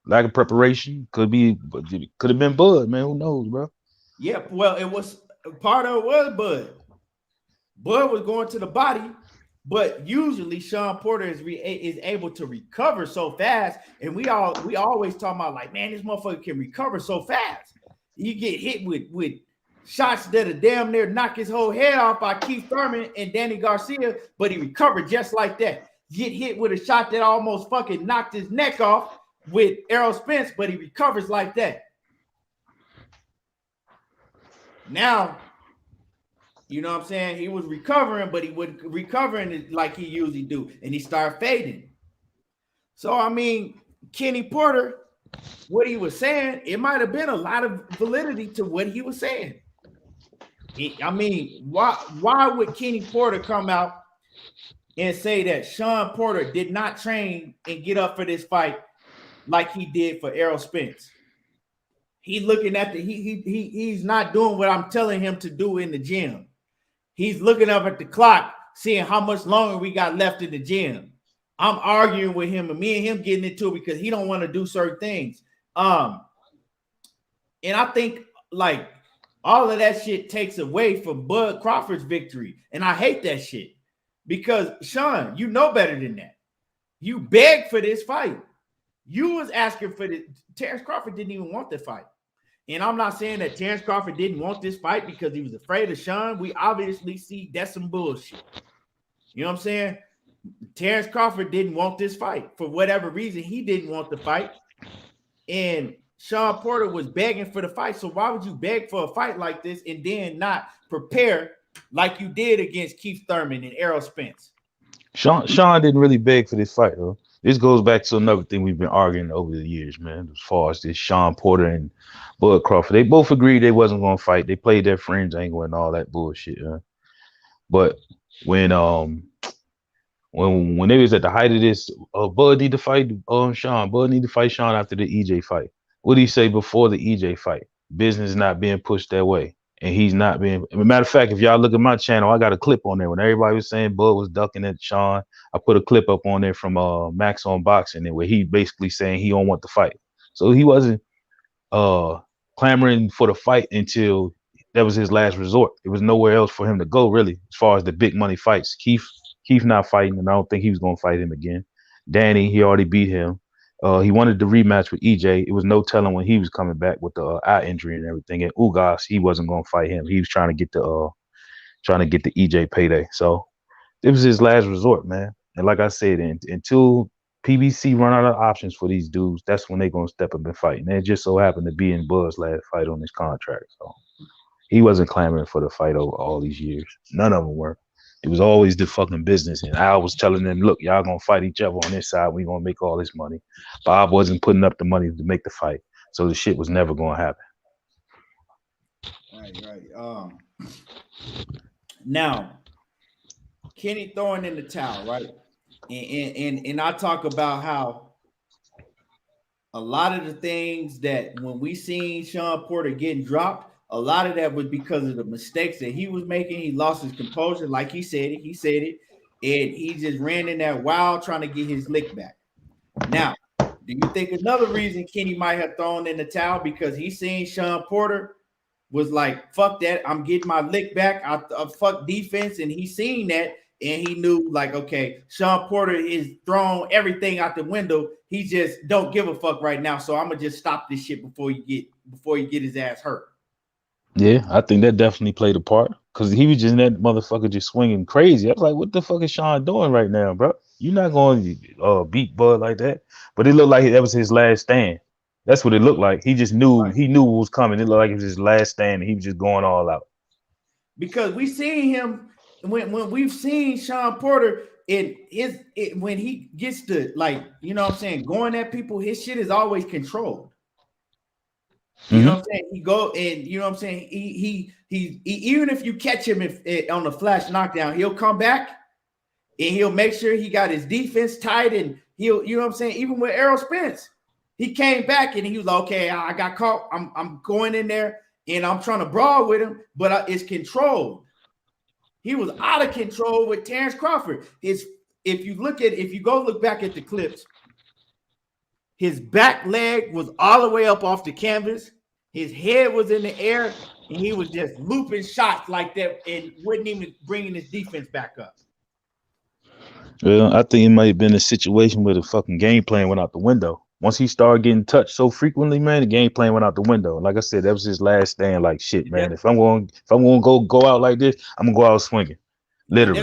lack of preparation. Could have been Bud, man. Who knows, bro? Yeah, well, it was part of it was Bud. Bud was going to the body. But usually Sean Porter is able to recover so fast, and we always talk about like, man, this motherfucker can recover so fast. You get hit with shots that'll damn near knock his whole head off by Keith Thurman and Danny Garcia, but he recovered just like that. Get hit with a shot that almost fucking knocked his neck off with Errol Spence, but he recovers like that. Now, you know what I'm saying? He was recovering, but he wasn't recovering like he usually do. And he started fading. So, I mean, Kenny Porter, what he was saying, it might have been a lot of validity to what he was saying. I mean, why would Kenny Porter come out and say that Sean Porter did not train and get up for this fight like he did for Errol Spence? He's looking at he's not doing what I'm telling him to do in the gym. He's looking up at the clock, seeing how much longer we got left in the gym. I'm arguing with him, and me and him getting into it because he don't want to do certain things. And I think like all of that shit takes away from Bud Crawford's victory, and I hate that shit because Sean, you know better than that. You begged for this fight. You was asking for this. Terence Crawford didn't even want the fight. And I'm not saying that Terence Crawford didn't want this fight because he was afraid of Sean. We obviously see that's some bullshit. You know what I'm saying? Terence Crawford didn't want this fight. For whatever reason, he didn't want the fight. And Sean Porter was begging for the fight. So why would you beg for a fight like this and then not prepare like you did against Keith Thurman and Errol Spence? Sean didn't really beg for this fight, though. This goes back to another thing we've been arguing over the years, man, as far as this Sean Porter and Bud Crawford. They both agreed they wasn't going to fight. They played their fringe angle and all that bullshit. But when they was at the height of this, Bud need to fight Sean. Bud need to fight Sean after the EJ fight. What did he say before the EJ fight? Business not being pushed that way. And he's not being. As a matter of fact, if y'all look at my channel, I got a clip on there when everybody was saying Bud was ducking at Sean. I put a clip up on there from Max on Boxing, where he basically saying he don't want the fight. So he wasn't clamoring for the fight until that was his last resort. It was nowhere else for him to go, really, as far as the big money fights. Keith not fighting, and I don't think he was going to fight him again. Danny, he already beat him. He wanted the rematch with EJ. It was no telling when he was coming back with the eye injury and everything. And Ugas, he wasn't going to fight him. He was trying to get the EJ payday. So it was his last resort, man. And like I said, until PBC run out of options for these dudes, that's when they're going to step up and fight. And it just so happened to be in Bud's last fight on his contract. So he wasn't clamoring for the fight over all these years. None of them were. It was always the fucking business. And Al was telling them, look, y'all going to fight each other on this side. We going to make all this money. Bob wasn't putting up the money to make the fight. So the shit was never going to happen. Right. Now, Kenny throwing in the towel, right? And I talk about how a lot of the things that when we seen Sean Porter getting dropped, a lot of that was because of the mistakes that he was making. He lost his composure, like he said it, and he just ran in that wild trying to get his lick back. Now, do you think another reason Kenny might have thrown in the towel because he seen Sean Porter was like, fuck that, I'm getting my lick back, I fuck defense, and he seen that, and he knew, like, okay, Sean Porter is throwing everything out the window. He just don't give a fuck right now, so I'm gonna just stop this shit before he get his ass hurt. Yeah, I think that definitely played a part because he was just that motherfucker just swinging crazy. I was like, what the fuck is Sean doing right now, bro? You're not going to beat Bud like that. But it looked like that was his last stand. That's what it looked like. He just knew He knew what was coming. It looked like it was his last stand, and he was just going all out. Because we seen him when we've seen Sean Porter when he gets to, like, you know what I'm saying, going at people, his shit is always controlled. You know what I'm saying? He go and you know what I'm saying. He even if you catch him on the flash knockdown, he'll come back and he'll make sure he got his defense tight, and he'll, you know what I'm saying. Even with Errol Spence, he came back and he was like, okay, I got caught. I'm going in there and I'm trying to brawl with him, but it's controlled. He was out of control with Terence Crawford. If you go look back at the clips, his back leg was all the way up off the canvas. His head was in the air, and he was just looping shots like that and wasn't even bringing his defense back up. Well, I think it might have been a situation where the fucking game plan went out the window. Once he started getting touched so frequently, man, the game plan went out the window. Like I said, that was his last stand. Like, shit, man. If I'm going to go out like this, I'm gonna go out swinging, literally.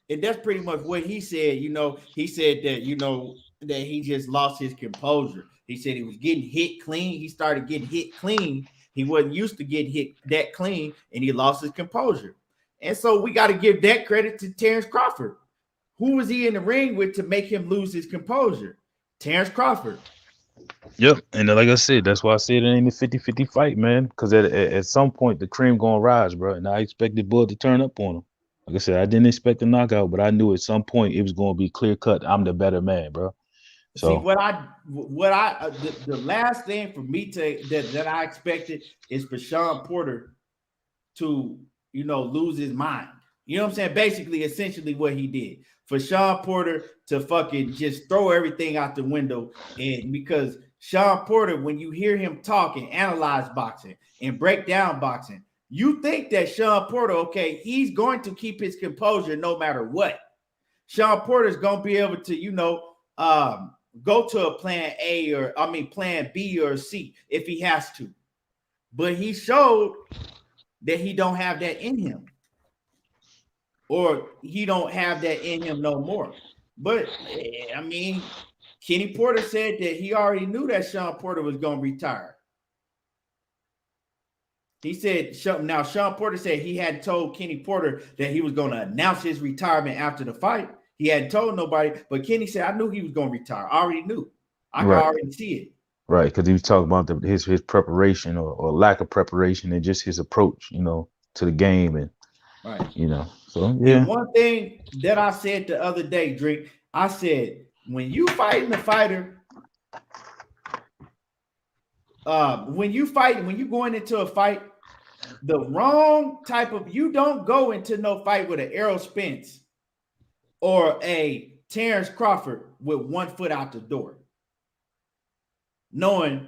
And that's pretty much what he said. You know, he said that, you know, that he just lost his composure. He said he was getting hit clean. He started getting hit clean. He wasn't used to getting hit that clean, and he lost his composure. And so we got to give that credit to Terence Crawford. Who was he in the ring with to make him lose his composure? Terence Crawford. Yep. And like I said, that's why I said it ain't a 50-50 fight, man. Because at some point, the cream going to rise, bro. And I expected Bud to turn up on him. Like I said, I didn't expect a knockout, but I knew at some point it was going to be clear cut. I'm the better man, bro. So see, the last thing for me that I expected is for Sean Porter to, you know, lose his mind. You know what I'm saying? Basically, essentially what he did. For Sean Porter to fucking just throw everything out the window. And because Sean Porter, when you hear him talk and analyze boxing and break down boxing, you think that Sean Porter, okay, he's going to keep his composure no matter what. Sean Porter's going to be able to, you know, go to a plan B or C if he has to. But he showed that he don't have that in him. Or he don't have that in him no more. But, I mean, Kenny Porter said that he already knew that Sean Porter was going to retire. He said, now Sean Porter said he hadn't told Kenny Porter that he was going to announce his retirement after the fight. He hadn't told nobody, but Kenny said, I knew he was going to retire. I already knew. I could already see it. Right, because he was talking about his preparation or lack of preparation and just his approach, you know, to the game and, you know. So, yeah. And one thing that I said the other day, Drake, I said, when you fighting the fighter, when you going into a fight, the wrong type of, you don't go into no fight with an Errol Spence or a Terence Crawford with 1 foot out the door. Knowing,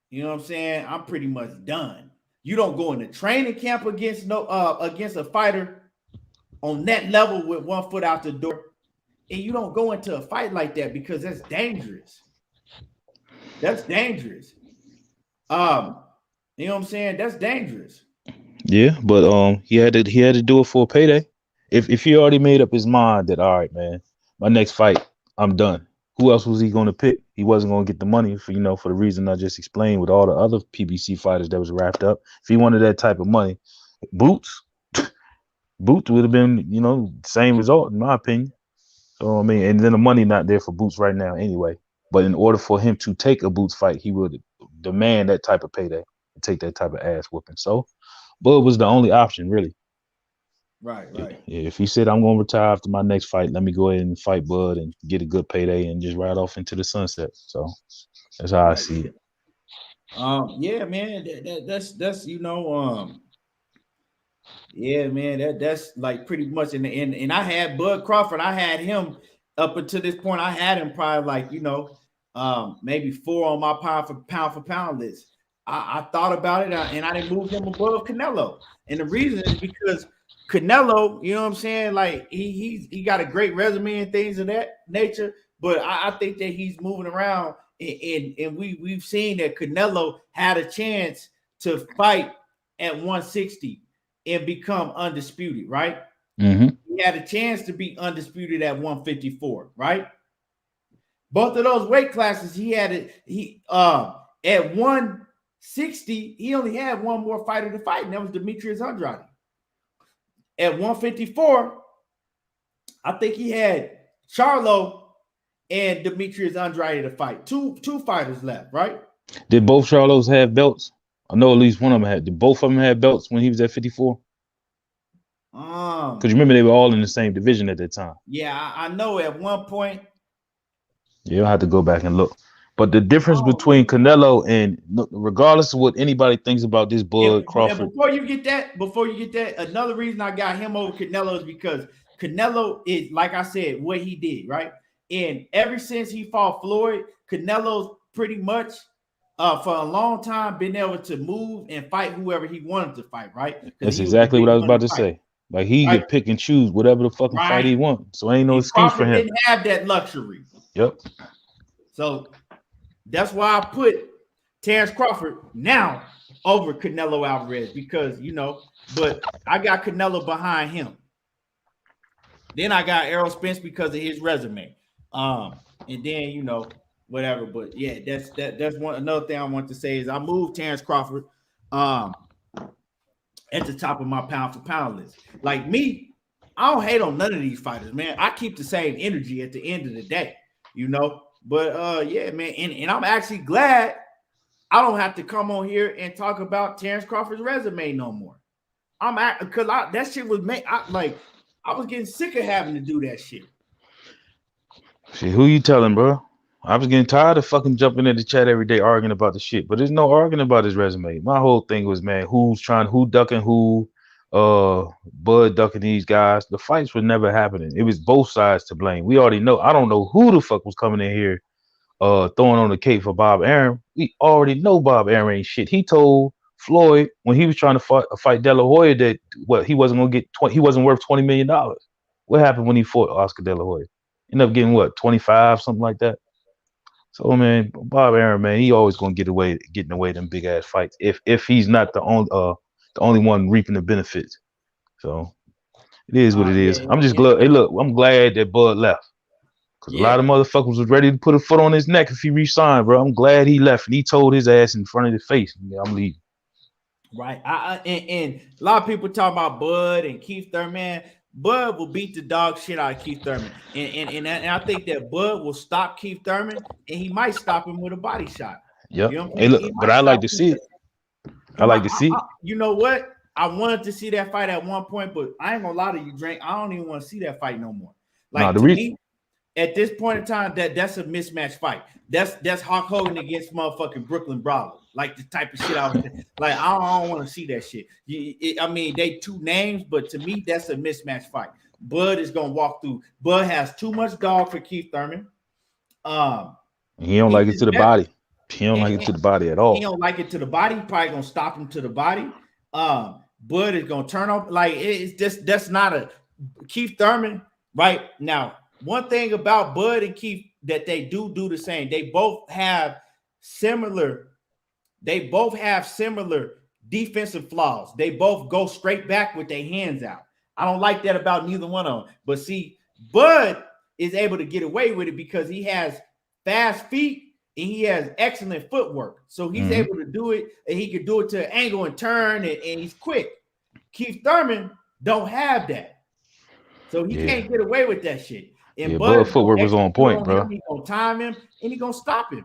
you know what I'm saying, I'm pretty much done. You don't go into training camp against a fighter on that level with 1 foot out the door, and you don't go into a fight like that because that's dangerous. That's dangerous. You know what I'm saying? That's dangerous. Yeah, but he had to do it for a payday. If he already made up his mind that, all right, man, my next fight, I'm done. Who else was he going to pick? He wasn't going to get the money for for the reason I just explained with all the other PBC fighters that was wrapped up. If he wanted that type of money, Boots would have been, same result in my opinion. So I mean, and then the money not there for Boots right now anyway. But in order for him to take a Boots fight, he would demand that type of payday and take that type of ass whooping. So Bud was the only option, really. Right. If he said, I'm going to retire after my next fight, let me go ahead and fight Bud and get a good payday and just ride off into the sunset. So that's how I see it. Yeah, man, that's yeah, man, that's like pretty much and I had Bud Crawford. I had him up until this point. I had him probably like maybe 4 on my pound for pound list. I thought about it and I didn't move him above Canelo. And the reason is because Canelo, you know what I'm saying? Like he got a great resume and things of that nature, but I think that he's moving around and we've seen that Canelo had a chance to fight at 160 and become undisputed, right? Mm-hmm. He had a chance to be undisputed at 154, right? Both of those weight classes, at 160, he only had one more fighter to fight, and that was Demetrius Andrade. At 154, I think he had Charlo and Demetrius Andrade to fight. Two fighters left, right? Did both Charlos have belts? I know at least one of them had. Did both of them have belts when he was at 54? Because remember, they were all in the same division at that time. Yeah, I know at one point. Yeah, you'll have to go back and look. But the difference between Canelo and, regardless of what anybody thinks about this Bud Crawford. Before you get that, another reason I got him over Canelo is because Canelo is, like I said, what he did, right? And ever since he fought Floyd, Canelo's pretty much for a long time been able to move and fight whoever he wanted to fight, right? That's exactly what I was about to say. Like he could pick and choose whatever the fucking fight he wants. So ain't no excuse for him. Didn't have that luxury. Yep. So that's why I put Terence Crawford now over Canelo Alvarez because, but I got Canelo behind him. Then I got Errol Spence because of his resume. And then, whatever. But yeah, that's another thing I want to say is I moved Terence Crawford at the top of my pound for pound list. Like me, I don't hate on none of these fighters, man. I keep the same energy at the end of the day, But yeah, man, and I'm actually glad I don't have to come on here and talk about Terence Crawford's resume no more. Because that shit was I was getting sick of having to do that shit. Shit, who you telling, bro? I was getting tired of fucking jumping in the chat every day arguing about the shit. But there's no arguing about his resume. My whole thing was, man, who ducking who, Bud ducking these guys. The fights were never happening. It was both sides to blame. We already know. I don't know who the fuck was coming in here throwing on the cape for Bob Arum. We already know Bob Arum ain't shit. He told Floyd when he was trying to fight De La Hoya that he wasn't gonna get he wasn't worth $20 million. What happened when he fought Oscar De La Hoya? Ended up getting 25, something like that. So man, Bob Arum, man, he always gonna getting away them big ass fights if he's not the only one reaping the benefits. So it is what it is. I'm just glad. Hey, look, I'm glad that Bud left. Because a lot of motherfuckers was ready to put a foot on his neck if he re-signed, bro. I'm glad he left and he told his ass in front of his face, I'm leaving. Right. And a lot of people talk about Bud and Keith Thurman. Bud will beat the dog shit out of Keith Thurman. And I think that Bud will stop Keith Thurman and he might stop him with a body shot. Yep. Hey, look, but I like to see it. I like to see it. You know what? I wanted to see that fight at one point, but I ain't gonna lie to you, Drake. I don't even want to see that fight no more. Like, to me, at this point in time, that's a mismatched fight. That's Hulk Hogan against motherfucking Brooklyn Brawler. Like the type of shit I was like, I don't want to see that shit. I mean, they two names, but to me, that's a mismatched fight. Bud is gonna walk through. Bud has too much dog for Keith Thurman. He don't like it to the body. He don't like it to the body at He all. don't like it to the body. He probably gonna stop him to the body. Bud is gonna turn off. Like it's just that's not a Keith Thurman right now. One thing about Bud and Keith that they do the same. They both have similar defensive flaws. They both go straight back with their hands out. I don't like that about neither one of them. But see, Bud is able to get away with it because he has fast feet and he has excellent footwork. So he's able to do it, and he can do it to an angle and turn, and he's quick. Keith Thurman don't have that. So he can't get away with that shit. And Bud footwork was on point, bro. He's gonna time him and he's gonna stop him.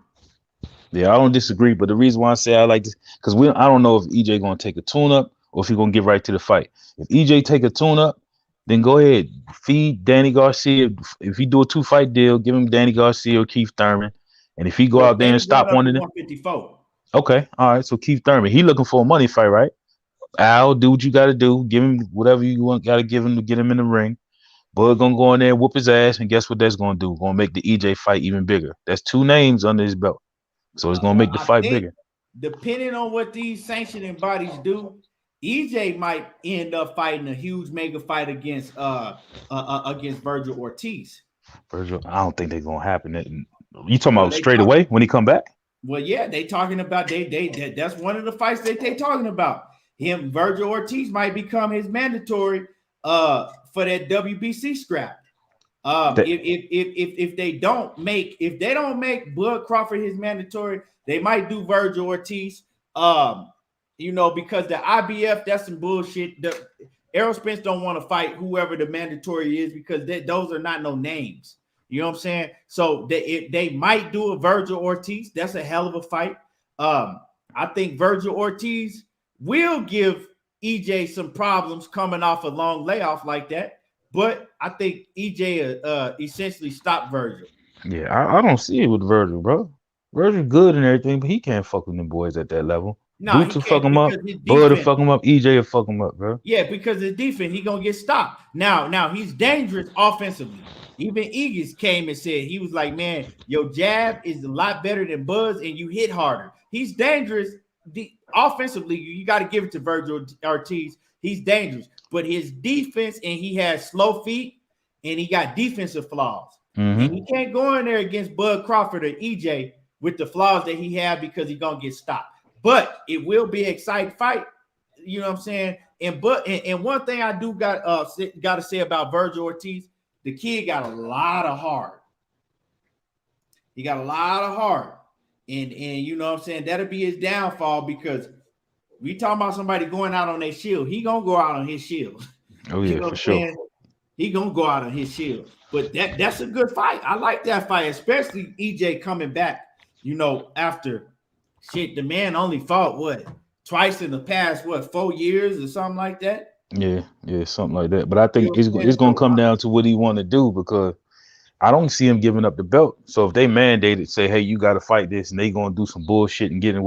Yeah, I don't disagree, but the reason why I say I like this, because I don't know if EJ gonna take a tune-up or if he's gonna get right to the fight. If EJ take a tune-up, then go ahead, feed Danny Garcia. If he do a 2-fight deal, give him Danny Garcia or Keith Thurman. And if he go out there and stop one of them, 154. okay, all right. So Keith Thurman, he looking for a money fight, right? Al, do what you got to do. Give him whatever you want. Got to give him to get him in the ring. Bud gonna go in there and whoop his ass, and guess what that's gonna do? Gonna make the EJ fight even bigger. That's 2 names under his belt, so it's gonna make the fight bigger. Depending on what these sanctioning bodies do, EJ might end up fighting a huge mega fight against Virgil Ortiz. Virgil, I don't think they're gonna happen. You talking about straight away when he come back? Well, yeah, they talking about that's one of the fights that they talking about. Virgil Ortiz might become his mandatory for that WBC scrap. If they don't make Bud Crawford his mandatory, they might do Virgil Ortiz. Because the IBF, that's some bullshit. The Errol Spence don't want to fight whoever the mandatory is because those are not no names. You know what I'm saying? So they might do a Virgil Ortiz. That's a hell of a fight. I think Virgil Ortiz will give EJ some problems coming off a long layoff like that. But I think EJ essentially stopped Virgil. Yeah, I don't see it with Virgil, bro. Virgil good and everything, but he can't fuck with them boys at that level. No, Dude to fuck him up, Bud to fuck him up, EJ will fuck him up, bro. Yeah, because his defense, he gonna get stopped. Now he's dangerous offensively. Even Eagles came and said, he was like, man, your jab is a lot better than Bud's and you hit harder. He's dangerous offensively. You got to give it to Virgil Ortiz. He's dangerous, but his defense, and he has slow feet and he got defensive flaws. And he can't go in there against Bud Crawford or EJ with the flaws that he had because he's gonna get stopped. But it will be an exciting fight. You know what I'm saying? And one thing I do got to say about Virgil Ortiz, the kid got a lot of heart. He got a lot of heart. And you know what I'm saying? That'll be his downfall because we talking about somebody going out on their shield. He gonna go out on his shield. Oh, yeah, for sure. He gonna go out on his shield. But that's a good fight. I like that fight, especially EJ coming back, after shit. The man only fought twice in the past 4 years or something like that. Yeah, something like that. But I think it's gonna come down to what he want to do because I don't see him giving up the belt. So if they mandated, say, hey, you got to fight this, and they gonna do some bullshit and get in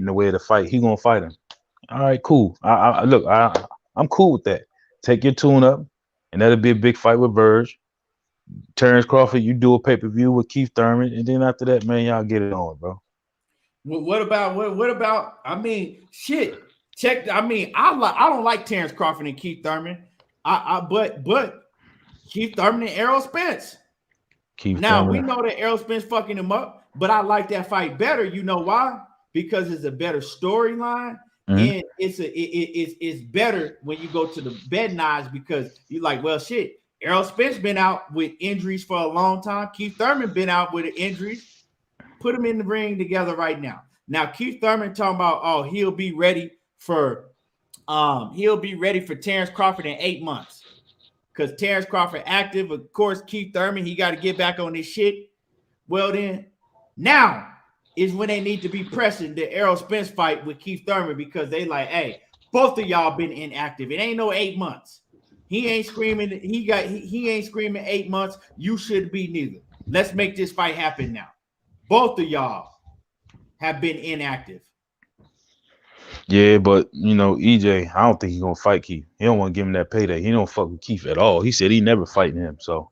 the way of the fight, he gonna fight him. All right, cool. I'm cool with that. Take your tune up, and that'll be a big fight with Verge. Terence Crawford, you do a pay-per-view with Keith Thurman, and then after that, man, y'all get it on, bro. What about? I mean, shit. Check. I mean, I don't like Terence Crawford and Keith Thurman. But Keith Thurman and Errol Spence. We know that Errol Spence fucking him up, but I like that fight better. You know why? Because it's a better storyline, and it's better when you go to the betting odds because you're like, well, shit. Errol Spence been out with injuries for a long time. Keith Thurman been out with injuries. Put them in the ring together right now. Now Keith Thurman talking about, he'll be ready for Terence Crawford in 8 months because Terence Crawford active. Of course, Keith Thurman, he got to get back on this shit. Well, then now is when they need to be pressing the Errol Spence fight with Keith Thurman because they like, hey, both of y'all been inactive. It ain't no 8 months. He ain't screaming. He ain't screaming 8 months. You should be neither. Let's make this fight happen now. Both of y'all have been inactive. Yeah, but EJ, I don't think he's gonna fight Keith. He don't want to give him that payday. He don't fuck with Keith at all. He said he never fighting him. So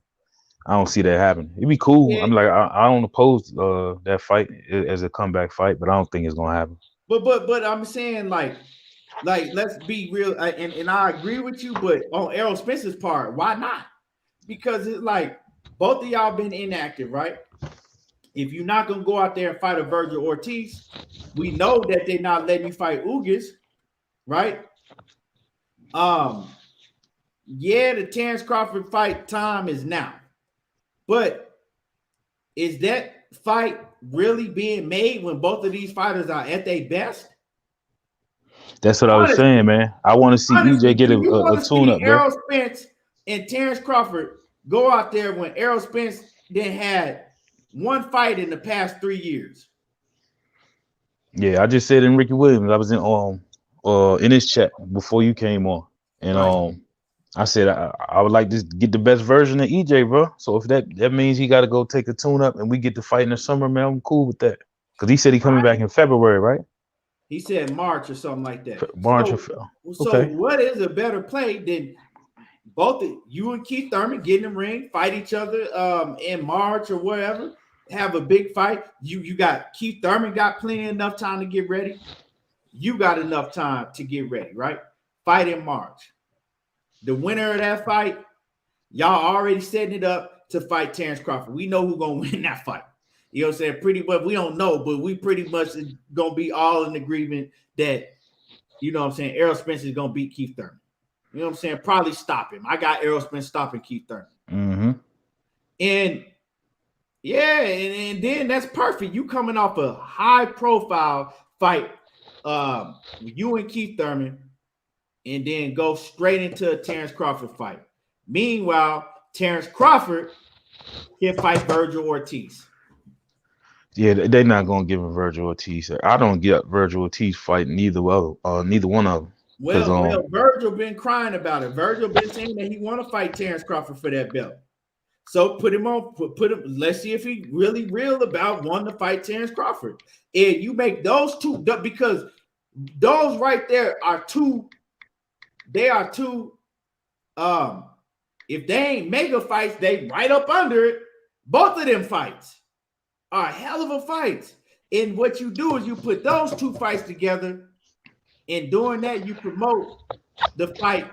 I don't see that happening. It'd be cool. Yeah, I'm like, I don't oppose that fight as a comeback fight, but I don't think it's gonna happen. but I'm saying like let's be real, and I agree with you, but on Errol Spence's part, why not? Because it's like both of y'all been inactive, right? If you're not gonna go out there and fight a Virgil Ortiz, we know that they're not letting you fight Ugas, right? Yeah, the Terence Crawford fight time is now, but is that fight really being made when both of these fighters are at their best? That's what I was saying, man. I want to see EJ get do you a want to tune see up, bro. Errol Spence and Terence Crawford go out there when Errol Spence then had one fight in the past 3 years? Yeah, I just said in Ricky Williams. I was in his chat before you came on, and Right. I said I would like to get the best version of EJ, bro. So if that means he got to go take a tune up and we get to fight in the summer, man, I'm cool with that. Because he said he coming back in February, right? He said March or something like that. March or So what is a better play than both you and Keith Thurman get in the ring, fight each other in March or whatever, have a big fight. You got Keith Thurman got plenty enough time to get ready. You got enough time to get ready, right? Fight in March. The winner of that fight, y'all already setting it up to fight Terence Crawford. We know who's gonna win that fight. You know what I'm saying? Pretty much, we don't know, but we pretty much gonna be all in agreement that, you know what I'm saying, Errol Spence is gonna beat Keith Thurman. You know what I'm saying? Probably stop him. I got Errol Spence stopping Keith Thurman. Mm-hmm. And yeah, and then that's perfect. You coming off a high profile fight, you and Keith Thurman, and then go straight into a Terence Crawford fight. Meanwhile, Terence Crawford can fight Virgil Ortiz. Yeah, they're not gonna give him Virgil Ortiz. I don't get Virgil Ortiz fighting neither one of them. Well, Virgil been crying about it. Virgil been saying that he want to fight Terence Crawford for that belt. So put him on. Put him. Let's see if he really real about wanting to fight Terence Crawford. And you make those two, because those right there are two. They are two. If they ain't mega fights, they right up under it. Both of them fights are a hell of a fight. And what you do is you put those two fights together, and doing that, you promote the fight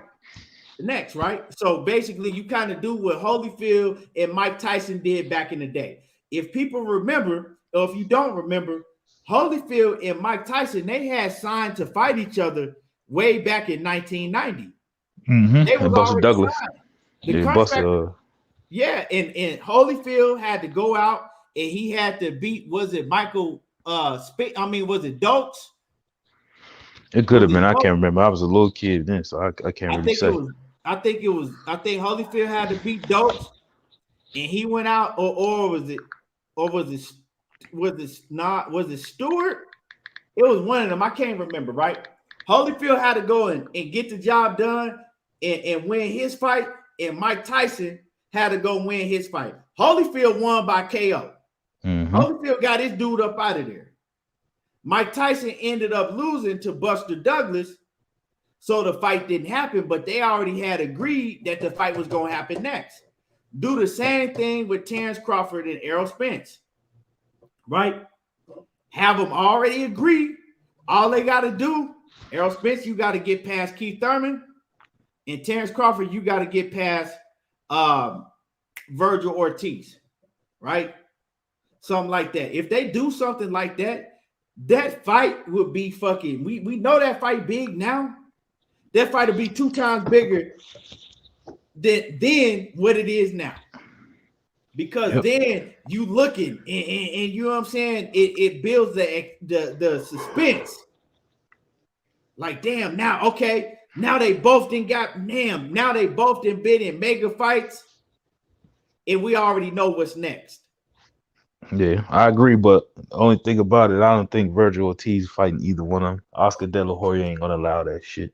next, right? So basically, you kind of do what Holyfield and Mike Tyson did back in the day. If people remember, or if you don't remember, Holyfield and Mike Tyson, they had signed to fight each other way back in 1990. Mm-hmm. They was Buster Douglas. Yeah, and Holyfield had to go out and he had to beat, was it Michael was it Dokes? It could have been. I can't remember. I was a little kid then, so I can't really say. I think Holyfield had to beat Dokes, and he went out, or was it Stewart? It was one of them. I can't remember, right? Holyfield had to go and get the job done and win his fight, and Mike Tyson had to go win his fight. Holyfield won by KO. Mm-hmm. Holyfield got his dude up out of there. Mike Tyson ended up losing to Buster Douglas, so the fight didn't happen, but they already had agreed that the fight was going to happen next. Do the same thing with Terence Crawford and Errol Spence, right? Have them already agree. All they got to do, Errol Spence, you got to get past Keith Thurman, and Terence Crawford, you got to get past Virgil Ortiz, right? Something like that. If they do something like that, that fight would be fucking. We know that fight big now. That fight will be 2 times bigger than what it is now. Because then you looking and you know what I'm saying, it builds the suspense. Like, damn, now they both been in mega fights, and we already know what's next. Yeah, I agree, but the only thing about it, I don't think Virgil Ortiz fighting either one of them. Oscar De La Hoya ain't gonna allow that shit.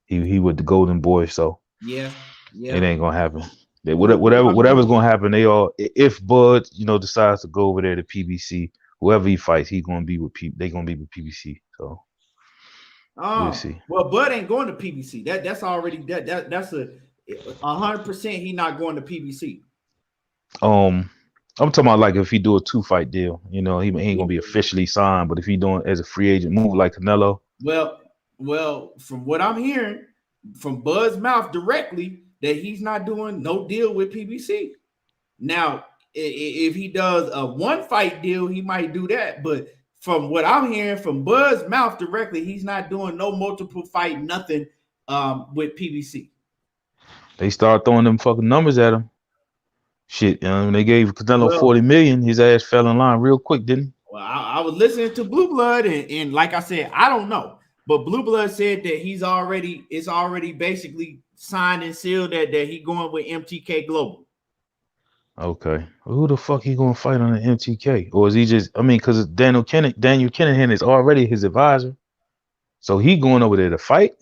He with the Golden Boy, so yeah, it ain't gonna happen. Whatever's gonna happen, if Bud decides to go over there to PBC, whoever he fights, they gonna be with PBC. So we'll see. Well, Bud ain't going to PBC. That's already that's 100%. He not going to PBC. I'm talking about like if he do a 2-fight deal, he ain't gonna be officially signed, but if he doing as a free agent move like Canelo. Well, from what I'm hearing from Bud's mouth directly, that he's not doing no deal with PBC. Now, if he does a 1-fight deal, he might do that. But from what I'm hearing from Bud's mouth directly, he's not doing no multiple fight, nothing with PBC. They start throwing them fucking numbers at him. Shit, when they gave Canelo 40 million, his ass fell in line real quick, didn't he? Well, I was listening to Blue Blood, and like I said, I don't know, but Blue Blood said that it's already basically signed and sealed that he going with MTK Global. Okay, who the fuck he gonna fight on the MTK, or is he just? I mean, because Daniel Kinahan is already his advisor, so he going over there to fight.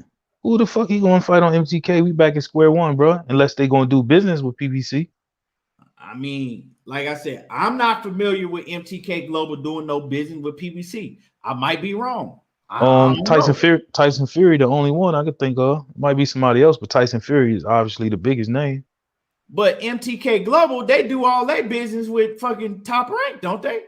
Who the fuck he gonna fight on MTK? We back at square one, bro. Unless they gonna do business with PBC. I mean, like I said, I'm not familiar with MTK Global doing no business with PBC. I might be wrong. Tyson Fury, the only one I could think of. It might be somebody else, but Tyson Fury is obviously the biggest name. But MTK Global, they do all their business with fucking Top Rank, don't they?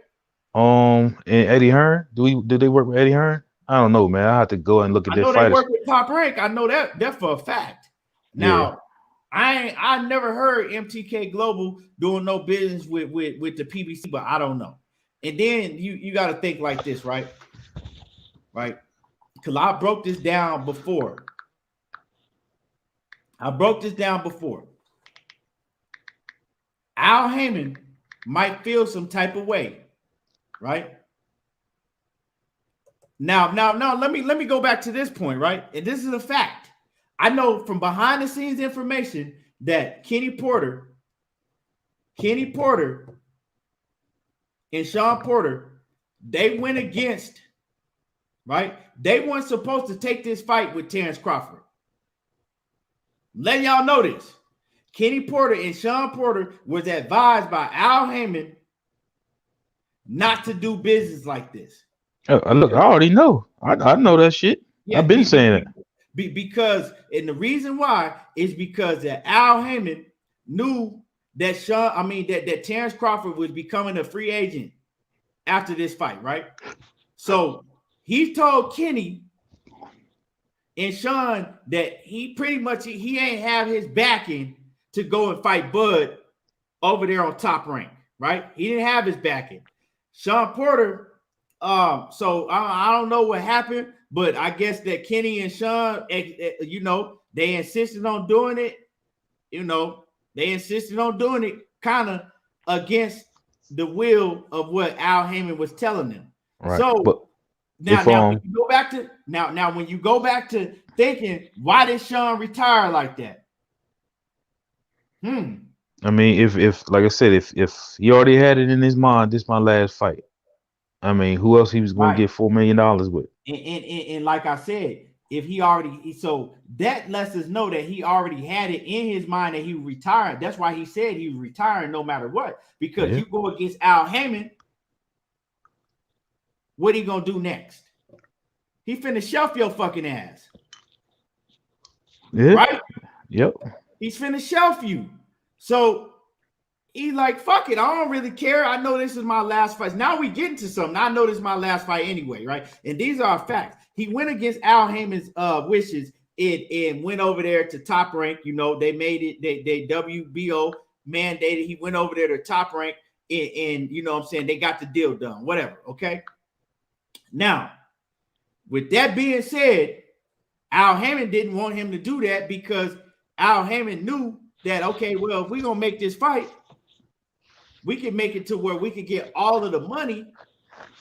And Eddie Hearn, do they work with Eddie Hearn? I don't know, man. I have to go and look at their fighters. They work with Top Rank. I know that for a fact. Now, I never heard MTK Global doing no business with the PBC, but I don't know. And then you got to think like this, right? Right? Because I broke this down before. Al Heyman might feel some type of way, right? Now, let me go back to this point, right? And this is a fact. I know from behind the scenes information that Kenny Porter and Sean Porter, they went against, right? They weren't supposed to take this fight with Terence Crawford. Let y'all know this. Kenny Porter and Sean Porter was advised by Al Heyman not to do business like this. Look, I already know. I know that shit. Yeah, I've been saying it. Because, and the reason why is because that Al Heyman knew that that Terence Crawford was becoming a free agent after this fight, right? So he told Kenny and Sean that he pretty much he ain't have his backing to go and fight Bud over there on Top Rank, right? He didn't have his backing. Sean Porter, so I don't know what happened, but I guess that Kenny and Sean, they insisted on doing it. They insisted on doing it kind of against the will of what Al Heyman was telling them. Right. So now when you go back to when you go back to thinking, why did Sean retire like that? I mean, if like I said, if he already had it in his mind, this is my last fight. I mean, who else he was going to get $4 million with? And like I said, if he already, so that lets us know that he already had it in his mind that he would retire. That's why he said he was retiring no matter what. Because you go against Al Heyman, what he gonna do next? He finna shelf your fucking ass. Yeah. Right? Yep. He's finna shelf you. So he's like, fuck it. I don't really care. I know this is my last fight. Now we get into something. I know this is my last fight anyway, right? And these are facts. He went against Al Heyman's wishes and went over there to Top Rank. They made it. They WBO mandated. He went over there to Top Rank and you know what I'm saying? They got the deal done. Whatever. Okay. Now, with that being said, Al Heyman didn't want him to do that because Al Heyman knew that, okay, well, if we're going to make this fight, we can make it to where we could get all of the money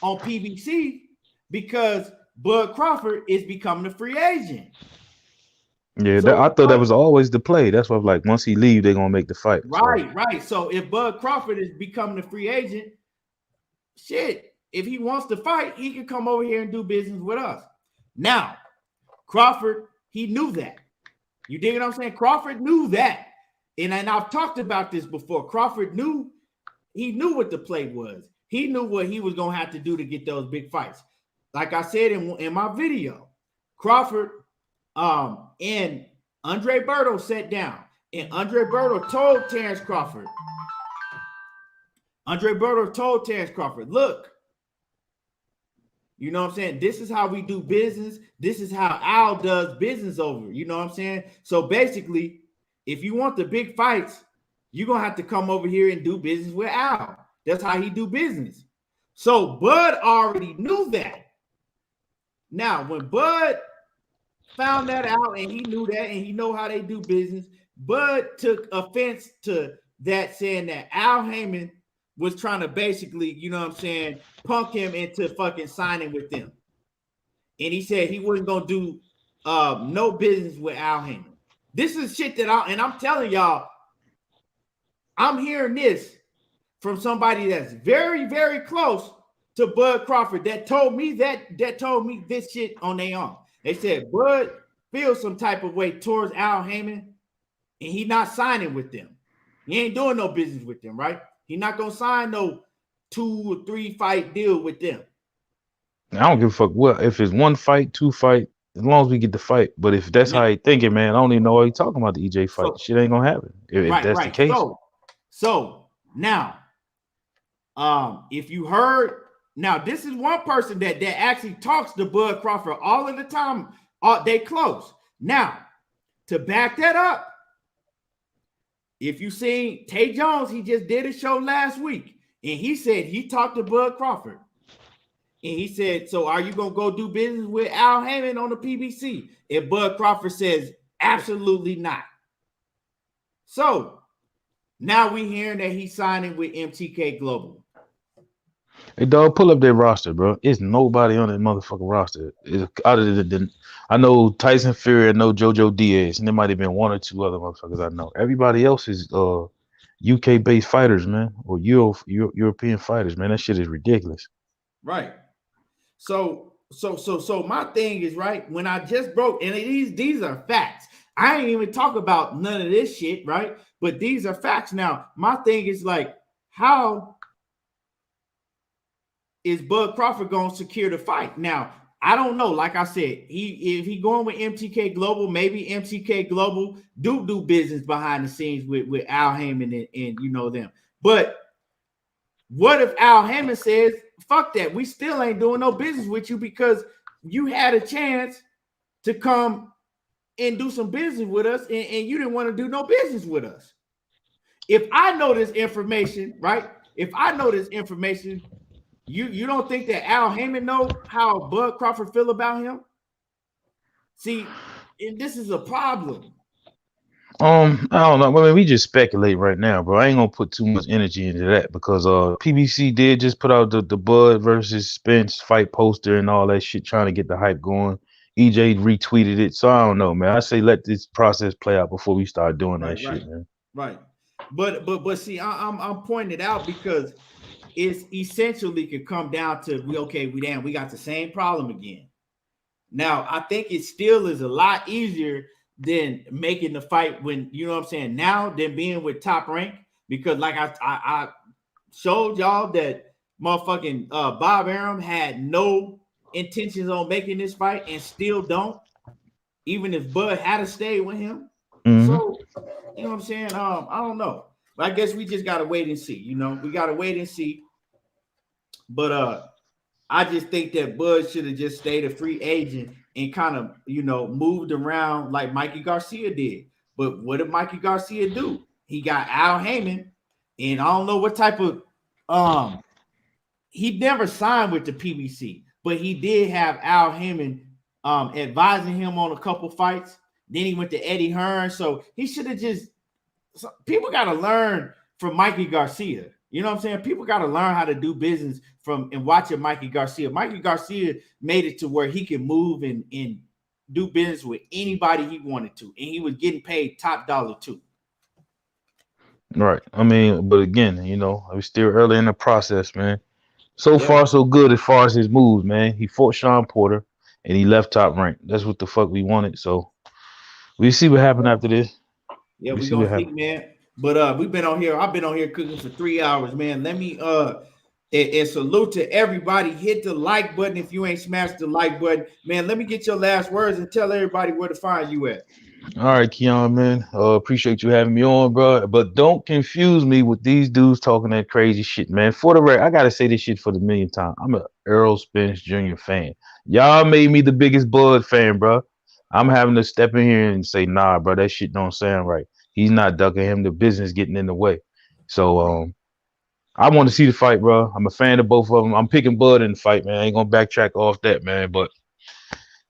on PBC because Bud Crawford is becoming a free agent. Yeah, I thought that was always the play. That's why, like, once he leaves, they're going to make the fight. Right. So if Bud Crawford is becoming a free agent, shit, if he wants to fight, he can come over here and do business with us. Now, Crawford, he knew that. You dig what I'm saying? Crawford knew that. And I've talked about this before. Crawford knew what the play was. He knew what he was going to have to do to get those big fights. Like I said in my video, Crawford and Andre Berto sat down. And Andre Berto told Terence Crawford, Andre Berto told Terence Crawford, look, you know what I'm saying? This is how we do business. This is how Al does business over. You know what I'm saying? So basically, if you want the big fights, you're going to have to come over here and do business with Al. That's how he do business. So Bud already knew that. Now, when Bud found that out and he knew that and he know how they do business, Bud took offense to that, saying that Al Heyman was trying to basically, you know what I'm saying, punk him into fucking signing with them. And he said he wasn't going to do no business with Al Heyman. This is shit that I'm telling y'all, I'm hearing this from somebody that's very, very close to Bud Crawford that told me this shit on their own. They said Bud feels some type of way towards Al Heyman and he not signing with them. He ain't doing no business with them, right? He not gonna sign no 2 or 3 fight deal with them. I don't give a fuck what if it's 1 fight, 2 fight, as long as we get the fight. But if that's how he thinking, man, I don't even know why he talking about the EJ fight. Shit ain't gonna happen if that's the case. So now, if you heard, now this is one person that actually talks to Bud Crawford all of the time. They close. Now, to back that up, if you seen Tay Jones, he just did a show last week, and he said he talked to Bud Crawford. And he said, so are you going to go do business with Al Heyman on the PBC? And Bud Crawford says, absolutely not. So now we hearing that he's signing with MTK Global. Hey, dog, pull up their roster, bro. It's nobody on that motherfucking roster. Other than I know Tyson Fury, I know JoJo Diaz, and there might have been 1 or 2 other motherfuckers I know. Everybody else is UK-based fighters, man, or European fighters, man. That shit is ridiculous. Right. So my thing is, right, when I just broke, and these are facts. I ain't even talk about none of this shit, right? But these are facts. Now, my thing is like, how is Bud Crawford going to secure the fight? Now, I don't know. Like I said, if he going with MTK Global, maybe MTK Global do business behind the scenes with Al Heyman and you know them. But what if Al Heyman says, fuck that, we still ain't doing no business with you because you had a chance to come and do some business with us and you didn't want to do no business with us. If I know this information, right? If I know this information, you don't think that Al Heyman know how Bud Crawford feel about him? See, and this is a problem. I don't know. I mean, we just speculate right now, bro. I ain't gonna put too much energy into that because PBC did just put out the Bud versus Spence fight poster and all that shit, trying to get the hype going. EJ retweeted it, so I don't know, man. I say let this process play out before we start doing that shit, man. Right. But see, I'm pointing it out because it's essentially could come down to we got the same problem again. Now, I think it still is a lot easier than making the fight when, you know what I'm saying, now than being with Top Rank, because like I showed y'all that motherfucking Bob Arum had no intentions on making this fight and still don't, even if Bud had to stay with him. Mm-hmm. So, you know what I'm saying? I don't know. But I guess we just gotta wait and see, you know. We gotta wait and see. But I just think that Bud should have just stayed a free agent and kind of, you know, moved around like Mikey Garcia did. But what did Mikey Garcia do? He got Al Heyman, and I don't know what type of he never signed with the PBC, but he did have Al Heyman advising him on a couple fights. Then he went to Eddie Hearn, so he should have just. People got to learn from Mikey Garcia. You know what I'm saying? People got to learn how to do business from and watching Mikey Garcia. Mikey Garcia made it to where he could move and do business with anybody he wanted to, and he was getting paid top dollar too. Right. I mean, but again, you know, I was still early in the process, man. So far, so good as far as his moves, man. He fought Sean Porter, and he left Top Rank. That's what the fuck we wanted. So we see what happened after this. Yeah, we're gonna see, man. But we've been on here. I've been on here cooking for 3 hours, man. Let me and salute to everybody. Hit the like button if you ain't smashed the like button, man. Let me get your last words and tell everybody where to find you at. All right, Keon, man. Appreciate you having me on, bro. But don't confuse me with these dudes talking that crazy shit, man. For the record, I gotta say this shit for the millionth time. I'm a Errol Spence Jr. fan. Y'all made me the biggest Bud fan, bro. I'm having to step in here and say, nah, bro, that shit don't sound right. He's not ducking him. The business getting in the way. So, I want to see the fight, bro. I'm a fan of both of them. I'm picking Bud in the fight, man. I ain't gonna backtrack off that, man. But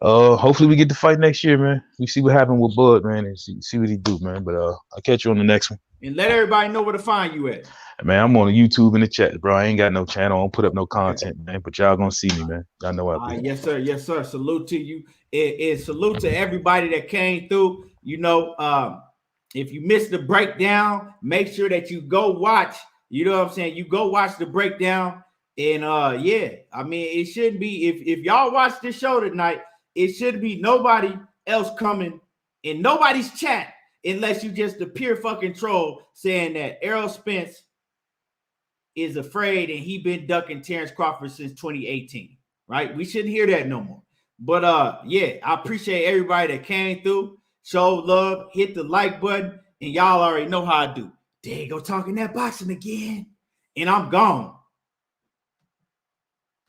hopefully we get the fight next year, man. We see what happened with Bud, man, and see what he do, man. But I'll catch you on the next one. And let everybody know where to find you at. Man, I'm on YouTube in the chat, bro. I ain't got no channel. I don't put up no content, man. But y'all gonna see me, man. Y'all know I Yes, sir. Yes, sir. Salute to you. And salute to everybody that came through. You know, if you missed the breakdown, make sure that you go watch. You know what I'm saying? You go watch the breakdown. And yeah, I mean, it shouldn't be if y'all watch this show tonight, it should be nobody else coming in nobody's chat unless you just a pure fucking troll saying that Errol Spence is afraid and he been ducking Terence Crawford since 2018, right? We shouldn't hear that no more. But yeah, I appreciate everybody that came through, showed love, hit the like button, and y'all already know how I do. There you go talking that boxing again, and I'm gone.